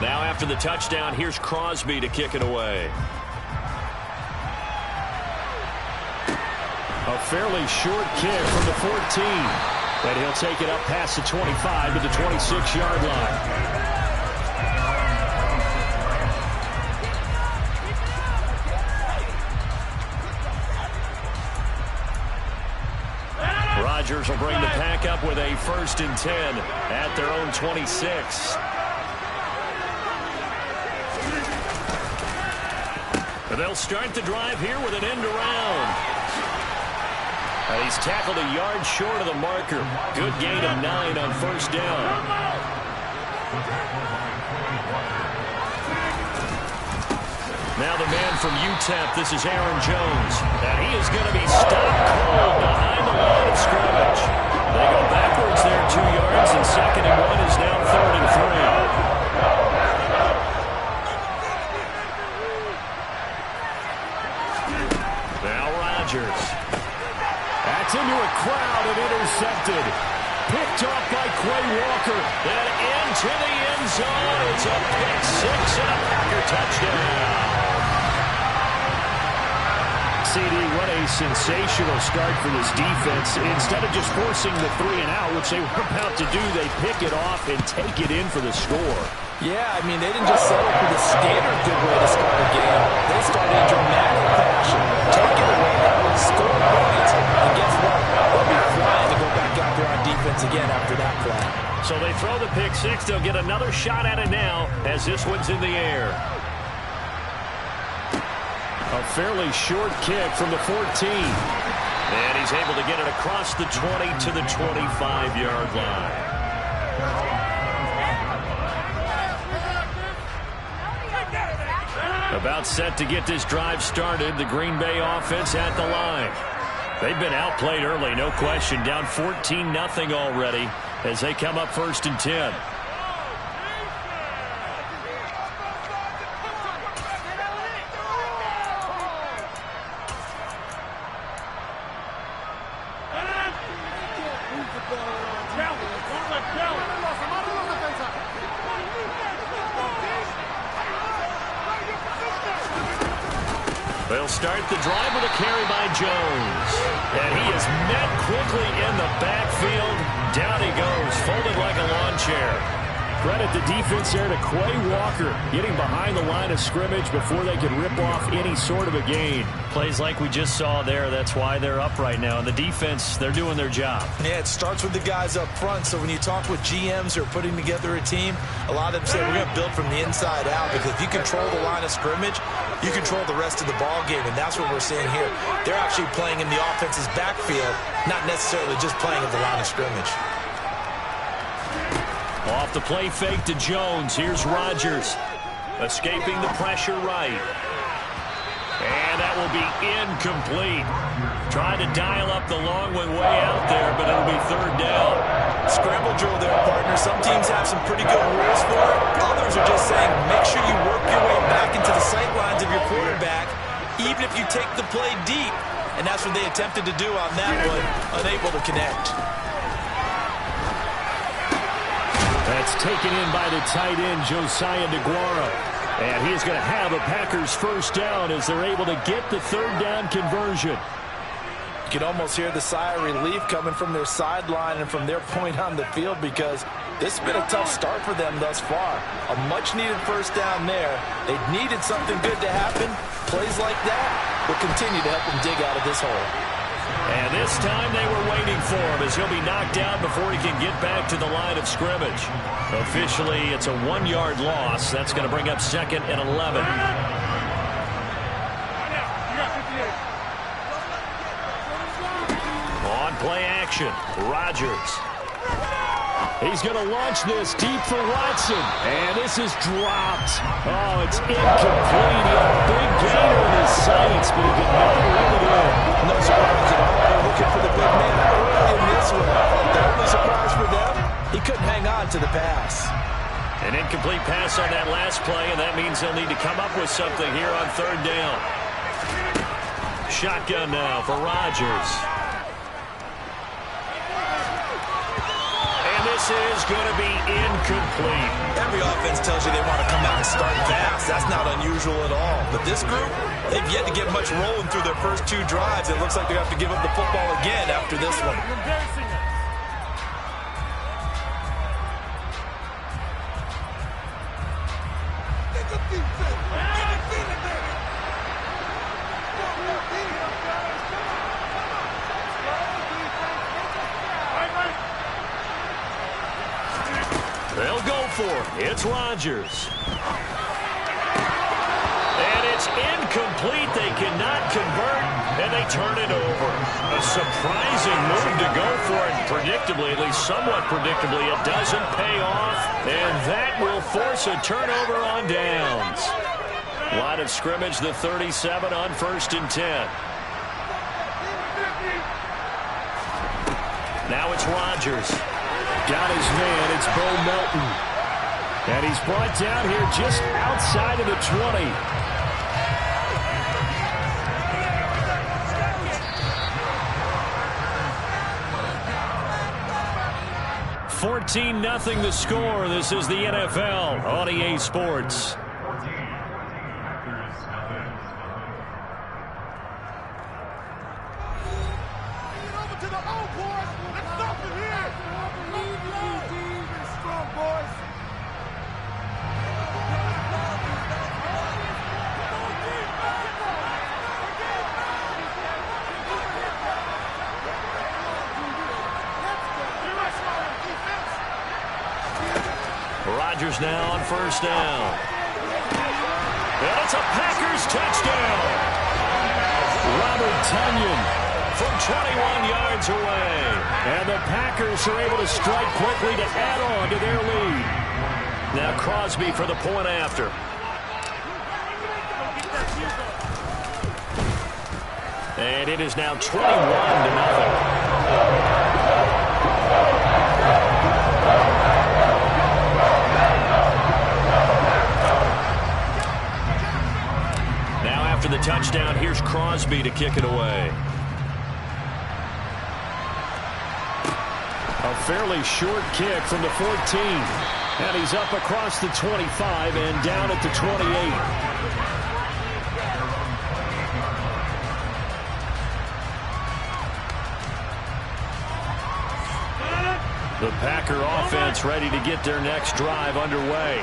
Now after the touchdown, here's Crosby to kick it away. A fairly short kick from the 14. And he'll take it up past the 25 to the 26-yard line. Rodgers will bring the pack up with a 1st and 10 at their own 26. They'll start the drive here with an end around. And he's tackled a yard short of the marker. Good gain of 9 on first down. Now the man from UTEP, this is Aaron Jones. And he is going to be stopped cold behind the line of scrimmage. They go backwards there 2 yards, and 2nd and 1 is now 3rd and 3. That's into a crowd and intercepted. Picked off by Quay Walker. Then into the end zone. It's a pick 6 and a Packer touchdown. CD, what a sensational start for this defense. Instead of just forcing the 3 and out, which they were about to do, they pick it off and take it in for the score. Yeah, I mean, they didn't just settle for the standard good way to start a game. They started in dramatic fashion. Take it away, score points, and guess what? They'll be flying to go back out there on defense again after that play. So they throw the pick six. They'll get another shot at it now as this one's in the air. A fairly short kick from the 14. And he's able to get it across the 20 to the 25-yard line. About set to get this drive started. The Green Bay offense at the line. They've been outplayed early, no question. Down 14-0 already as they come up 1st and 10. They'll start the drive with a carry by Jones. And he is met quickly in the backfield. Down he goes, folded like a lawn chair. Credit the defense there to Quay Walker, getting behind the line of scrimmage before they could rip off any sort of a gain. Plays like we just saw there, that's why they're up right now. And the defense, they're doing their job. Yeah, it starts with the guys up front. So when you talk with GMs who are putting together a team, a lot of them say we're going to build from the inside out, because if you control the line of scrimmage, you control the rest of the ball game, and that's what we're seeing here. They're actually playing in the offense's backfield, not necessarily just playing at the line of scrimmage. Off the play fake to Jones. Here's Rodgers. Escaping the pressure right. And that will be incomplete. Trying to dial up the long one way out there, but it'll be 3rd down. Scramble drill there, partner. Some teams have some pretty good rules for it. Others are just saying make sure you work your way back into the sight lines of your quarterback, even if you take the play deep. And that's what they attempted to do on that one, unable to connect. That's taken in by the tight end, Josiah DeGuara. And he's going to have a Packers 1st down as they're able to get the 3rd down conversion. You can almost hear the sigh of relief coming from their sideline and from their point on the field, because this has been a tough start for them thus far. A much-needed 1st down there. They needed something good to happen. Plays like that will continue to help them dig out of this hole. And this time they were waiting for him, as he'll be knocked down before he can get back to the line of scrimmage. Officially, it's a 1-yard loss. That's going to bring up 2nd and 11. On play action, Rodgers. He's going to launch this deep for Watson. And this is dropped. Oh, it's incomplete. He had a big gainer in his sights, but he could not reel it in. No surprise at all. They're looking for the big man early in this one. The only surprise for them, he couldn't hang on to the pass. An incomplete pass on that last play, and that means they'll need to come up with something here on 3rd down. Shotgun now for Rodgers. This is going to be incomplete. Every offense tells you they want to come out and start fast. That's not unusual at all. But this group, they've yet to get much rolling through their first 2 drives. It looks like they have to give up the football again after this one. They'll go for it. It's Rodgers. And it's incomplete. They cannot convert, and they turn it over. A surprising move to go for it. Predictably, at least somewhat predictably, it doesn't pay off, and that will force a turnover on downs. Line of scrimmage, the 37 on 1st and 10. Now it's Rodgers. Got his man, it's Bo Melton. And he's brought down here just outside of the 20. 14-0 the score. This is the NFL on EA Sports. Rodgers now on first down. And it's a Packers touchdown. Robert Tonyan from 21 yards away. And the Packers are able to strike quickly to add on to their lead. Now Crosby for the point after. And it is now 21-0. After the touchdown, here's Crosby to kick it away. A fairly short kick from the 14. And he's up across the 25 and down at the 28. The Packer offense ready to get their next drive underway.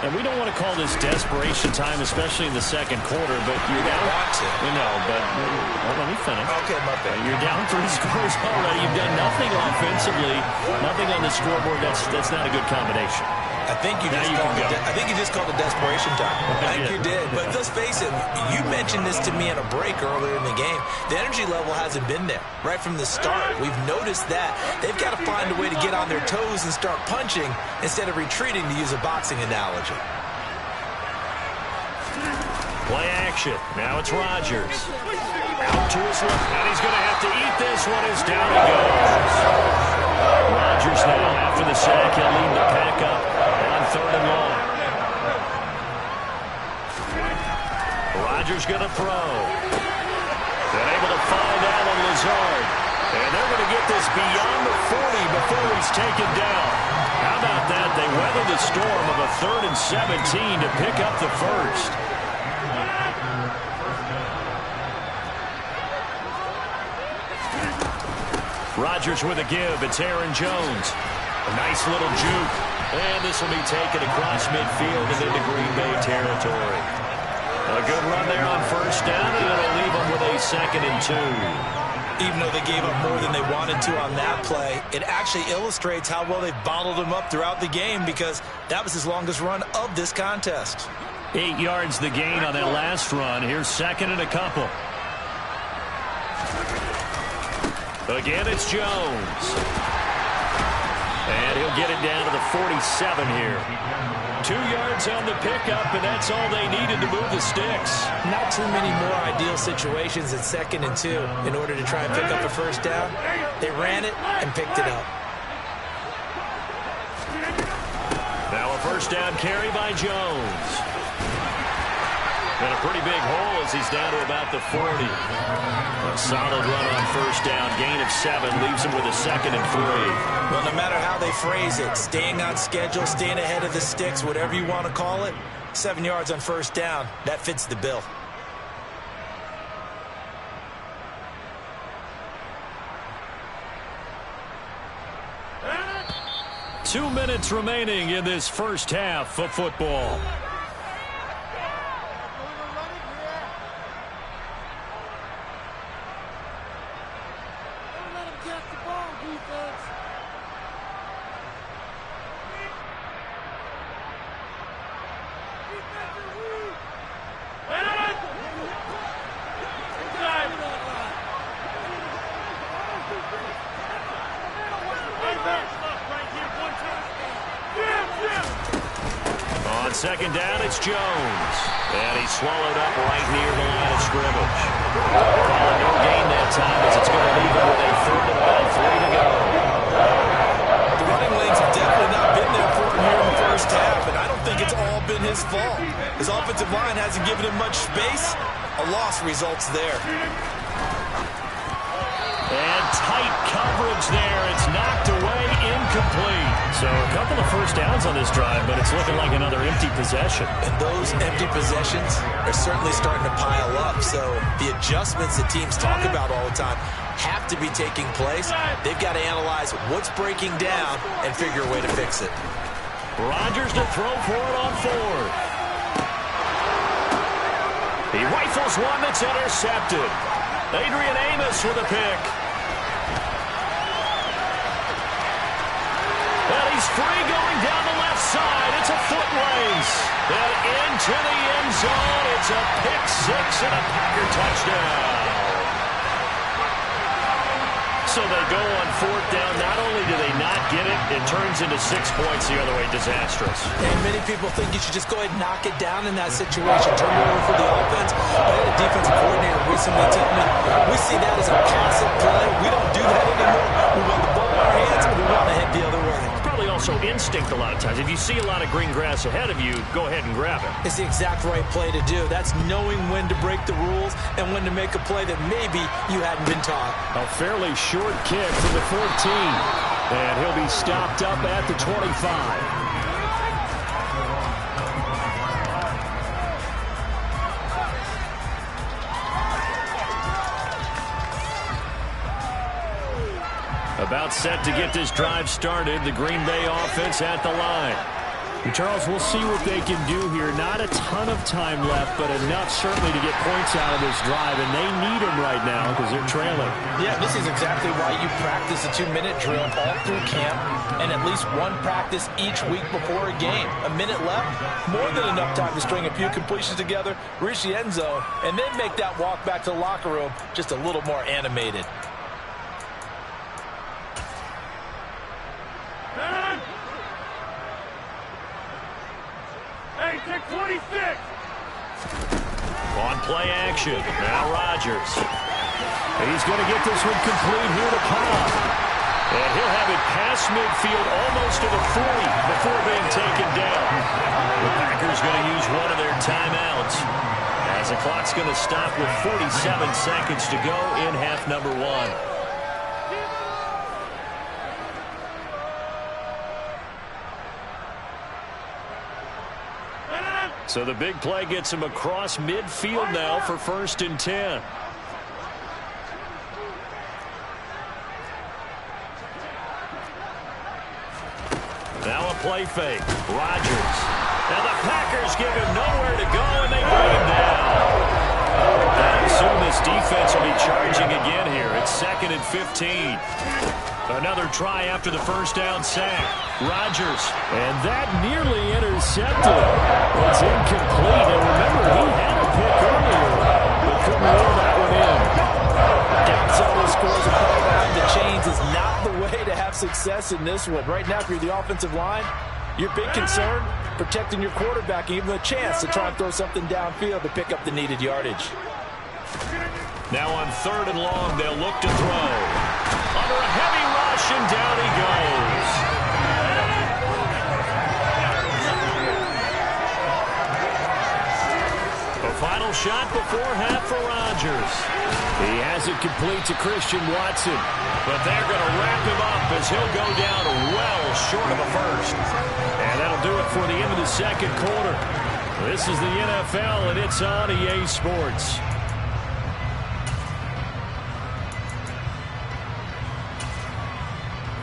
And we don't want to call this desperation time, especially in the second quarter, but you're down. We know, but let me finish. Okay, my bad. You're down 3 scores already. You've done nothing offensively, nothing on the scoreboard. That's not a good combination. I think you just called it desperation time. I think you did. But let's face it, you mentioned this to me in a break earlier in the game. The energy level hasn't been there right from the start. We've noticed that. They've got to find a way to get on their toes and start punching instead of retreating, to use a boxing analogy. Play action. Now it's Rodgers. Out to his left. And he's going to have to eat this one as down he goes. Rodgers now, after the sack, he'll lead the pack up on 3rd and long. Rodgers going to throw. They're able to find Alan Lazard. And they're going to get this beyond the 40 before he's taken down. How about that? They weather the storm of a 3rd and 17 to pick up the first. Rodgers with a give. It's Aaron Jones. A nice little juke. And this will be taken across midfield and into Green Bay territory. A good run there on first down, and it'll leave them with a 2nd and 2. Even though they gave up more than they wanted to on that play, it actually illustrates how well they've bottled him up throughout the game, because that was his longest run of this contest. 8 yards the gain on that last run. Here's 2nd and a couple. Again, it's Jones. And he'll get it down to the 47 here. 2 yards on the pickup, and that's all they needed to move the sticks. Not too many more ideal situations at 2nd and 2 in order to try and pick up a first down. They ran it and picked it up. Now a first down carry by Jones. And a pretty big hole as he's down to about the 40. A solid run on first down. Gain of 7 leaves him with a 2nd and 3. Well, no matter how they phrase it, staying on schedule, staying ahead of the sticks, whatever you want to call it, 7 yards on first down, that fits the bill. Two minutes remaining in this first half of football. On second down, it's Jones. And he's swallowed up right near the line of scrimmage. No gain that time, as it's going to leave him with a 3rd and about 3 to go. The running lanes have definitely not been there for him here in the first half, and I don't think it's all been his fault. His offensive line hasn't given him much space. A loss results there. And tight coverage there. It's knocked away, incomplete. So a couple of first downs on this drive, but it's looking like another empty possession. And those empty possessions are certainly starting to pile up. So the adjustments that teams talk about all the time have to be taking place. They've got to analyze what's breaking down and figure a way to fix it. Rodgers to throw for it on 4th. He rifles one that's intercepted. Adrian Amos with a pick. And he's free going down the left side. It's a foot race. And into the end zone. It's a pick six and a Packer touchdown. So they go on fourth down. Not only do they not get it, it turns into 6 points the other way. Disastrous. And many people think you should just go ahead and knock it down in that situation. Turn it over for the offense. I had a defensive coordinator recently tell me, we see that as a passive play. We don't do that anymore. We want the ball in our hands and we want to head the other way. Probably also instinct a lot of times. If you see a lot of green grass ahead of you, go ahead and grab it. It's the exact right play to do. That's knowing when to break the rules and when to make a play that maybe you hadn't been taught. A fairly short kick from the 14. And he'll be stopped up at the 25. About set to get this drive started. The Green Bay offense at the line. And Charles, we'll see what they can do here. Not a ton of time left, but enough certainly to get points out of this drive, and they need them right now because they're trailing. Yeah, this is exactly why you practice a 2-minute drill all through camp and at least one practice each week before a game. A minute left, more than enough time to string a few completions together, reach the end zone, and then make that walk back to the locker room just a little more animated. Hey, take 26. On play action. Now Rodgers. He's going to get this one complete here to Cobb. And he'll have it past midfield almost to the 40 before being taken down. The Packers going to use one of their timeouts as the clock's going to stop with 47 seconds to go in half number one. So the big play gets him across midfield now for 1st and 10. Now a play fake. Rodgers. And the Packers give him nowhere to go, and they bring him down. I assume this defense will be charging again here. It's 2nd and 15. Another try after the first down sack. Rodgers. And that nearly intercepted. It's incomplete. And remember, he had a pick earlier, but couldn't roll that one in. Down solo scores a play behind the chains is not the way to have success in this one. Right now, if you're the offensive line, your big concern, protecting your quarterback and giving him a chance to try and throw something downfield to pick up the needed yardage. Now on 3rd and long, they'll look to throw. Under a heavy rush, and down he goes. A final shot before half for Rodgers. He has it complete to Christian Watson. But they're going to wrap him up as he'll go down well short of a first. And that'll do it for the end of the 2nd quarter. This is the NFL, and it's on EA Sports.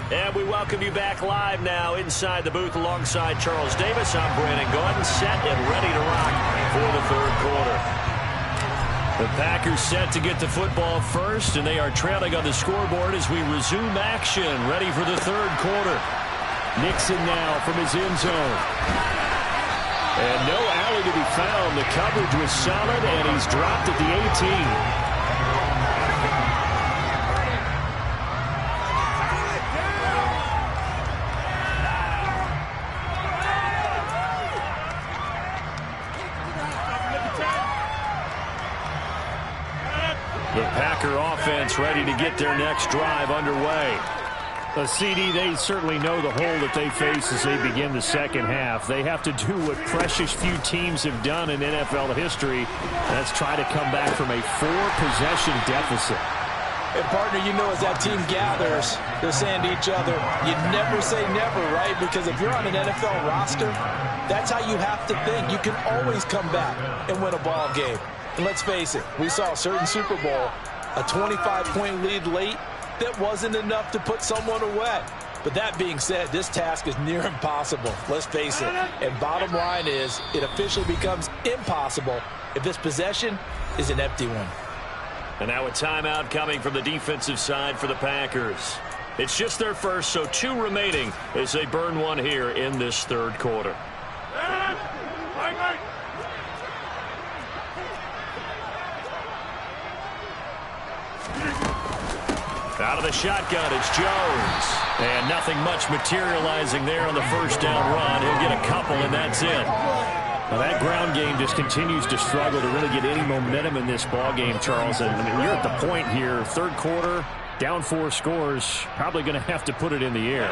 And we welcome you back live now inside the booth alongside Charles Davis. I'm Brandon Gordon, set and ready to rock for the 3rd quarter. The Packers set to get the football first, and they are trailing on the scoreboard as we resume action, ready for the 3rd quarter. Nixon now from his end zone. And no alley to be found. The coverage was solid, and he's dropped at the 18. The Packer offense ready to get their next drive underway. A CD, they certainly know the hole that they face as they begin the 2nd half. They have to do what precious few teams have done in NFL history. That's try to come back from a 4-possession deficit. And partner, you know, as that team gathers, they're saying to each other, you never say never, right? Because if you're on an NFL roster, that's how you have to think. You can always come back and win a ball game. And let's face it, we saw a certain Super Bowl, a 25-point lead late, that wasn't enough to put someone away. But that being said, this task is near impossible. Let's face it. And bottom line is, it officially becomes impossible if this possession is an empty one. And now a timeout coming from the defensive side for the Packers. It's just their first, so 2 remaining as they burn one here in this third quarter. Out of the shotgun, it's Jones. And nothing much materializing there on the first down run. He'll get a couple, and that's it. Well, that ground game just continues to struggle to really get any momentum in this ball game, Charles. And I mean, you're at the point here, third quarter, down 4 scores, probably going to have to put it in the air.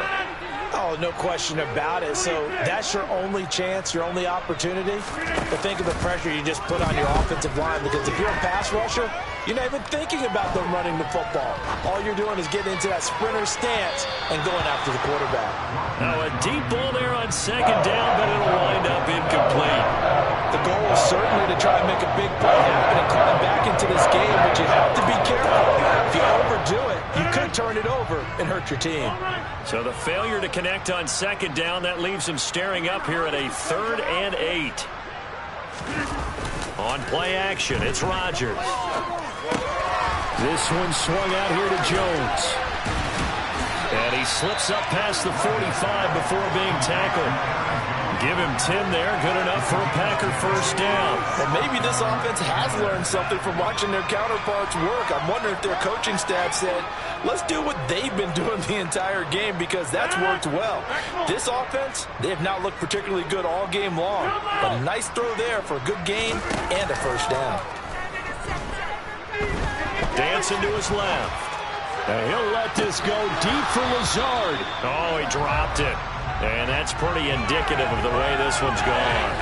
Oh, no question about it. So that's your only chance, your only opportunity. But think of the pressure you just put on your offensive line, because if you're a pass rusher, you're not even thinking about them running the football. All you're doing is getting into that sprinter stance and going after the quarterback. Now a deep ball there on second down, but it'll wind up incomplete. The goal is certainly to try and make a big play happen and climb back into this game, but you have to be careful. If you overdo it, you could turn it over and hurt your team. So the failure to connect on second down, that leaves him staring up here at a 3rd and 8. On play action, it's Rodgers. This one swung out here to Jones. And he slips up past the 45 before being tackled. Give him 10 there, good enough for a Packer first down. Well, maybe this offense has learned something from watching their counterparts work. I'm wondering if their coaching staff said, let's do what they've been doing the entire game, because that's worked well. This offense, they have not looked particularly good all game long. But a nice throw there for a good gain and a first down. Dancing to his left. And he'll let this go deep for Lazard. Oh, he dropped it. And that's pretty indicative of the way this one's gone.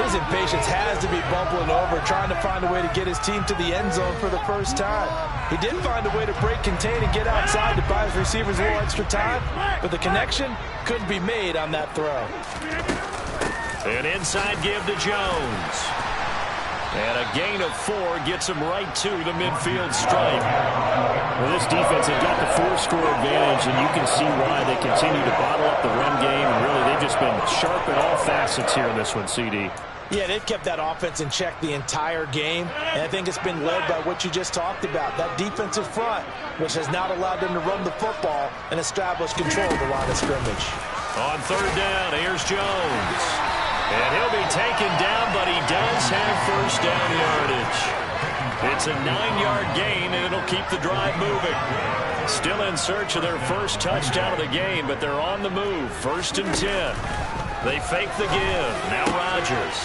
His impatience has to be bubbling over, trying to find a way to get his team to the end zone for the first time. He did find a way to break contain and get outside to buy his receivers a little extra time, but the connection couldn't be made on that throw. An inside give to Jones. And a gain of 4 gets him right to the midfield stripe. Well, this defense, they've got the 4-score advantage, and you can see why they continue to bottle up the run game. And really, they've just been sharp at all facets here in this one, CD. Yeah, they've kept that offense in check the entire game, and I think it's been led by what you just talked about, that defensive front, which has not allowed them to run the football and establish control of the line of scrimmage. On third down, here's Jones. And he'll be taken down, but he does have first down yardage. It's a 9-yard gain, and it'll keep the drive moving. Still in search of their first touchdown of the game, but they're on the move. 1st and 10. They fake the give. Now Rodgers.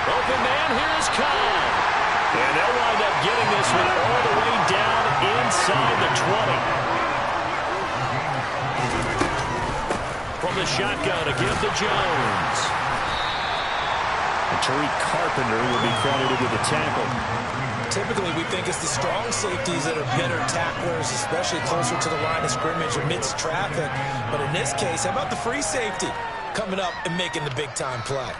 Open man, here's Kyle. And they'll wind up getting this one all the way down inside the 20. From the shotgun, a give to Jones. And Tariq Carpenter will be credited with the tackle. Typically, we think it's the strong safeties that are better tacklers, especially closer to the line of scrimmage amidst traffic. But in this case, how about the free safety coming up and making the big-time play?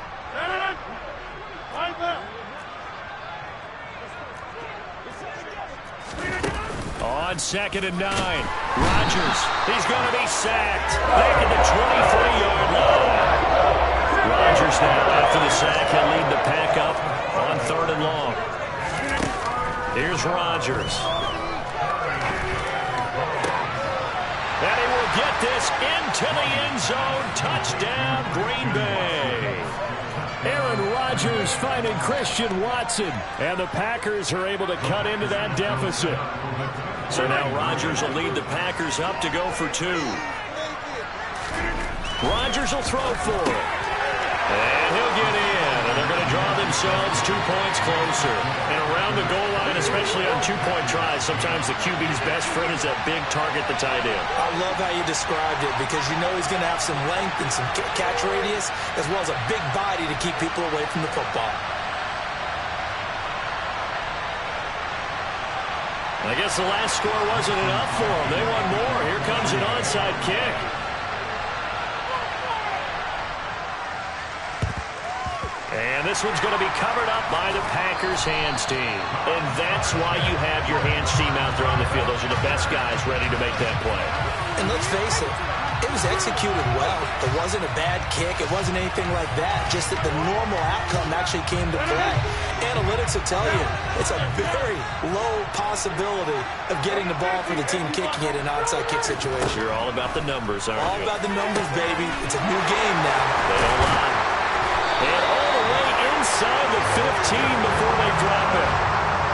On 2nd and 9, Rodgers, he's going to be sacked back at the 23-yard line. Rodgers now, after the sack, he'll lead the pack up on 3rd and long. Here's Rodgers. And he will get this into the end zone. Touchdown, Green Bay. Aaron Rodgers finding Christian Watson. And the Packers are able to cut into that deficit. So now Rodgers will lead the Packers up to go for 2. Rodgers will throw for it. And he'll get in, and they're going to draw themselves 2 points closer. And around the goal line, especially on 2-point tries, sometimes the QB's best friend is that big target, the tight end. I love how you described it, because you know he's going to have some length and some catch radius, as well as a big body to keep people away from the football. I guess the last score wasn't enough for them. They want more. Here comes an onside kick. And this one's going to be covered up by the Packers hands team. And that's why you have your hands team out there on the field. Those are the best guys ready to make that play. And let's face it, it was executed well. It wasn't a bad kick. It wasn't anything like that. Just that the normal outcome actually came to play. Analytics will tell you it's a very low possibility of getting the ball for the team kicking it in an onside kick situation. You're all about the numbers, aren't you? All about the numbers, baby. It's a new game now. They don't lie. And all the way inside the 15 before they drop it.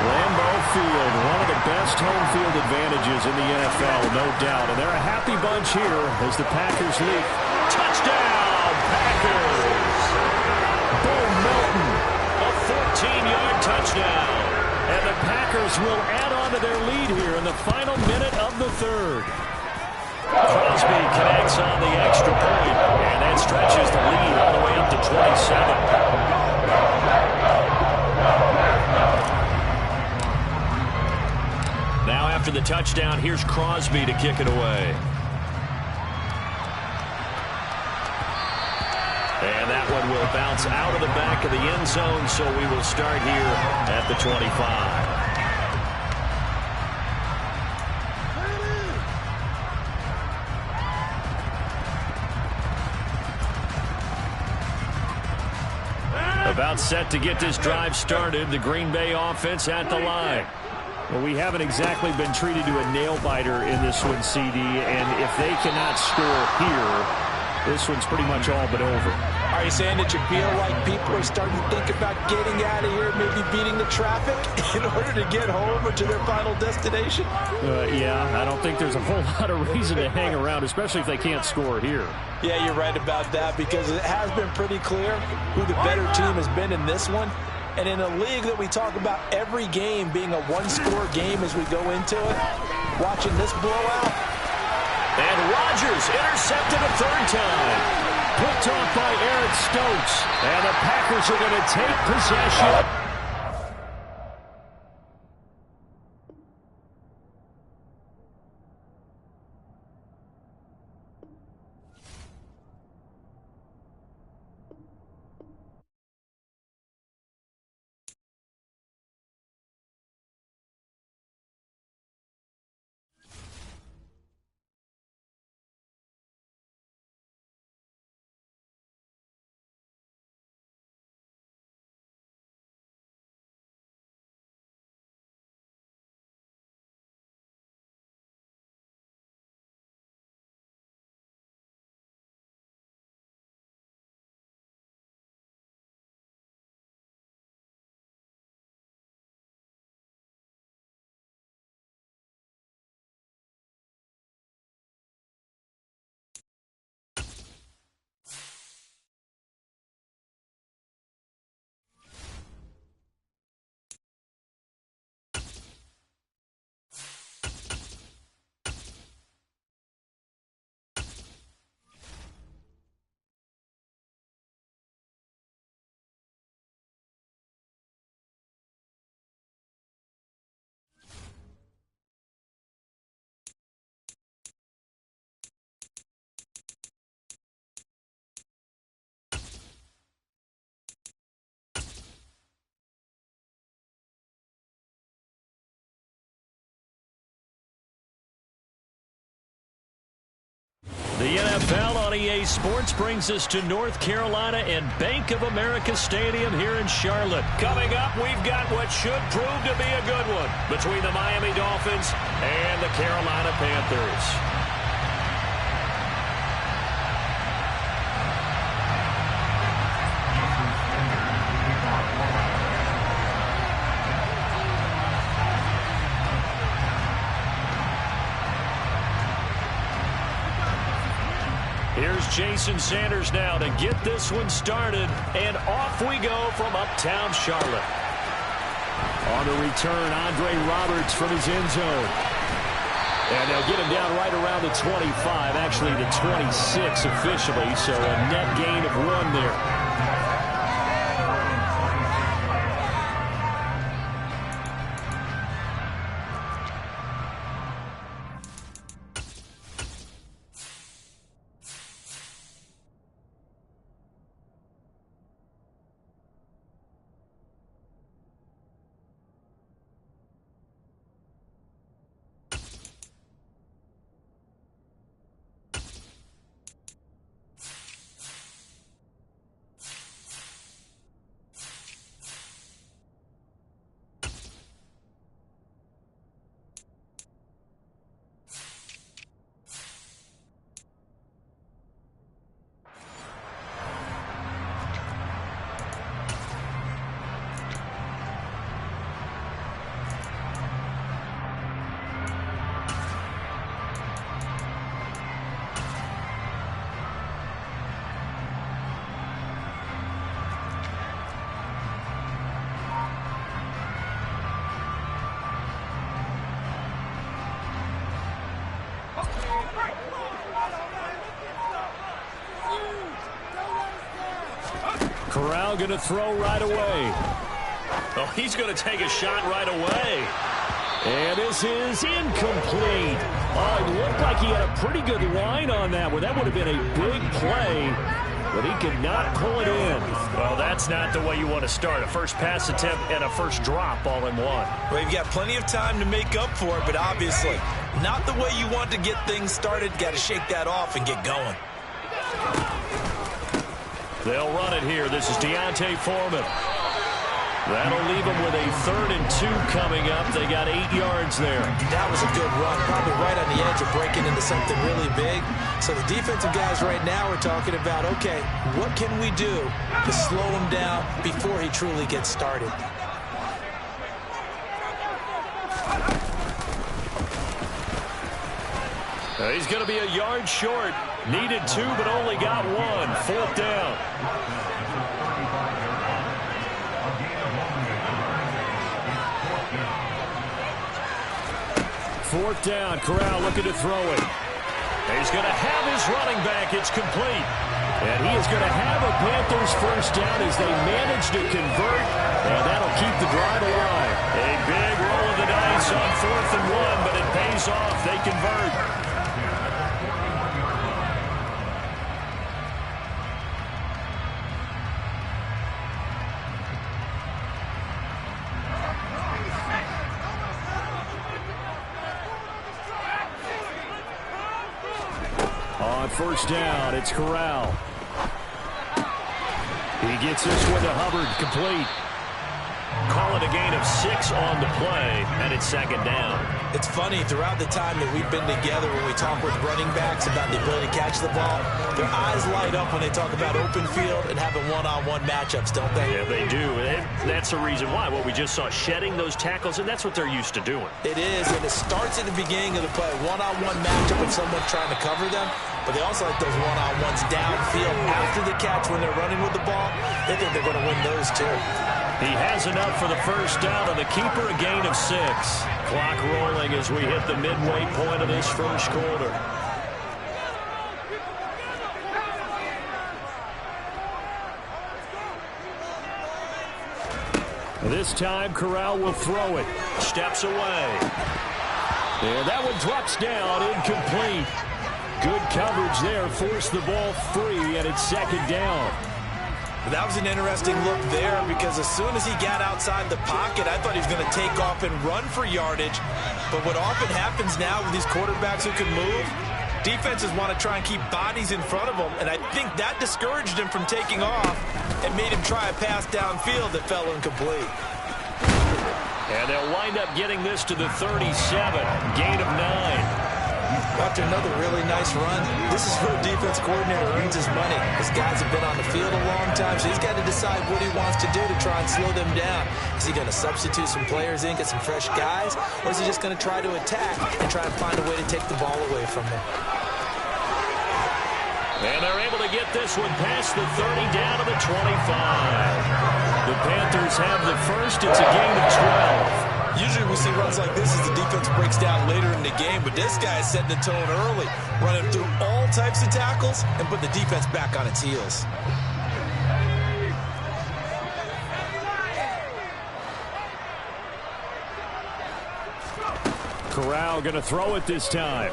Lambeau Field, one of the best home field advantages in the NFL, no doubt. And they're a happy bunch here as the Packers lead. Touchdown, Packers! Bo Melton, a 14-yard touchdown. And the Packers will add on to their lead here in the final minute of the third. Crosby connects on the extra point, and that stretches the lead all the way up to 27. Now after the touchdown, here's Crosby to kick it away. And that one will bounce out of the back of the end zone, so we will start here at the 25. About set to get this drive started, the Green Bay offense at the line. Well, we haven't exactly been treated to a nail-biter in this one, CD, and if they cannot score here, this one's pretty much all but over. Are you saying that you feel like people are starting to think about getting out of here, maybe beating the traffic in order to get home or to their final destination? Yeah, I don't think there's a whole lot of reason to hang around, especially if they can't score here. Yeah, you're right about that, because it has been pretty clear who the better team has been in this one. And in a league that we talk about every game being a one-score game as we go into it, watching this blowout. And Rodgers intercepted a third time. Picked off by Eric Stokes. And the Packers are going to take possession. The NFL on EA Sports brings us to North Carolina and Bank of America Stadium here in Charlotte. Coming up, we've got what should prove to be a good one between the Miami Dolphins and the Carolina Panthers. Here's Jason Sanders now to get this one started, and off we go from uptown Charlotte. On the return, Andre Roberts from his end zone. And they'll get him down right around the 25, actually the 26 officially, so a net gain of 1 there. Corral going to throw right away. Oh, he's going to take a shot right away. And this is incomplete. Oh, it looked like he had a pretty good line on that one. That would have been a big play, but he could not pull it in. Well, that's not the way you want to start. A first pass attempt and a first drop all in one. Well, you've got plenty of time to make up for it, but obviously not the way you want to get things started. Got to shake that off and get going. They'll run it here. This is Deontay Foreman. That'll leave them with a 3rd and 2 coming up. They got 8 yards there. That was a good run, probably right on the edge of breaking into something really big. So the defensive guys right now are talking about, okay, what can we do to slow him down before he truly gets started? He's going to be a yard short. Needed 2, but only got 1. 4th down. Fourth down, Corral looking to throw it. He's going to have his running back. It's complete. And he is going to have a Panthers first down as they manage to convert, and that'll keep the drive alive. A big roll of the dice on 4th and 1, but it pays off. They convert. On first down, it's Corral. He gets this one to Hubbard, complete. Call it a gain of 6 on the play, and it's 2nd down. It's funny, throughout the time that we've been together, when we talk with running backs about the ability to catch the ball, their eyes light up when they talk about open field and having one-on-one matchups, don't they? Yeah, they do. That's the reason why. What we just saw, shedding those tackles, and that's what they're used to doing. It is, and it starts at the beginning of the play. One-on-one matchup with someone trying to cover them, but they also like those one-on-ones downfield after the catch when they're running with the ball. They think they're going to win those, too. He has enough for the first down, and the keeper a gain of 6. Clock rolling as we hit the midway point of this first quarter. This time, Corral will throw it. Steps away. And that one drops down, incomplete. Good coverage there, forced the ball free, and it's 2nd down. That was an interesting look there because as soon as he got outside the pocket, I thought he was going to take off and run for yardage. But what often happens now with these quarterbacks who can move, defenses want to try and keep bodies in front of them, and I think that discouraged him from taking off and made him try a pass downfield that fell incomplete. And they'll wind up getting this to the 37, gain of 9. After another really nice run, this is where a defense coordinator earns his money. These guys have been on the field a long time, so he's got to decide what he wants to do to try and slow them down. Is he going to substitute some players in, get some fresh guys, or is he just going to try to attack and try and find a way to take the ball away from them? And they're able to get this one past the 30 down to the 25. The Panthers have the first. It's a gain of 12. Usually we see runs like this as the defense breaks down later in the game, but this guy is setting the tone early, running through all types of tackles and put the defense back on its heels. Corral going to throw it this time.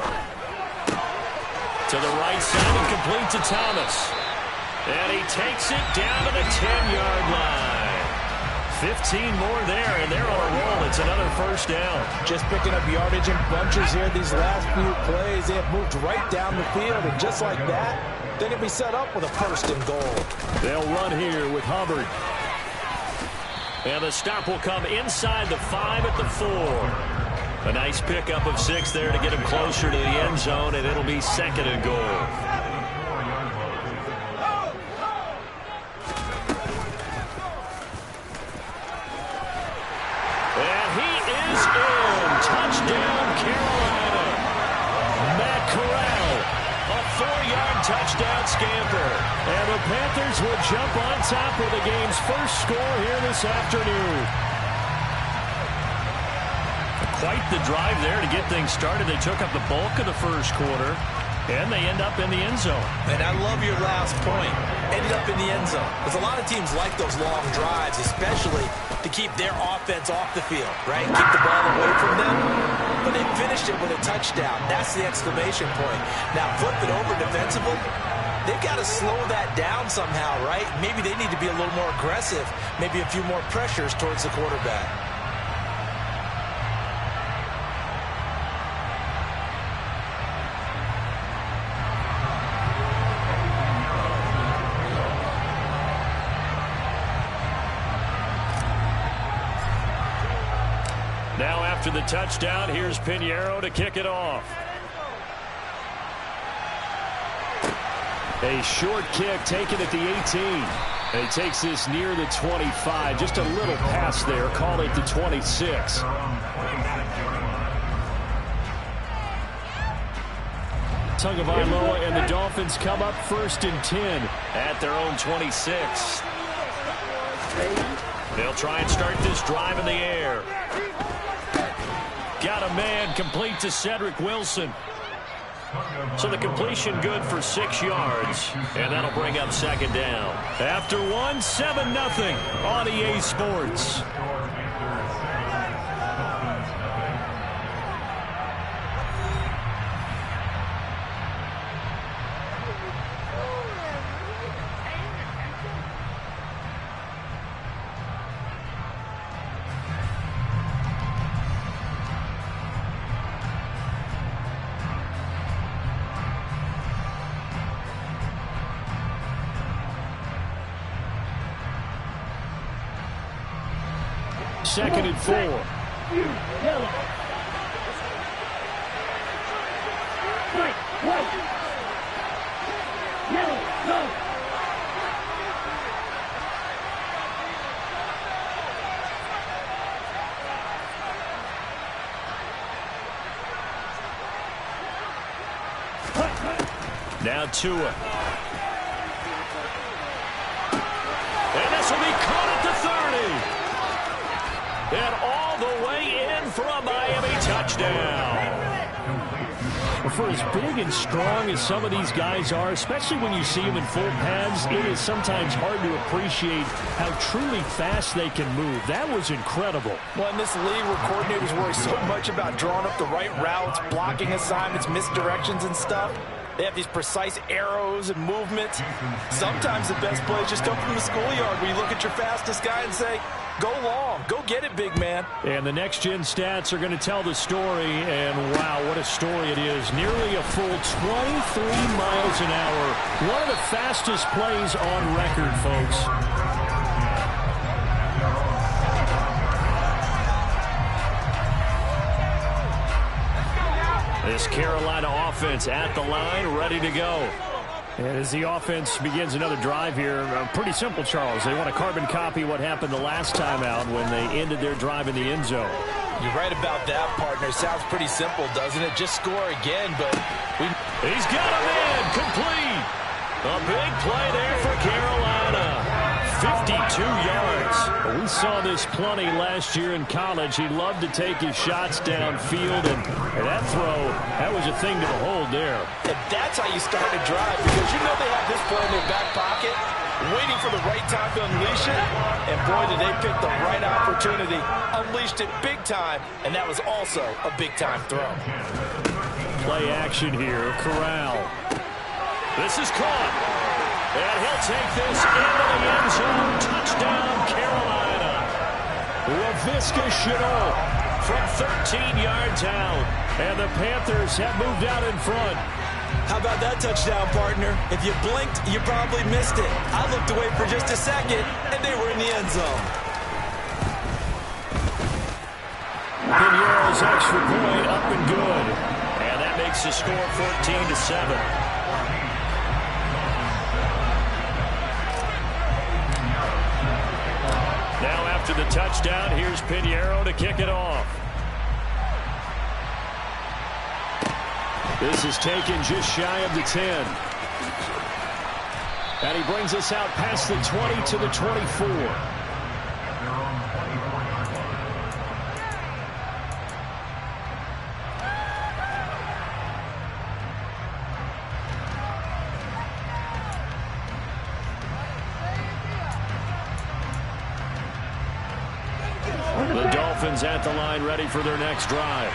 To the right side and complete to Thomas. And he takes it down to the 10-yard line. 15 more there, and they're on a roll. It's another first down. Just picking up yardage in bunches here these last few plays. They have moved right down the field, and just like that, they're going to be set up with a 1st and goal. They'll run here with Hubbard. And the stop will come inside the 5 at the 4. A nice pickup of 6 there to get him closer to the end zone, and it'll be 2nd and goal. Touchdown, Carolina. Matt Corral, a 4-yard touchdown scamper. And the Panthers will jump on top of the game's first score here this afternoon. Quite the drive there to get things started. They took up the bulk of the first quarter, and they end up in the end zone. And I love your last point. ended up in the end zone. Because a lot of teams like those long drives, especially to keep their offense off the field, right? Keep the ball away from them. But they finished it with a touchdown. That's the exclamation point. Now, flip it over defensively. They've got to slow that down somehow, right? Maybe they need to be a little more aggressive. Maybe a few more pressures towards the quarterback. Now after the touchdown, here's Pinheiro to kick it off. A short kick taken at the 18. And he takes this near the 25. Just a little pass there. Call it the 26. Tagovailoa and the Dolphins come up 1st and 10 at their own 26. They'll try and start this drive in the air. Got a man complete to Cedric Wilson. So the completion good for 6 yards. And that'll bring up 2nd down. After 7-0 on EA Sports. Second and 4. Yellow. White. Yellow. Go. Now Tua. And this will be caught at the 30. And all the way in for a Miami touchdown. Well, for as big and strong as some of these guys are, especially when you see them in full pads, it is sometimes hard to appreciate how truly fast they can move. That was incredible. Well, in this league where coordinators worry so much about drawing up the right routes, blocking assignments, misdirections and stuff, they have these precise arrows and movements. Sometimes the best plays just come from the schoolyard where you look at your fastest guy and say, go long. Go get it, big man. And the next-gen stats are going to tell the story, and wow, what a story it is. Nearly a full 23 miles an hour. One of the fastest plays on record, folks. This Carolina offense at the line, ready to go. And as the offense begins another drive here, pretty simple, Charles. They want to carbon copy what happened the last time out when they ended their drive in the end zone. You're right about that, partner. Sounds pretty simple, doesn't it? Just score again, but He's got a man complete. A big play there for Carolina. 52 yards. We saw this plenty last year in college. He loved to take his shots downfield, and that throw, that was a thing to behold there. And that's how you start a drive, because you know they have this play in their back pocket, waiting for the right time to unleash it. And boy, did they pick the right opportunity. Unleashed it big time, and that was also a big-time throw. Play action here. Corral. This is caught. And he'll take this into the end zone. Touchdown, Carolina. Laviska Shenault from 13 yards out. And the Panthers have moved out in front. How about that touchdown, partner? If you blinked, you probably missed it. I looked away for just a second, and they were in the end zone. Pinheiro's extra point up and good. And that makes the score 14-7. Now after the touchdown, here's Pinheiro to kick it off. This is taken just shy of the 10. And he brings us out past the 20 to the 24. Dolphins at the line, ready for their next drive.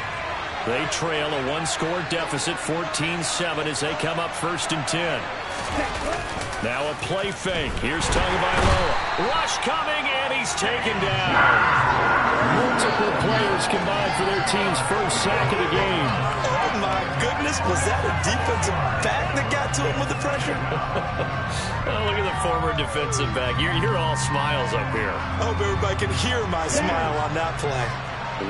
They trail a one-score deficit, 14-7, as they come up 1st and 10. Now a play fake. Here's Tagovailoa. Rush coming, and he's taken down. Multiple players combined for their team's first sack of the game. Oh, my goodness. Was that a defensive back that got to him with the pressure? Oh, look at the former defensive back. You're all smiles up here. I hope everybody can hear my smile on that play.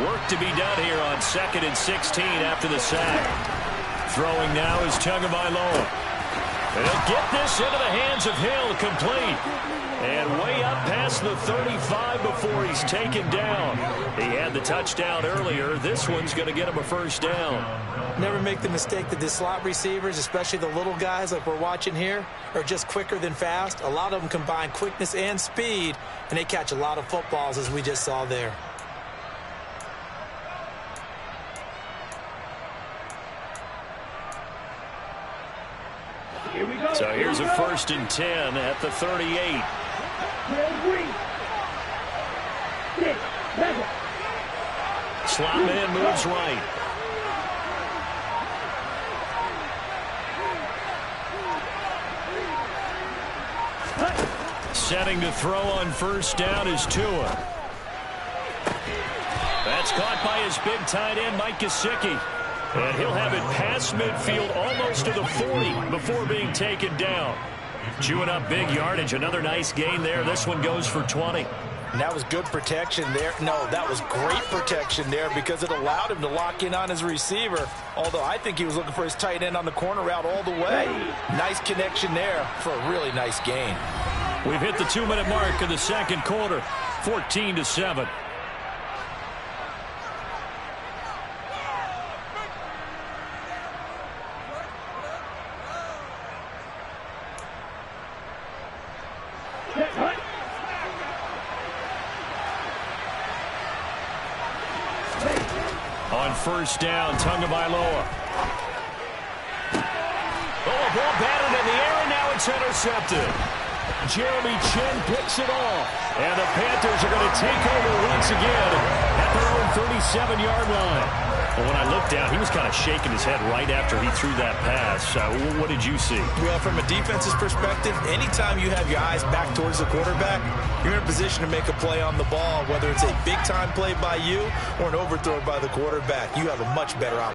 Work to be done here on 2nd and 16 after the sack. Throwing now is Tagovailoa. He'll get this into the hands of Hill, complete. And way up past the 35 before he's taken down. He had the touchdown earlier. This one's going to get him a first down. Never make the mistake that the slot receivers, especially the little guys like we're watching here, are just quicker than fast. A lot of them combine quickness and speed, and they catch a lot of footballs, as we just saw there. Here we go. So here's a 1st and 10 at the 38. 3, 6, 7. Slot man moves right. Setting to throw on 1st down is Tua. That's caught by his big tight end, Mike Gesicki. And he'll have it past midfield, almost to the 40, before being taken down. Chewing up big yardage. Another nice gain there. This one goes for 20. And that was good protection there. No, that was great protection there because it allowed him to lock in on his receiver. Although I think he was looking for his tight end on the corner route all the way. Nice connection there for a really nice gain. We've hit the 2-minute mark of the 2nd quarter, 14-7. On 1st down, Tagovailoa. Oh, ball batted in the air, and now it's intercepted. Jeremy Chin picks it off. And the Panthers are going to take over once again at their own 37-yard line. Well, when I looked down, he was kind of shaking his head right after he threw that pass. What did you see? Well, from a defense's perspective, anytime you have your eyes back towards the quarterback, you're in a position to make a play on the ball, whether it's a big-time play by you or an overthrow by the quarterback. You have a much better opportunity.